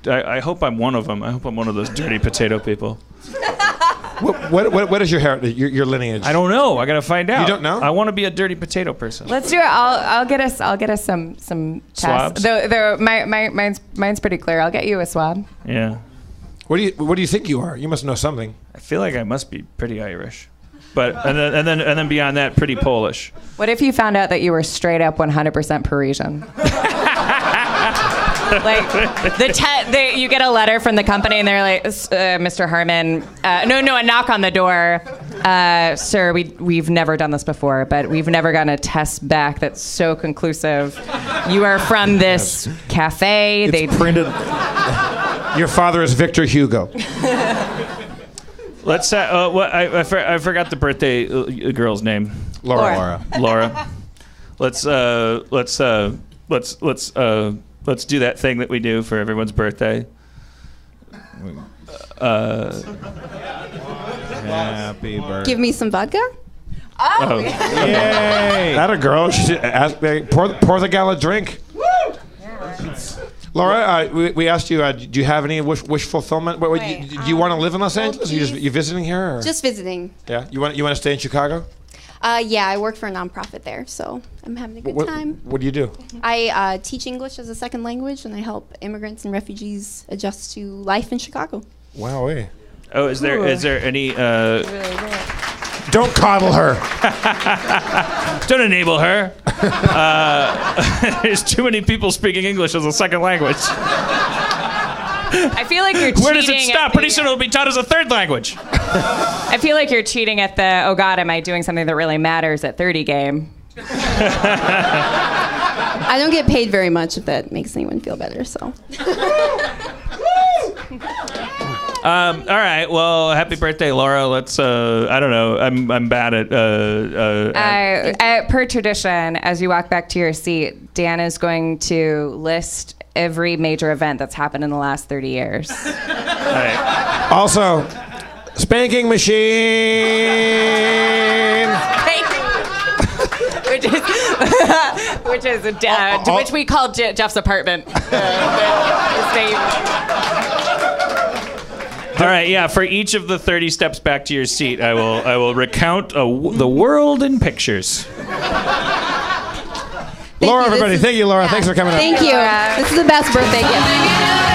Speaker 2: I hope I'm one of them. I hope I'm one of those dirty potato people.
Speaker 1: What is your heritage? Your lineage?
Speaker 2: I don't know. I gotta find out.
Speaker 1: You don't know?
Speaker 2: I want to be a dirty potato person.
Speaker 6: Let's do it. I'll get us some
Speaker 2: Swabs?
Speaker 6: tests. Mine's pretty clear. I'll get you a swab.
Speaker 2: Yeah.
Speaker 1: What do you think you are? You must know something.
Speaker 2: I feel like I must be pretty Irish, but and then beyond that, pretty Polish.
Speaker 6: What if you found out that you were straight up 100% Parisian? Like you get a letter from the company and they're like, Mr. Harmon, no, a knock on the door. Sir, we've never done this before, but we've never gotten a test back that's so conclusive. You are from this cafe.
Speaker 3: It's printed.
Speaker 1: Your father is Victor Hugo.
Speaker 2: Let's. I forgot the birthday girl's name.
Speaker 1: Laura.
Speaker 2: Let's do that thing that we do for everyone's birthday.
Speaker 3: Happy birthday.
Speaker 8: Give me some vodka.
Speaker 2: Oh.
Speaker 3: Yay!
Speaker 1: That a girl. She should pour the gal a drink. Laura, we asked you, do you have any wish fulfillment? Do you want to live in Los Angeles? You visiting here? Or?
Speaker 8: Just visiting.
Speaker 1: Yeah. You want to stay in Chicago?
Speaker 8: Yeah, I work for a nonprofit there, so I'm having a good time.
Speaker 1: What do you do?
Speaker 8: I teach English as a second language, and I help immigrants and refugees adjust to life in Chicago.
Speaker 1: Wow.
Speaker 2: Oh, is there any?
Speaker 1: Don't coddle her.
Speaker 2: Don't enable her. There's too many people speaking English as a second language.
Speaker 6: I feel like you're cheating.
Speaker 2: Where does it stop? Pretty soon it'll be taught as a third language.
Speaker 6: I feel like you're cheating at the, oh God, am I doing something that really matters at 30 game?
Speaker 8: I don't get paid very much, if that makes anyone feel better, so.
Speaker 2: All right. Well, happy birthday, Laura. Let's. I don't know. I'm bad at.
Speaker 6: Per tradition, as you walk back to your seat, Dan is going to list every major event that's happened in the last 30 years.
Speaker 2: Right.
Speaker 1: Also, spanking machine.
Speaker 6: Which we call Jeff's apartment.
Speaker 2: All right, yeah. For each of the 30 steps back to your seat, I will recount the world in pictures.
Speaker 1: Laura, everybody, thank you, Laura. Thanks for coming up.
Speaker 8: Thank you. This is the best birthday gift.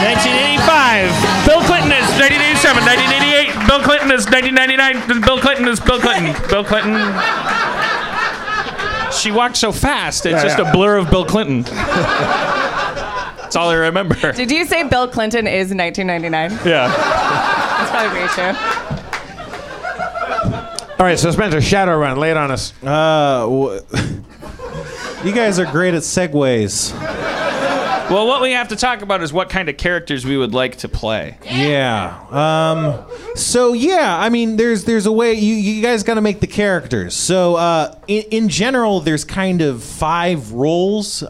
Speaker 2: 1985. Bill Clinton is 1987. 1988. Bill Clinton is 1999. Bill Clinton is Bill Clinton. Bill Clinton. She walked so fast, it's just a blur of Bill Clinton. That's all I remember.
Speaker 6: Did you say Bill Clinton is 1999?
Speaker 2: Yeah.
Speaker 6: That's probably very true.
Speaker 1: All right, so Spencer, Shadowrun, lay it on us.
Speaker 3: You guys are great at segues.
Speaker 2: Well, what we have to talk about is what kind of characters we would like to play.
Speaker 3: Yeah. So yeah, I mean, there's a way you guys got to make the characters. So in general, there's kind of 5 roles.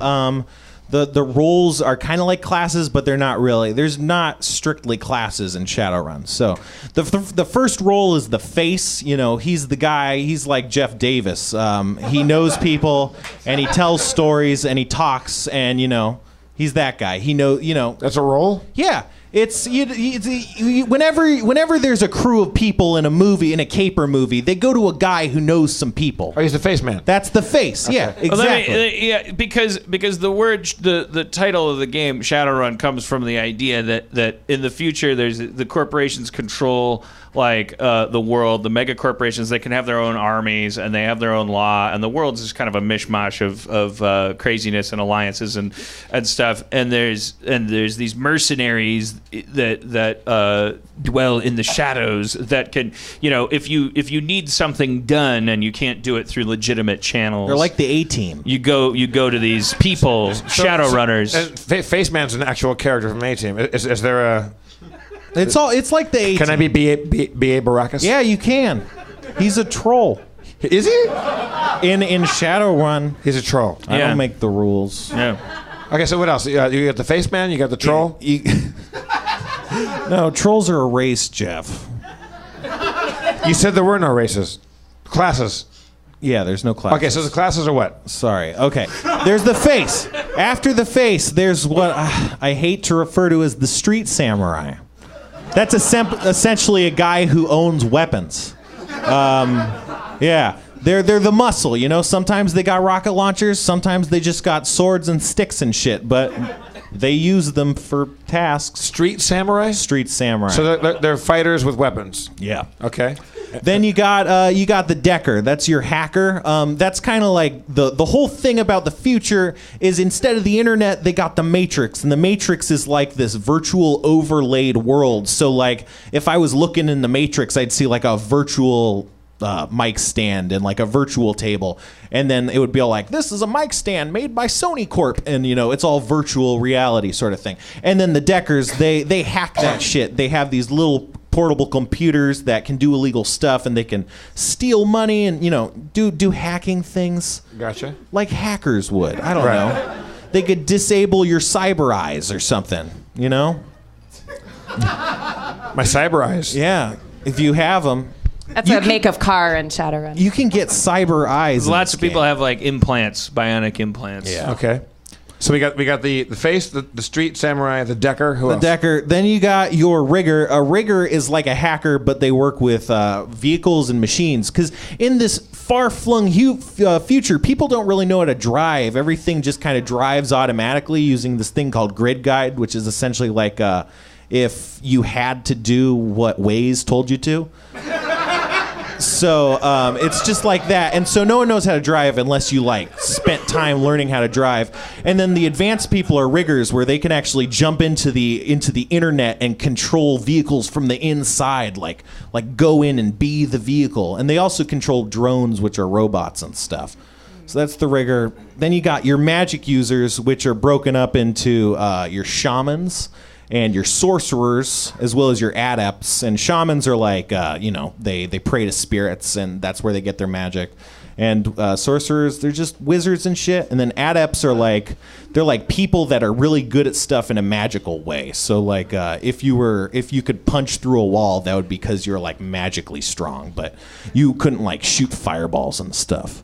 Speaker 3: The roles are kind of like classes, but they're not really. There's not strictly classes in Shadowrun. So the first role is the face. You know, he's the guy. He's like Jeff Davis. He knows people, and he tells stories, and he talks, and he's that guy. He knows.
Speaker 1: That's a role?
Speaker 3: Yeah. It's whenever there's a crew of people in a movie, in a caper movie, they go to a guy who knows some people.
Speaker 1: Oh, he's the face man.
Speaker 3: That's the face. Okay. Yeah, exactly.
Speaker 2: Because the word, the title of the game, Shadowrun, comes from the idea that in the future there's the corporations control the world, the mega corporations. They can have their own armies and they have their own law, and the world's just kind of a mishmash of craziness and alliances and stuff. And there's these mercenaries that dwell in the shadows that can, if you need something done and you can't do it through legitimate channels,
Speaker 3: they're like the A-Team.
Speaker 2: You go to these people, Shadowrunners.
Speaker 1: Face Man's an actual character from A-Team. Is there a?
Speaker 3: It's like the A-Team.
Speaker 1: Can I be B.A. Baracus?
Speaker 3: Yeah, you can. He's a troll.
Speaker 1: Is he?
Speaker 3: In Shadowrun,
Speaker 1: he's a troll.
Speaker 3: I don't make the rules.
Speaker 2: Yeah.
Speaker 1: Okay, so what else? You got the face man. You got the troll.
Speaker 3: No, trolls are a race, Jeff.
Speaker 1: You said there were no races, classes.
Speaker 3: Yeah, there's no classes.
Speaker 1: Okay, so the classes are what?
Speaker 3: Sorry. Okay. There's the face. After the face, there's what I hate to refer to as the street samurai. That's essentially a guy who owns weapons. Yeah. They're the muscle, you know? Sometimes they got rocket launchers, sometimes they just got swords and sticks and shit, but they use them for tasks.
Speaker 1: Street samurai?
Speaker 3: Street samurai.
Speaker 1: So they're fighters with weapons.
Speaker 3: Yeah.
Speaker 1: Okay.
Speaker 3: Then you got the decker. That's your hacker. That's kind of like the whole thing about the future is instead of the internet, they got the Matrix, and the Matrix is like this virtual overlaid world. So like if I was looking in the Matrix, I'd see like a virtual mic stand and like a virtual table, and then it would be all like, this is a mic stand made by Sony Corp, and you know it's all virtual reality sort of thing. And then the deckers, they hack that shit. They have these little portable computers that can do illegal stuff, and they can steal money and, you know, do hacking things.
Speaker 1: Gotcha.
Speaker 3: Like hackers would. I don't know. They could disable your cyber eyes or something, you know?
Speaker 1: My cyber eyes.
Speaker 3: Yeah. If you have them.
Speaker 6: That's a make of car in Shadowrun.
Speaker 3: You can get cyber eyes.
Speaker 2: Lots of people have like implants, bionic implants.
Speaker 3: Yeah.
Speaker 1: Okay. So we got the face, the street samurai, the decker. Who else?
Speaker 3: Decker. Then you got your rigger. A rigger is like a hacker, but they work with vehicles and machines. Because in this far-flung future, people don't really know how to drive. Everything just kind of drives automatically using this thing called grid guide, which is essentially like if you had to do what Waze told you to. So it's just like that, and so no one knows how to drive unless you like spent time learning how to drive. And then the advanced people are riggers, where they can actually jump into the internet and control vehicles from the inside, like go in and be the vehicle. And they also control drones, which are robots and stuff. So that's the rigger. Then you got your magic users, which are broken up into your shamans and your sorcerers, as well as your adepts. And shamans are like, they pray to spirits, and that's where they get their magic. And sorcerers, they're just wizards and shit. And then adepts are like, they're like people that are really good at stuff in a magical way. So like, if you could punch through a wall, that would be because you're like magically strong, but you couldn't like shoot fireballs and stuff.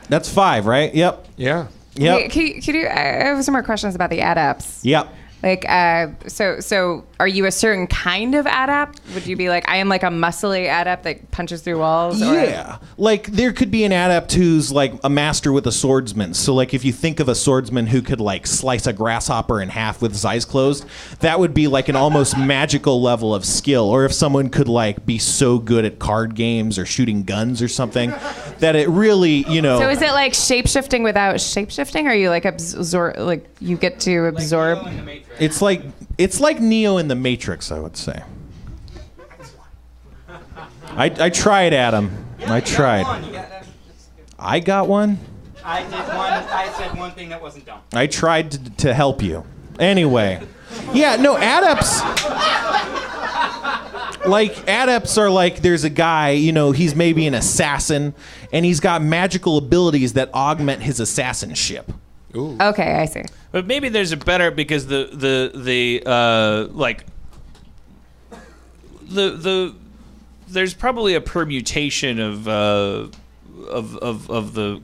Speaker 3: That's 5, right? Yep.
Speaker 1: Yeah.
Speaker 3: Yep.
Speaker 6: Wait, could you? I have some more questions about the adepts.
Speaker 3: Yep.
Speaker 6: Like, so are you a certain kind of adept? Would you be like, I am like a muscly adept that punches through walls? Or?
Speaker 3: Yeah. Like, there could be an adept who's like a master with a swordsman. So, like, if you think of a swordsman who could like slice a grasshopper in half with his eyes closed, that would be like an almost magical level of skill. Or if someone could like be so good at card games or shooting guns or something that it really, you know.
Speaker 6: So is it like shape-shifting without shape-shifting? Or are you like you get to absorb?
Speaker 3: It's like Neo in the Matrix, I would say. I tried, Adam. I tried. I got one.
Speaker 5: I did one. I said one thing that wasn't dumb.
Speaker 3: I tried to help you. Anyway. Yeah, no, adepts. Like, adepts are like, there's a guy, you know, he's maybe an assassin, and he's got magical abilities that augment his assassinship.
Speaker 1: Ooh.
Speaker 6: Okay, I see.
Speaker 2: But maybe there's a better, because there's probably a permutation of the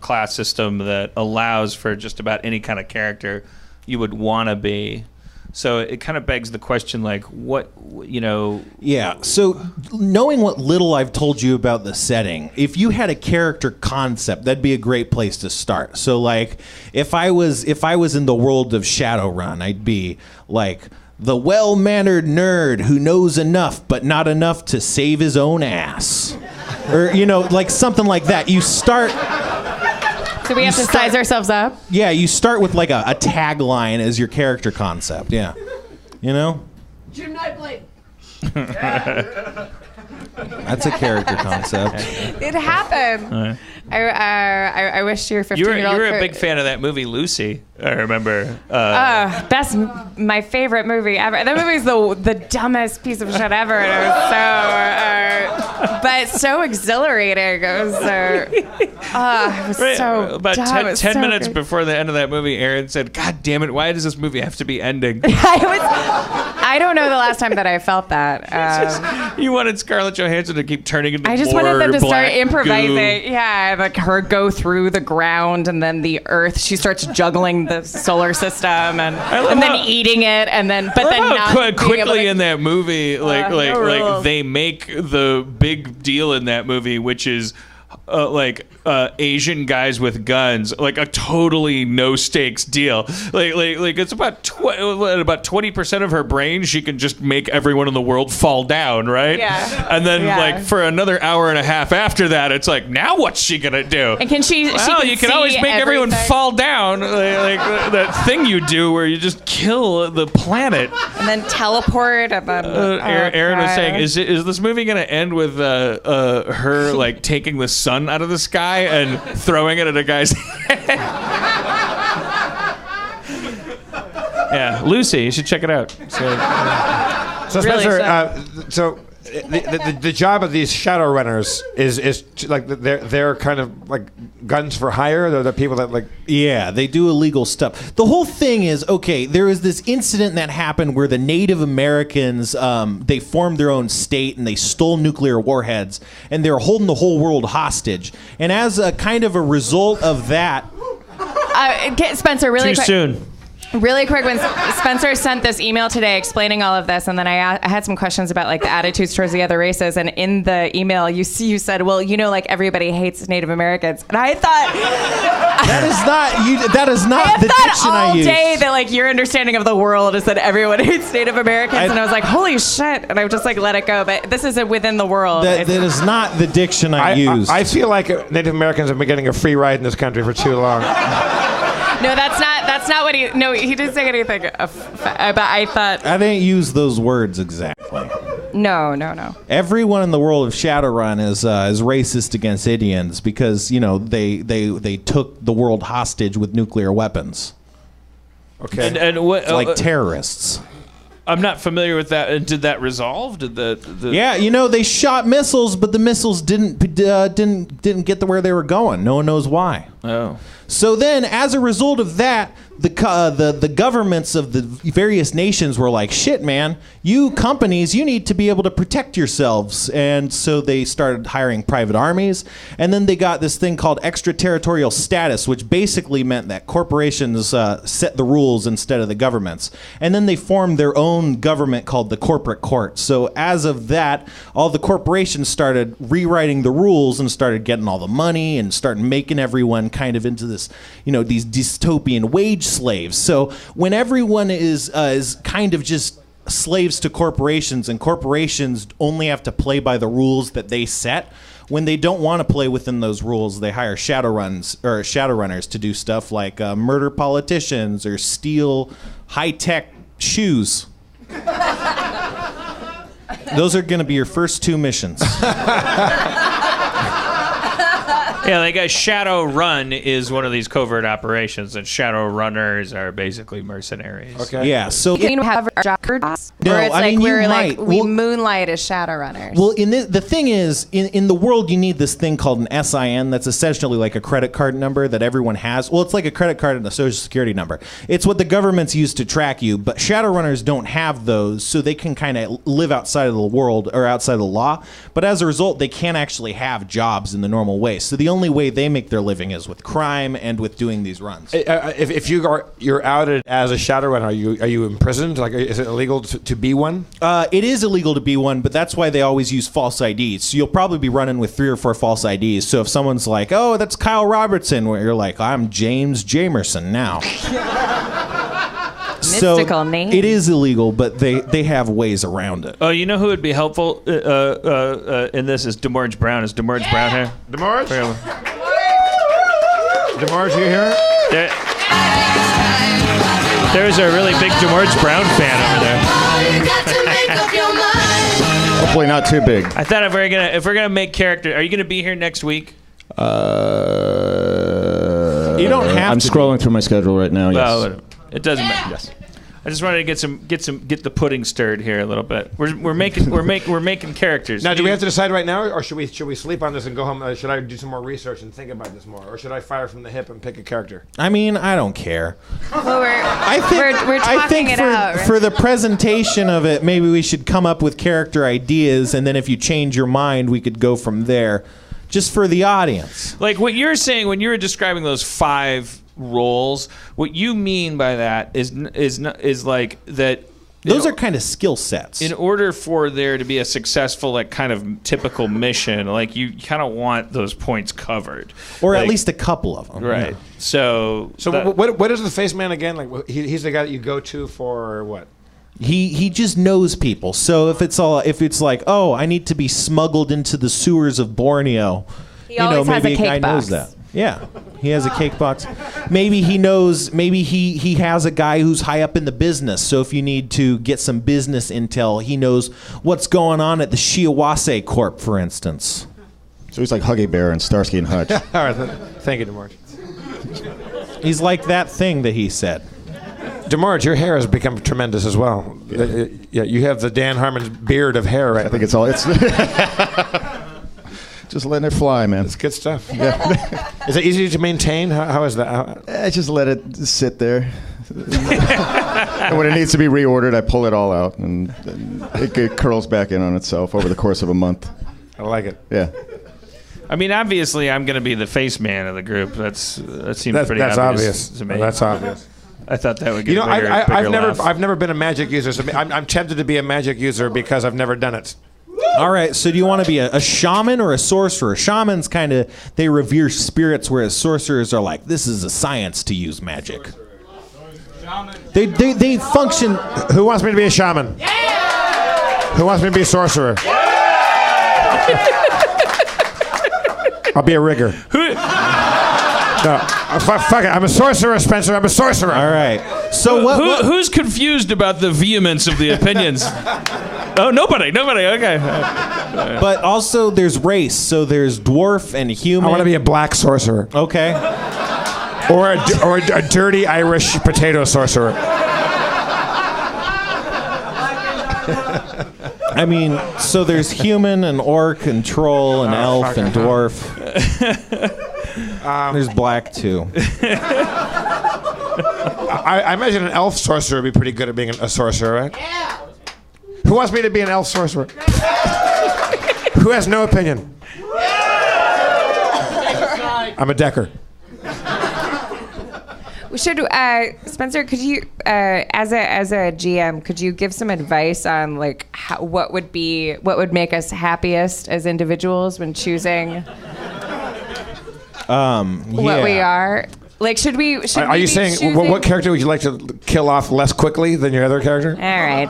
Speaker 2: class system that allows for just about any kind of character you would want to be. So it kind of begs the question, like, what, you know...
Speaker 3: Yeah, so knowing what little I've told you about the setting, if you had a character concept, that'd be a great place to start. So, like, if I was in the world of Shadowrun, I'd be, like, the well-mannered nerd who knows enough, but not enough to save his own ass. Or, you know, like, something like that. You start...
Speaker 6: So we have to size ourselves up?
Speaker 3: Yeah, you start with like a tagline as your character concept. Yeah. You know?
Speaker 9: Jim Nightblade.
Speaker 3: That's a character concept.
Speaker 6: It happened. I wish your 15-year-old...
Speaker 2: You were a big fan of that movie, Lucy. I remember.
Speaker 6: My favorite movie ever. That movie's the dumbest piece of shit ever. And it was but so exhilarating. It was so
Speaker 2: about
Speaker 6: dumb.
Speaker 2: 10 minutes before the end of that movie, Aaron said, "God damn it! Why does this movie have to be ending?"
Speaker 6: I don't know the last time that I felt that.
Speaker 2: You wanted Scarlett Johansson to keep turning into
Speaker 6: I just
Speaker 2: more
Speaker 6: wanted them to start
Speaker 2: black
Speaker 6: improvising.
Speaker 2: goo.
Speaker 6: Yeah, like her go through the ground and then the earth. She starts juggling the solar system and
Speaker 2: love
Speaker 6: then
Speaker 2: how-
Speaker 6: eating it and then but then
Speaker 2: How
Speaker 6: not being able
Speaker 2: quickly
Speaker 6: to-
Speaker 2: in that movie, like
Speaker 6: no rules.
Speaker 2: they make the big deal in that movie, which is Asian guys with guns, like a totally no stakes deal. Like it's about 20% of her brain she can just make everyone in the world fall down, right?
Speaker 6: Yeah.
Speaker 2: And then
Speaker 6: Yeah.
Speaker 2: like for another hour and a half after that, it's like, now what's she gonna do?
Speaker 6: And can she?
Speaker 2: Well, you can always make everyone fall down, like that thing you do where you just kill the planet.
Speaker 6: and then teleport and then.
Speaker 2: Aaron was
Speaker 6: God.
Speaker 2: saying, is this movie going to end with her like taking the sun out of the sky and throwing it at a guy's head? Yeah, Lucy, you should check it out.
Speaker 1: So
Speaker 6: Really
Speaker 1: Spencer, the job of these shadow runners is like they're kind of like guns for hire. They're the people that like.
Speaker 3: Yeah, they do illegal stuff. The whole thing is, okay, there was this incident that happened where the Native Americans, they formed their own state and they stole nuclear warheads and they were holding the whole world hostage. And as a kind of a result of that...
Speaker 6: Spencer, really
Speaker 2: Too
Speaker 6: quick.
Speaker 2: soon.
Speaker 6: Really quick, when Spencer sent this email today explaining all of this, and then I had some questions about like the attitudes towards the other races, and in the email you said, well, like everybody hates Native Americans, and I thought
Speaker 3: that is not the diction I
Speaker 6: all
Speaker 3: use.
Speaker 6: day that like your understanding of the world is that everyone hates Native Americans, and I was like, holy shit, and I would just like let it go. But this isn't within the world.
Speaker 3: That is not the diction I use.
Speaker 1: I feel like Native Americans have been getting a free ride in this country for too long.
Speaker 6: No, that's not what he. No, he didn't say anything. But I thought.
Speaker 3: I didn't use those words exactly.
Speaker 6: No.
Speaker 3: Everyone in the world of Shadowrun is racist against Indians because they took the world hostage with nuclear weapons,
Speaker 1: Okay.
Speaker 2: And what?
Speaker 3: like terrorists.
Speaker 2: I'm not familiar with that. Did that resolve? Did the
Speaker 3: Yeah, they shot missiles, but the missiles didn't get to where they were going. No one knows why.
Speaker 2: Oh.
Speaker 3: So then, as a result of that, the governments of the various nations were like, shit, man, you companies, you need to be able to protect yourselves. And so they started hiring private armies. And then they got this thing called extraterritorial status, which basically meant that corporations set the rules instead of the governments. And then they formed their own government called the corporate court. So as of that, all the corporations started rewriting the rules and started getting all the money and started making everyone kind of into this, these dystopian wage slaves. So when everyone is kind of just slaves to corporations and corporations only have to play by the rules that they set, when they don't want to play within those rules, they hire shadowrunners to do stuff like murder politicians or steal high-tech shoes. Those are going to be your first 2 missions.
Speaker 2: Yeah, like a shadow run is one of these covert operations, and shadow runners are basically mercenaries.
Speaker 1: Okay.
Speaker 3: Yeah, so
Speaker 6: Can you have our jobs?
Speaker 3: No,
Speaker 6: Or it's
Speaker 3: I
Speaker 6: like
Speaker 3: mean, you
Speaker 6: we're
Speaker 3: might.
Speaker 6: like we
Speaker 3: Well-
Speaker 6: moonlight as Shadowrunners.
Speaker 3: well, the thing is, in the world, you need this thing called an SIN. That's essentially like a credit card number that everyone has. Well, it's like a credit card and a social security number. It's what the governments use to track you, but Shadowrunners don't have those, so they can kind of live outside of the world or outside of the law. But as a result, they can't actually have jobs in the normal way. So the only way they make their living is with crime and with doing these runs.
Speaker 1: If you're outed as a Shadowrun, are you imprisoned? Like, is it illegal to be one?
Speaker 3: It is illegal to be one, but that's why they always use false IDs. So you'll probably be running with 3 or 4 false IDs. So if someone's like, "Oh, that's Kyle Robertson," where you're like, "I'm James Jamerson now."
Speaker 6: Mystical name.
Speaker 3: It is illegal, but they have ways around it.
Speaker 2: Oh, you know who would be helpful in this is Demorge Brown. Is Demorge Brown here?
Speaker 1: Demorge? Demorge, you here?
Speaker 2: There's a really big Demorge Brown fan over there.
Speaker 9: Hopefully not too big.
Speaker 2: I thought if we're gonna make character, are you gonna be here next week?
Speaker 3: You don't have
Speaker 9: I'm
Speaker 3: to
Speaker 9: scrolling through my schedule right now. Yes.
Speaker 2: Well, it doesn't matter.
Speaker 9: Yes.
Speaker 2: I just wanted to get the pudding stirred here a little bit. We're making characters.
Speaker 1: Now, do we have to decide right now, or should we sleep on this and go home? Should I do some more research and think about this more, or should I fire from the hip and pick a character?
Speaker 3: I mean, I don't care.
Speaker 6: Well, we're
Speaker 3: I
Speaker 6: talking
Speaker 3: think
Speaker 6: it
Speaker 3: for,
Speaker 6: out. Right?
Speaker 3: for the presentation of it, maybe we should come up with character ideas, and then if you change your mind, we could go from there. Just for the audience.
Speaker 2: Like what you're saying when you were describing those 5 roles, what you mean by that is like that.
Speaker 3: Those are kind of skill sets.
Speaker 2: In order for there to be a successful, like, kind of typical mission, like, you kind of want those points covered,
Speaker 3: or
Speaker 2: like,
Speaker 3: at least a couple of them,
Speaker 2: right?
Speaker 3: Yeah.
Speaker 1: So what is the face man again? Like, he's the guy that you go to for what?
Speaker 3: He just knows people. So if it's like, oh, I need to be smuggled into the sewers of Borneo,
Speaker 6: He always has
Speaker 3: maybe
Speaker 6: a cake
Speaker 3: guy
Speaker 6: box.
Speaker 3: knows that. Yeah, he has a cake box. Maybe he knows. Maybe he has a guy who's high up in the business. So if you need to get some business intel, he knows what's going on at the Shiawase Corp, for instance.
Speaker 9: So he's like Huggy Bear and Starsky and Hutch.
Speaker 1: All right, thank you, DeMarge.
Speaker 3: He's like that thing that he said.
Speaker 1: DeMarge, your hair has become tremendous as well. Yeah, you have the Dan Harmon's beard of hair right
Speaker 9: I think it's just letting it fly, man.
Speaker 1: It's good stuff. Yeah. Is it easy to maintain? How is that?
Speaker 9: I just let it sit there. And when it needs to be reordered, I pull it all out, and it curls back in on itself over the course of a month.
Speaker 1: I like it.
Speaker 9: Yeah.
Speaker 2: I mean, obviously, I'm going to be the face man of the group. That seems pretty obvious to me.
Speaker 1: That's obvious.
Speaker 2: I thought that would get
Speaker 1: You know,
Speaker 2: bigger laugh.
Speaker 1: I've never been a magic user, so I'm tempted to be a magic user because I've never done it.
Speaker 3: All right, so do you want to be a shaman or a sorcerer? Shamans kind of, they revere spirits, whereas sorcerers are like, this is a science to use magic. They function.
Speaker 1: Who wants me to be a shaman? Yeah! Who wants me to be a sorcerer? I'll be a rigger. No, fuck it. I'm a sorcerer, Spencer. I'm a sorcerer.
Speaker 3: All right. So
Speaker 2: Who's confused about the vehemence of the opinions? Oh, nobody. Okay.
Speaker 3: But also there's race. So there's dwarf and human.
Speaker 1: I want to be a black sorcerer.
Speaker 3: Okay.
Speaker 1: Or a dirty Irish potato sorcerer.
Speaker 3: I mean, so there's human and orc and troll and elf and dwarf. There's black too.
Speaker 1: I imagine an elf sorcerer would be pretty good at being a sorcerer, right? Yeah. Who wants me to be an elf sorcerer? Who has no opinion? I'm a decker.
Speaker 6: Should Spencer? Could you, as a GM, could you give some advice on like what would make us happiest as individuals when choosing what we are? Like, should we?
Speaker 1: Are you saying what character would you like to kill off less quickly than your other character?
Speaker 6: All right.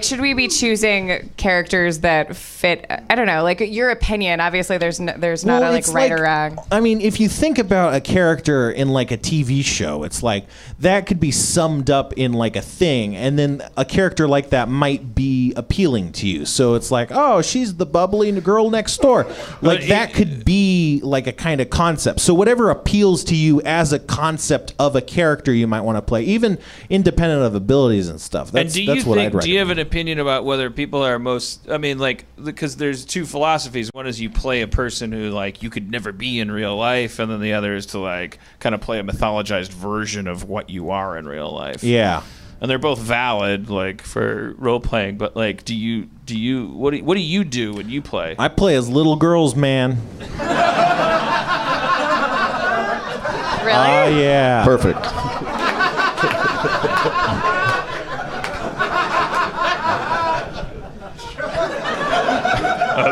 Speaker 6: Should we be choosing characters that fit? I don't know. Like your opinion. Obviously, there's not a right or wrong.
Speaker 3: I mean, if you think about a character in like a TV show, it's like that could be summed up in like a thing, and then a character like that might be appealing to you. So it's like, oh, she's the bubbly girl next door. Like that could be like a kind of concept. So whatever appeals to you as a concept of a character, you might want to play, even independent of abilities and stuff. That's what I'd recommend.
Speaker 2: Do you have an opinion about whether people are most? I mean, like, because there's two philosophies. One is you play a person who like you could never be in real life, and then the other is to like kind of play a mythologized version of what you are in real life.
Speaker 3: Yeah.
Speaker 2: And they're both valid, like for role playing. But like, what do you do when you play?
Speaker 3: I play as little girls, man.
Speaker 6: Really?
Speaker 3: Oh yeah.
Speaker 9: Perfect.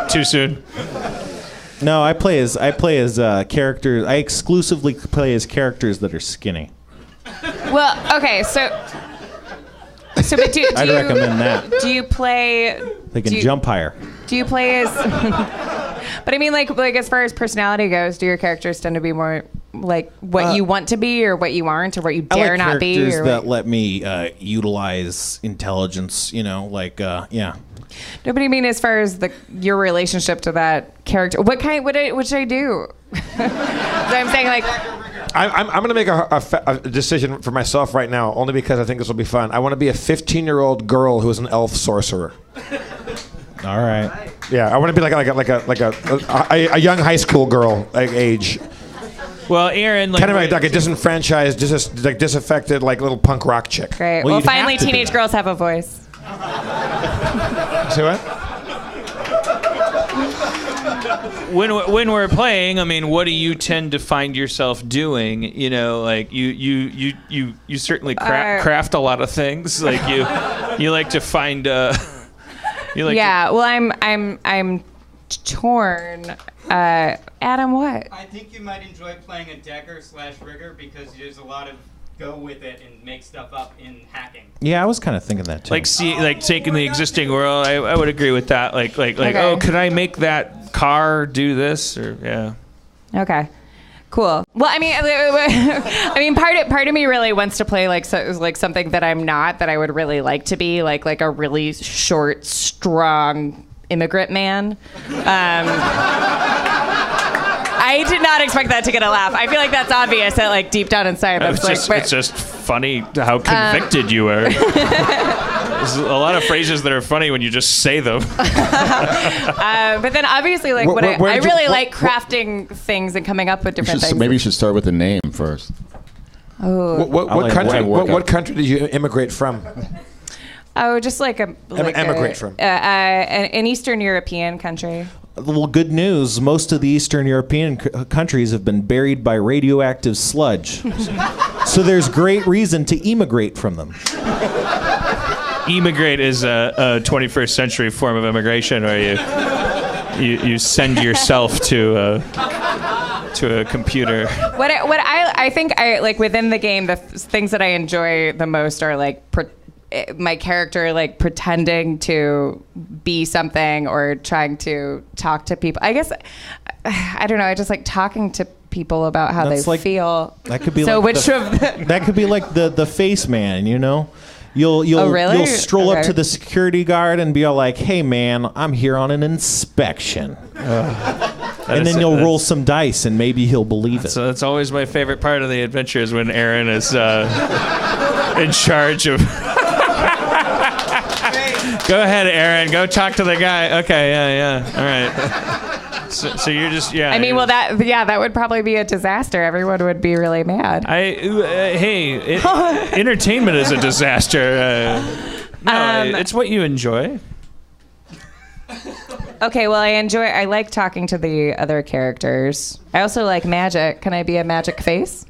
Speaker 2: Too soon.
Speaker 3: No, I play as characters. I exclusively play as characters that are skinny.
Speaker 6: Well, okay, so but
Speaker 3: I'd recommend that.
Speaker 6: Do you play?
Speaker 3: They can jump higher.
Speaker 6: Do you play as? But I mean, like as far as personality goes, do your characters tend to be more like what you want to be, or what you aren't, or what you dare not be?
Speaker 3: Characters
Speaker 6: or
Speaker 3: that let me utilize intelligence. You know, like yeah.
Speaker 6: No, but I mean, as far as your relationship to that character, what should I do? So I'm saying, like,
Speaker 1: I'm going to make a decision for myself right now, only because I think this will be fun. I want to be a 15-year-old girl who is an elf sorcerer.
Speaker 3: All right.
Speaker 1: Yeah, I want to be like a young high school girl age.
Speaker 2: Well, Aaron,
Speaker 1: Kind of like a disenfranchised, disaffected, like little punk rock chick.
Speaker 6: Great.
Speaker 3: Well,
Speaker 6: Well,
Speaker 3: you'd have
Speaker 6: finally,
Speaker 3: to be.
Speaker 6: teenage girls have a voice.
Speaker 1: See what?
Speaker 2: when we're playing, I mean, what do you tend to find yourself doing? You know, like you certainly craft a lot of things. Like you like to find. You like
Speaker 6: Yeah. Well, I'm torn. Adam, what?
Speaker 5: I think you might enjoy playing a decker/rigger because there's a lot of go with it and make stuff up in hacking.
Speaker 3: Yeah, I was kind of thinking that too.
Speaker 2: like taking the existing world. I would agree with that. Like
Speaker 6: Okay.
Speaker 2: oh, could I make that car do this? Or yeah.
Speaker 6: Okay. Cool. Well, I mean, part of me really wants to play like something that I'm not, that I would really like to be, like a really short, strong immigrant man. I did not expect that to get a laugh. I feel like that's obvious that like deep down inside.
Speaker 2: It's just funny how convicted you are. There's a lot of phrases that are funny when you just say them.
Speaker 6: But then obviously, like, I really like crafting things and coming up with different things.
Speaker 9: Maybe you should start with the name first.
Speaker 6: Oh.
Speaker 1: What country did you immigrate from?
Speaker 6: Oh, just
Speaker 1: Emigrate from?
Speaker 6: An Eastern European country.
Speaker 3: Well, good news. Most of the Eastern European countries have been buried by radioactive sludge. So there's great reason to emigrate from them.
Speaker 2: Emigrate is a 21st century form of immigration where you send yourself to a computer.
Speaker 6: What I think I like within the game, the things that I enjoy the most are like my character like pretending to be something or trying to talk to people. I guess I don't know. I just like talking to people about how
Speaker 3: That's
Speaker 6: they
Speaker 3: like-
Speaker 6: feel.
Speaker 3: That could be
Speaker 6: So
Speaker 3: like
Speaker 6: which of the,
Speaker 3: that could be like the face man, you know? You'll
Speaker 6: really?
Speaker 3: you'll stroll up
Speaker 6: Okay.
Speaker 3: to the security guard and be all like, "Hey man, I'm here on an inspection." And then you'll roll some dice and maybe he'll believe it.
Speaker 2: So that's always my favorite part of the adventure is when Aaron is in charge of. Go ahead, Aaron. Go talk to the guy. Okay, yeah. All right. So you're just
Speaker 6: I mean, well, that would probably be a disaster. Everyone would be really mad.
Speaker 2: Entertainment is a disaster. It's what you enjoy.
Speaker 6: Okay, well, I like talking to the other characters. I also like magic. Can I be a magic face?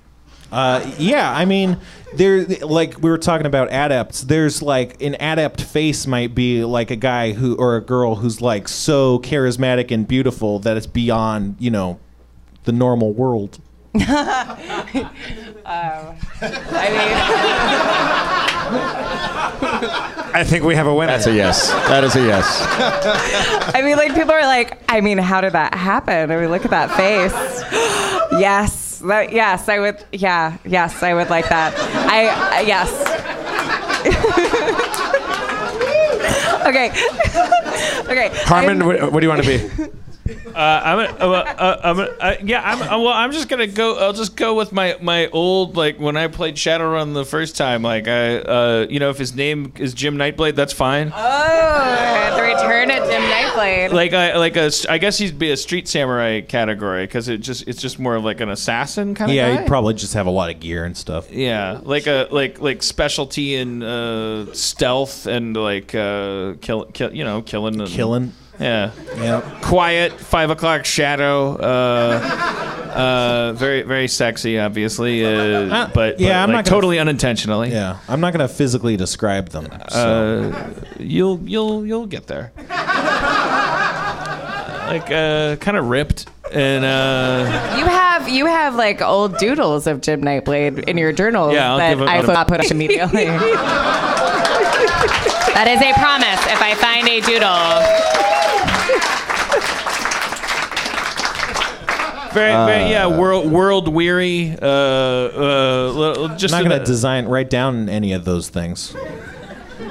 Speaker 3: Yeah, I mean, there, like we were talking about adepts. There's like an adept face might be like a guy who or a girl who's like so charismatic and beautiful that it's beyond, you know, the normal world.
Speaker 1: I think we have a winner.
Speaker 9: That's a yes. That is a yes.
Speaker 6: I mean, like people are like, I mean, how did that happen? I mean, look at that face. Yes, I would. Yeah, yes, I would like that. Yes. Okay.
Speaker 1: Harmon, what do you want to be?
Speaker 2: I'm just gonna go. I'll just go with my old, like when I played Shadowrun the first time. Like if his name is Jim Nightblade, that's fine.
Speaker 6: Oh, the return of Jim Nightblade.
Speaker 2: I guess he'd be a street samurai category because it's just more of like an assassin kind of guy.
Speaker 3: Yeah, he'd probably just have a lot of gear and stuff.
Speaker 2: Yeah, like specialty in stealth and like killing.
Speaker 3: Killing.
Speaker 2: Yeah.
Speaker 3: Yep.
Speaker 2: Quiet 5 o'clock shadow. Very very sexy, obviously. But
Speaker 3: yeah, I'm
Speaker 2: like,
Speaker 3: not gonna
Speaker 2: totally unintentionally.
Speaker 3: Yeah, I'm not gonna physically describe them. So.
Speaker 2: You'll get there. Like kind of ripped and.
Speaker 6: You have like old doodles of Jim Nightblade in your journal that I will not put up immediately. That is a promise. If I find a doodle.
Speaker 2: World weary. Just
Speaker 3: I'm not gonna write down any of those things.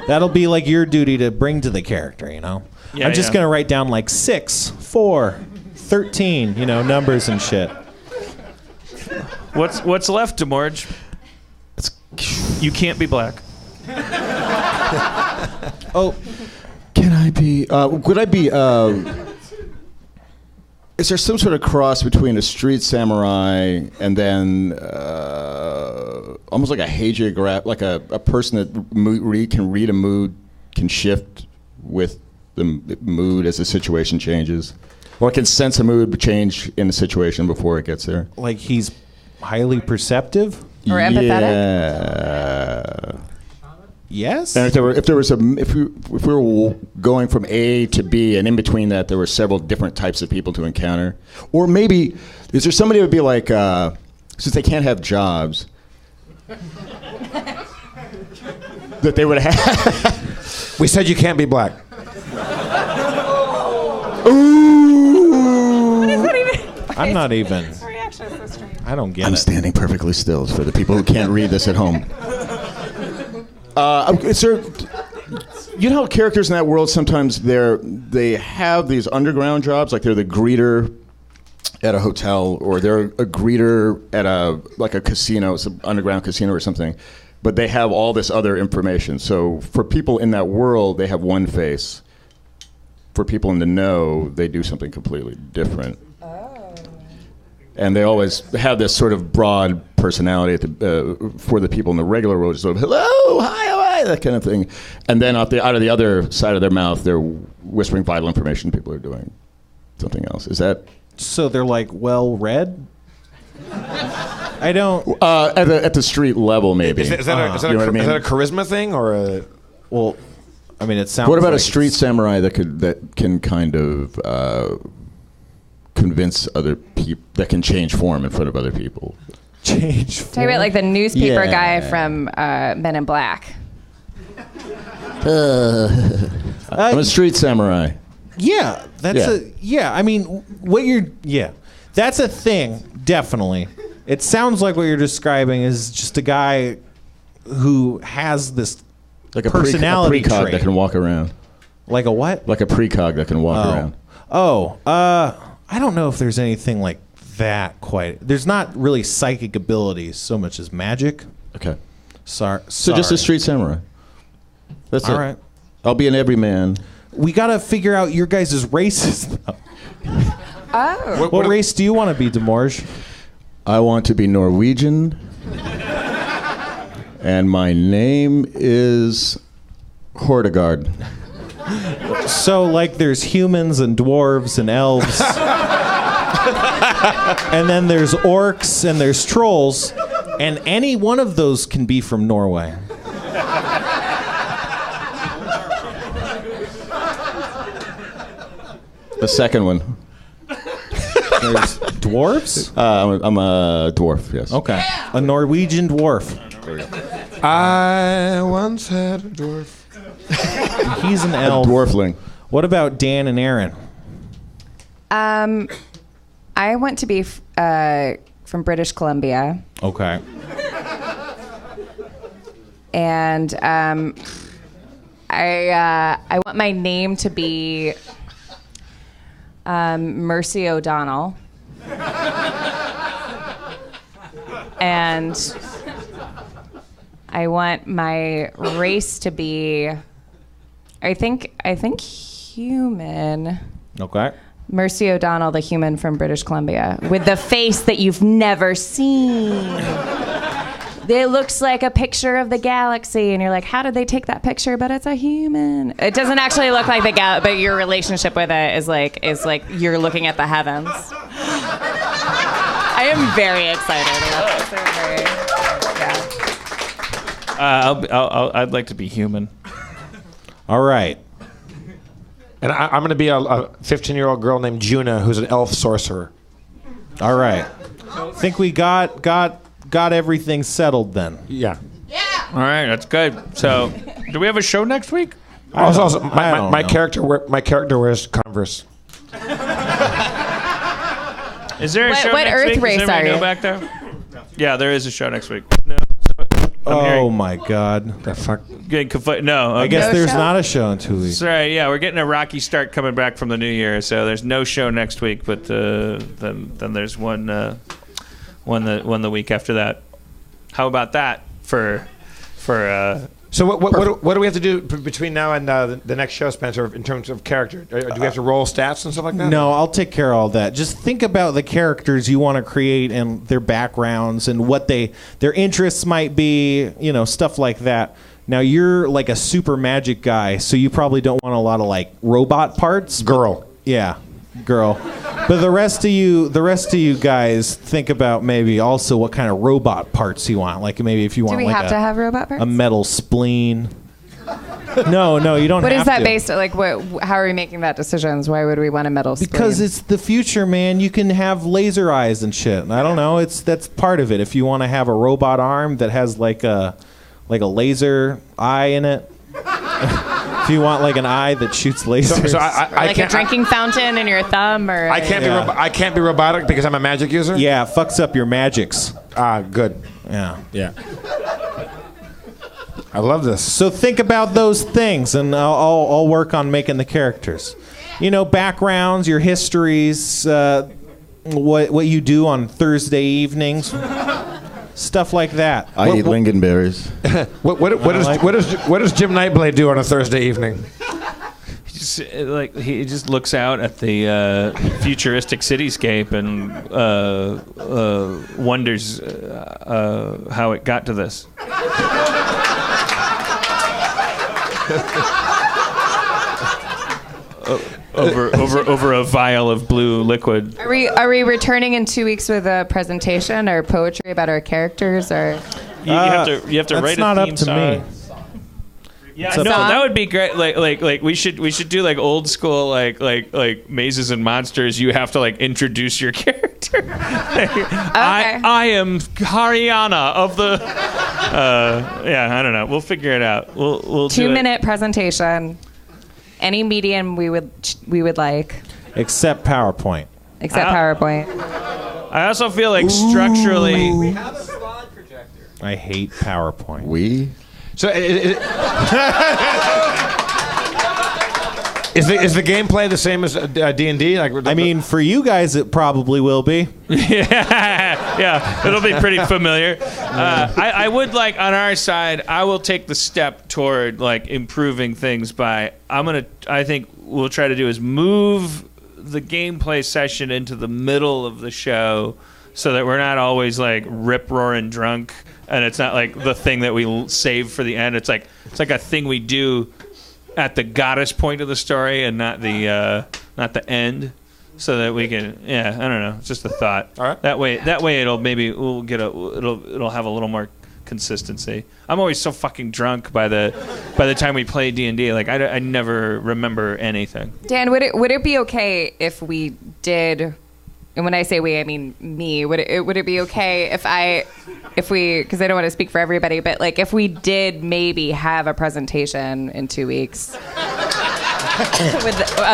Speaker 3: That'll be like your duty to bring to the character, you know.
Speaker 2: Yeah,
Speaker 3: I'm just gonna write down like 6, 4, 13, numbers and shit.
Speaker 2: What's left, Demorge? You can't be black.
Speaker 3: Oh,
Speaker 9: Can I be? Would I be? Is there some sort of cross between a street samurai and then almost like a hagiograph, like a person that can read a mood, can shift with the mood as the situation changes, or can sense a mood change in the situation before it gets there?
Speaker 3: like he's highly perceptive?
Speaker 6: Or empathetic?
Speaker 9: Yeah.
Speaker 3: Yes.
Speaker 9: And if we were going from A to B, and in between that there were several different types of people to encounter, or maybe is there somebody who would be like, since they can't have jobs, that they would have.
Speaker 1: We said you can't be black.
Speaker 9: Ooh.
Speaker 3: I'm not even.
Speaker 6: Reaction is so strange.
Speaker 3: I don't get
Speaker 9: I'm
Speaker 3: it.
Speaker 9: standing perfectly still for the people who can't read this at home. Is there? You know how characters in that world sometimes they have these underground jobs, like they're the greeter at a hotel, or they're a greeter at a casino, it's an underground casino or something, but they have all this other information. So for people in that world, they have one face. For people in the know, they do something completely different. And they always have this sort of broad personality for the people in the regular world, sort of hello, hi, that kind of thing. And then out of the other side of their mouth, they're whispering vital information. People are doing something else. Is that
Speaker 3: So they're like well read? I don't.
Speaker 9: at the street level, maybe?
Speaker 1: Is that a charisma thing or a?
Speaker 3: Well, I mean, it sounds.
Speaker 9: What about
Speaker 3: like
Speaker 9: a street samurai that can kind of convince other people, that can change form in front of other people?
Speaker 3: change?
Speaker 6: Talk about like the newspaper
Speaker 9: Yeah.
Speaker 6: guy from Men in Black.
Speaker 9: I'm a street samurai.
Speaker 3: Yeah, I mean, that's a thing. Definitely, it sounds like what you're describing is just a guy who has this
Speaker 9: Like a
Speaker 3: personality
Speaker 9: precog
Speaker 3: trait.
Speaker 9: that can walk around.
Speaker 3: Like a what?
Speaker 9: Like a precog that can walk around.
Speaker 3: I don't know if there's anything like that quite. There's not really psychic abilities so much as magic.
Speaker 9: Okay.
Speaker 3: So
Speaker 9: just a street samurai. That's
Speaker 3: All
Speaker 9: it.
Speaker 3: right.
Speaker 9: I'll be an everyman.
Speaker 3: We got to figure out your guys' races, though.
Speaker 6: Oh.
Speaker 3: What race do you want to be, Demorge?
Speaker 9: I want to be Norwegian. And my name is Hordegard.
Speaker 3: So, like, there's humans and dwarves and elves. And then there's orcs and there's trolls. And any one of those can be from Norway.
Speaker 9: The second one.
Speaker 3: There's dwarves?
Speaker 9: I'm a dwarf, yes.
Speaker 3: Okay. A Norwegian dwarf.
Speaker 1: I once had a dwarf.
Speaker 3: He's an
Speaker 9: A
Speaker 3: elf.
Speaker 9: dwarfling.
Speaker 3: What about Dan and Aaron?
Speaker 6: I want to be from British Columbia,
Speaker 3: Okay.
Speaker 6: and I want my name to be Mercy O'Donnell, and I want my race to be, I think human.
Speaker 3: Okay.
Speaker 6: Mercy O'Donnell, the human from British Columbia, with the face that you've never seen. It looks like a picture of the galaxy, and you're like, how did they take that picture? But it's a human. It doesn't actually look like the galaxy, but your relationship with it is like you're looking at the heavens. I am very excited about this.
Speaker 2: I'd like to be human.
Speaker 3: All right.
Speaker 1: And I'm going to be a 15-year-old girl named Juna, who's an elf sorcerer.
Speaker 3: All right. Think we got everything settled then.
Speaker 1: Yeah.
Speaker 2: All right, that's good. So, do we have a show next week?
Speaker 1: Also,
Speaker 3: I don't
Speaker 1: my
Speaker 3: know.
Speaker 1: character wears Converse.
Speaker 2: Is there a show
Speaker 6: What
Speaker 2: next
Speaker 6: Earth
Speaker 2: week? Does
Speaker 6: race
Speaker 2: anybody
Speaker 6: are
Speaker 2: know
Speaker 6: you?
Speaker 2: back there? Yeah, there is a show next week. No.
Speaker 3: Oh
Speaker 2: hearing-
Speaker 3: my God.
Speaker 1: The fuck?
Speaker 2: No.
Speaker 3: I guess
Speaker 6: No
Speaker 3: there's
Speaker 6: show?
Speaker 3: not a show in 2 weeks.
Speaker 2: Sorry, yeah, we're getting a rocky start coming back from the new year, so there's no show next week. But then there's one one the week after that. How about that for?
Speaker 1: So what do we have to do between now and the next show, Spencer, in terms of character? Do we have to roll stats and stuff like that?
Speaker 3: No, I'll take care of all that. Just think about the characters you want to create and their backgrounds and what their interests might be, stuff like that. Now, you're like a super magic guy, so you probably don't want a lot of like robot parts.
Speaker 1: Girl.
Speaker 3: Yeah, girl. But the rest of you guys, think about maybe also what kind of robot parts you want. Like maybe if you want
Speaker 6: Do we
Speaker 3: like
Speaker 6: have to have robot parts?
Speaker 3: a metal spleen. No, you don't
Speaker 6: What
Speaker 3: have
Speaker 6: is that
Speaker 3: to.
Speaker 6: based on? Like, how are we making that decisions? Why would we want a metal spleen?
Speaker 3: Because it's the future, man. You can have laser eyes and shit. I don't know. That's part of it. If you want to have a robot arm that has like a laser eye in it. If you want like an eye that shoots lasers.
Speaker 1: So I
Speaker 6: like a drinking fountain in your thumb, or
Speaker 1: I can't be robotic because I'm a magic user.
Speaker 3: Yeah, it fucks up your magics.
Speaker 1: Good.
Speaker 3: Yeah.
Speaker 1: I love this.
Speaker 3: So think about those things, and I'll work on making the characters. Backgrounds, your histories, what you do on Thursday evenings, stuff like that.
Speaker 9: I eat lingonberries.
Speaker 1: What does Jim Nightblade do on a Thursday evening?
Speaker 2: He just looks out at the futuristic cityscape and wonders how it got to this. Over a vial of blue liquid.
Speaker 6: Are we returning in 2 weeks with a presentation or poetry about our characters, or
Speaker 2: you have to write a theme
Speaker 3: not up to
Speaker 2: song.
Speaker 3: me.
Speaker 2: Yeah, no, that would be great. Like we should do like old school like Mazes and Monsters. You have to like introduce your character.
Speaker 6: Okay.
Speaker 2: I am Haryana of the. I don't know. We'll figure it out. We'll do
Speaker 6: 2-minute presentation. Any medium we would like,
Speaker 3: Except PowerPoint.
Speaker 6: except PowerPoint.
Speaker 2: I also feel like structurally.
Speaker 5: We have a slide projector.
Speaker 3: I hate PowerPoint.
Speaker 1: So is the gameplay the same as D&D?
Speaker 3: I mean, for you guys, it probably will be.
Speaker 2: Yeah, it'll be pretty familiar. I would like on our side. I will take the step toward like improving things by I think we'll try to do is move the gameplay session into the middle of the show, so that we're not always like rip roaring drunk, and it's not like the thing that we save for the end. It's like a thing we do at the goddess point of the story and not the end, so that we can I don't know, it's just a thought.
Speaker 1: All right.
Speaker 2: That way we'll get it'll have a little more consistency. I'm always so fucking drunk by the time we play D&D. Like I never remember anything.
Speaker 6: Dan, would it be okay if we did? And when I say we, I mean me. Would it be okay if we, because I don't want to speak for everybody, but like if we did maybe have a presentation in 2 weeks of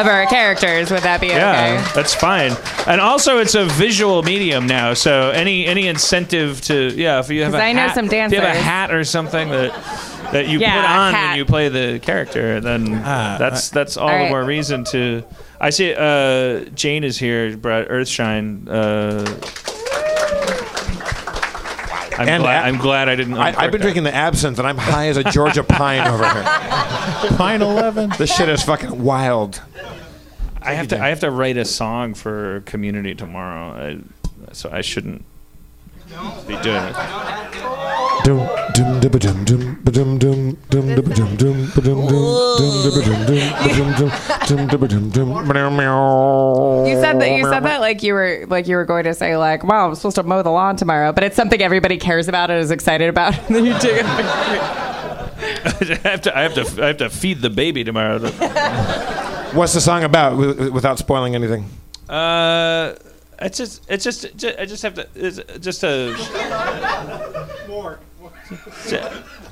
Speaker 6: our characters, would that be okay?
Speaker 2: Yeah, that's fine. And also, it's a visual medium now, so any incentive to if you have a
Speaker 6: I know
Speaker 2: hat,
Speaker 6: some
Speaker 2: if you have a
Speaker 6: dancers.
Speaker 2: hat or something that you
Speaker 6: Yeah,
Speaker 2: put
Speaker 6: a
Speaker 2: on
Speaker 6: hat.
Speaker 2: when you play the character, then that's all the
Speaker 6: right.
Speaker 2: more reason to. I see Jane is here, brought Earthshine. I'm glad I didn't.
Speaker 1: I've been drinking the absinthe and I'm high as a Georgia pine over here.
Speaker 3: Pine 11.
Speaker 1: This shit is fucking wild.
Speaker 2: I have to write a song for Community tomorrow, so I shouldn't be doing it.
Speaker 1: You
Speaker 6: said that like you were going to say like, wow, I'm supposed to mow the lawn tomorrow, but it's something everybody cares about and is excited about. And then you take it.
Speaker 2: I have to feed the baby tomorrow.
Speaker 1: What's the song about without spoiling anything?
Speaker 2: I just have to. It's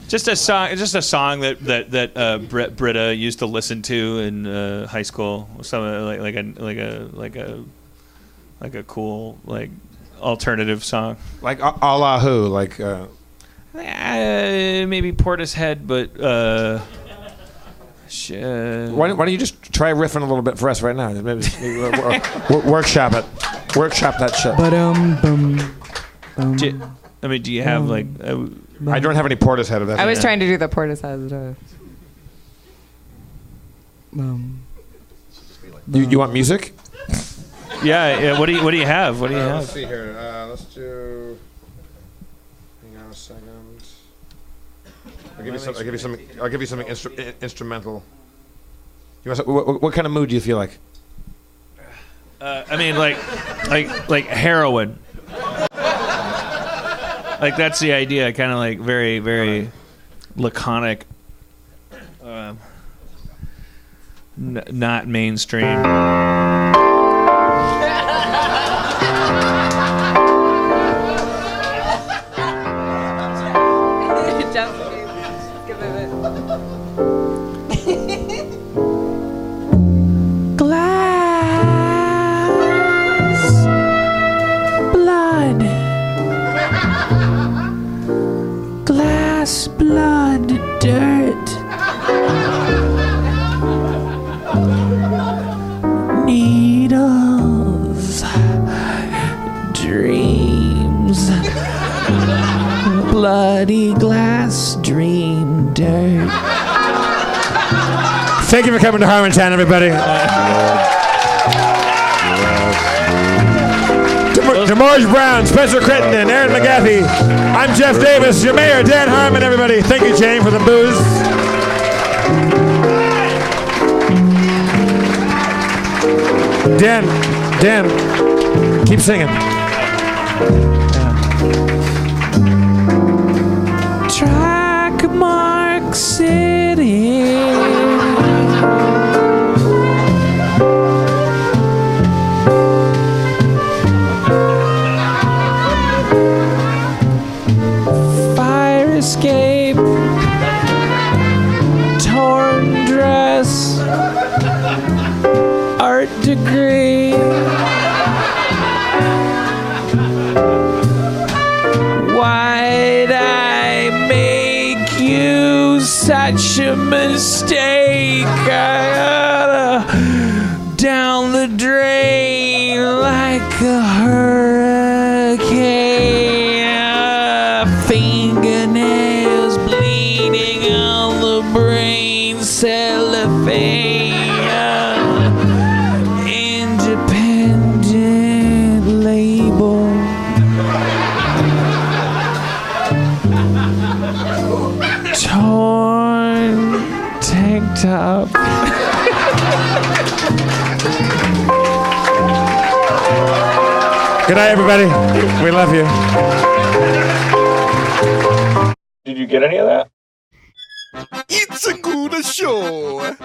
Speaker 2: just a song that Britta used to listen to in high school. Something like a cool like alternative song.
Speaker 1: Like a la who? Like
Speaker 2: maybe Portishead, but.
Speaker 1: Why don't you just try riffing a little bit for us right now? Maybe workshop it. Workshop that shit.
Speaker 2: Do you have like?
Speaker 1: I don't have any Portishead of that.
Speaker 6: I was trying to do the Portishead.
Speaker 1: You want music?
Speaker 2: Yeah. What do you have? What do you have?
Speaker 1: Let's see here. Let's do. Hang on a second. I'll give you something instrumental. You want what kind of mood do you feel like?
Speaker 2: Like heroin. Like that's the idea. Kind of like very, very laconic. Not mainstream.
Speaker 10: Glass, blood, dirt. Needles, dreams. Bloody glass, dream, dirt.
Speaker 1: Thank you for coming to Harmontown, everybody. Demorge Brown, Spencer Crittenden, Aaron McGaffey. I'm Jeff Davis, your mayor, Dan Harmon, everybody. Thank you, Jane, for the booze. Dan, keep singing.
Speaker 10: Track Mark City. Fire escape. Torn dress. Art degree. Why'd I make you such a mistake? I gotta down the drain like a hurricane. Fingernails bleeding on the brain cellophane. Independent label. Torn tank top.
Speaker 1: Good night, everybody. We love you.
Speaker 2: Did you get any of that?
Speaker 11: It's a good show.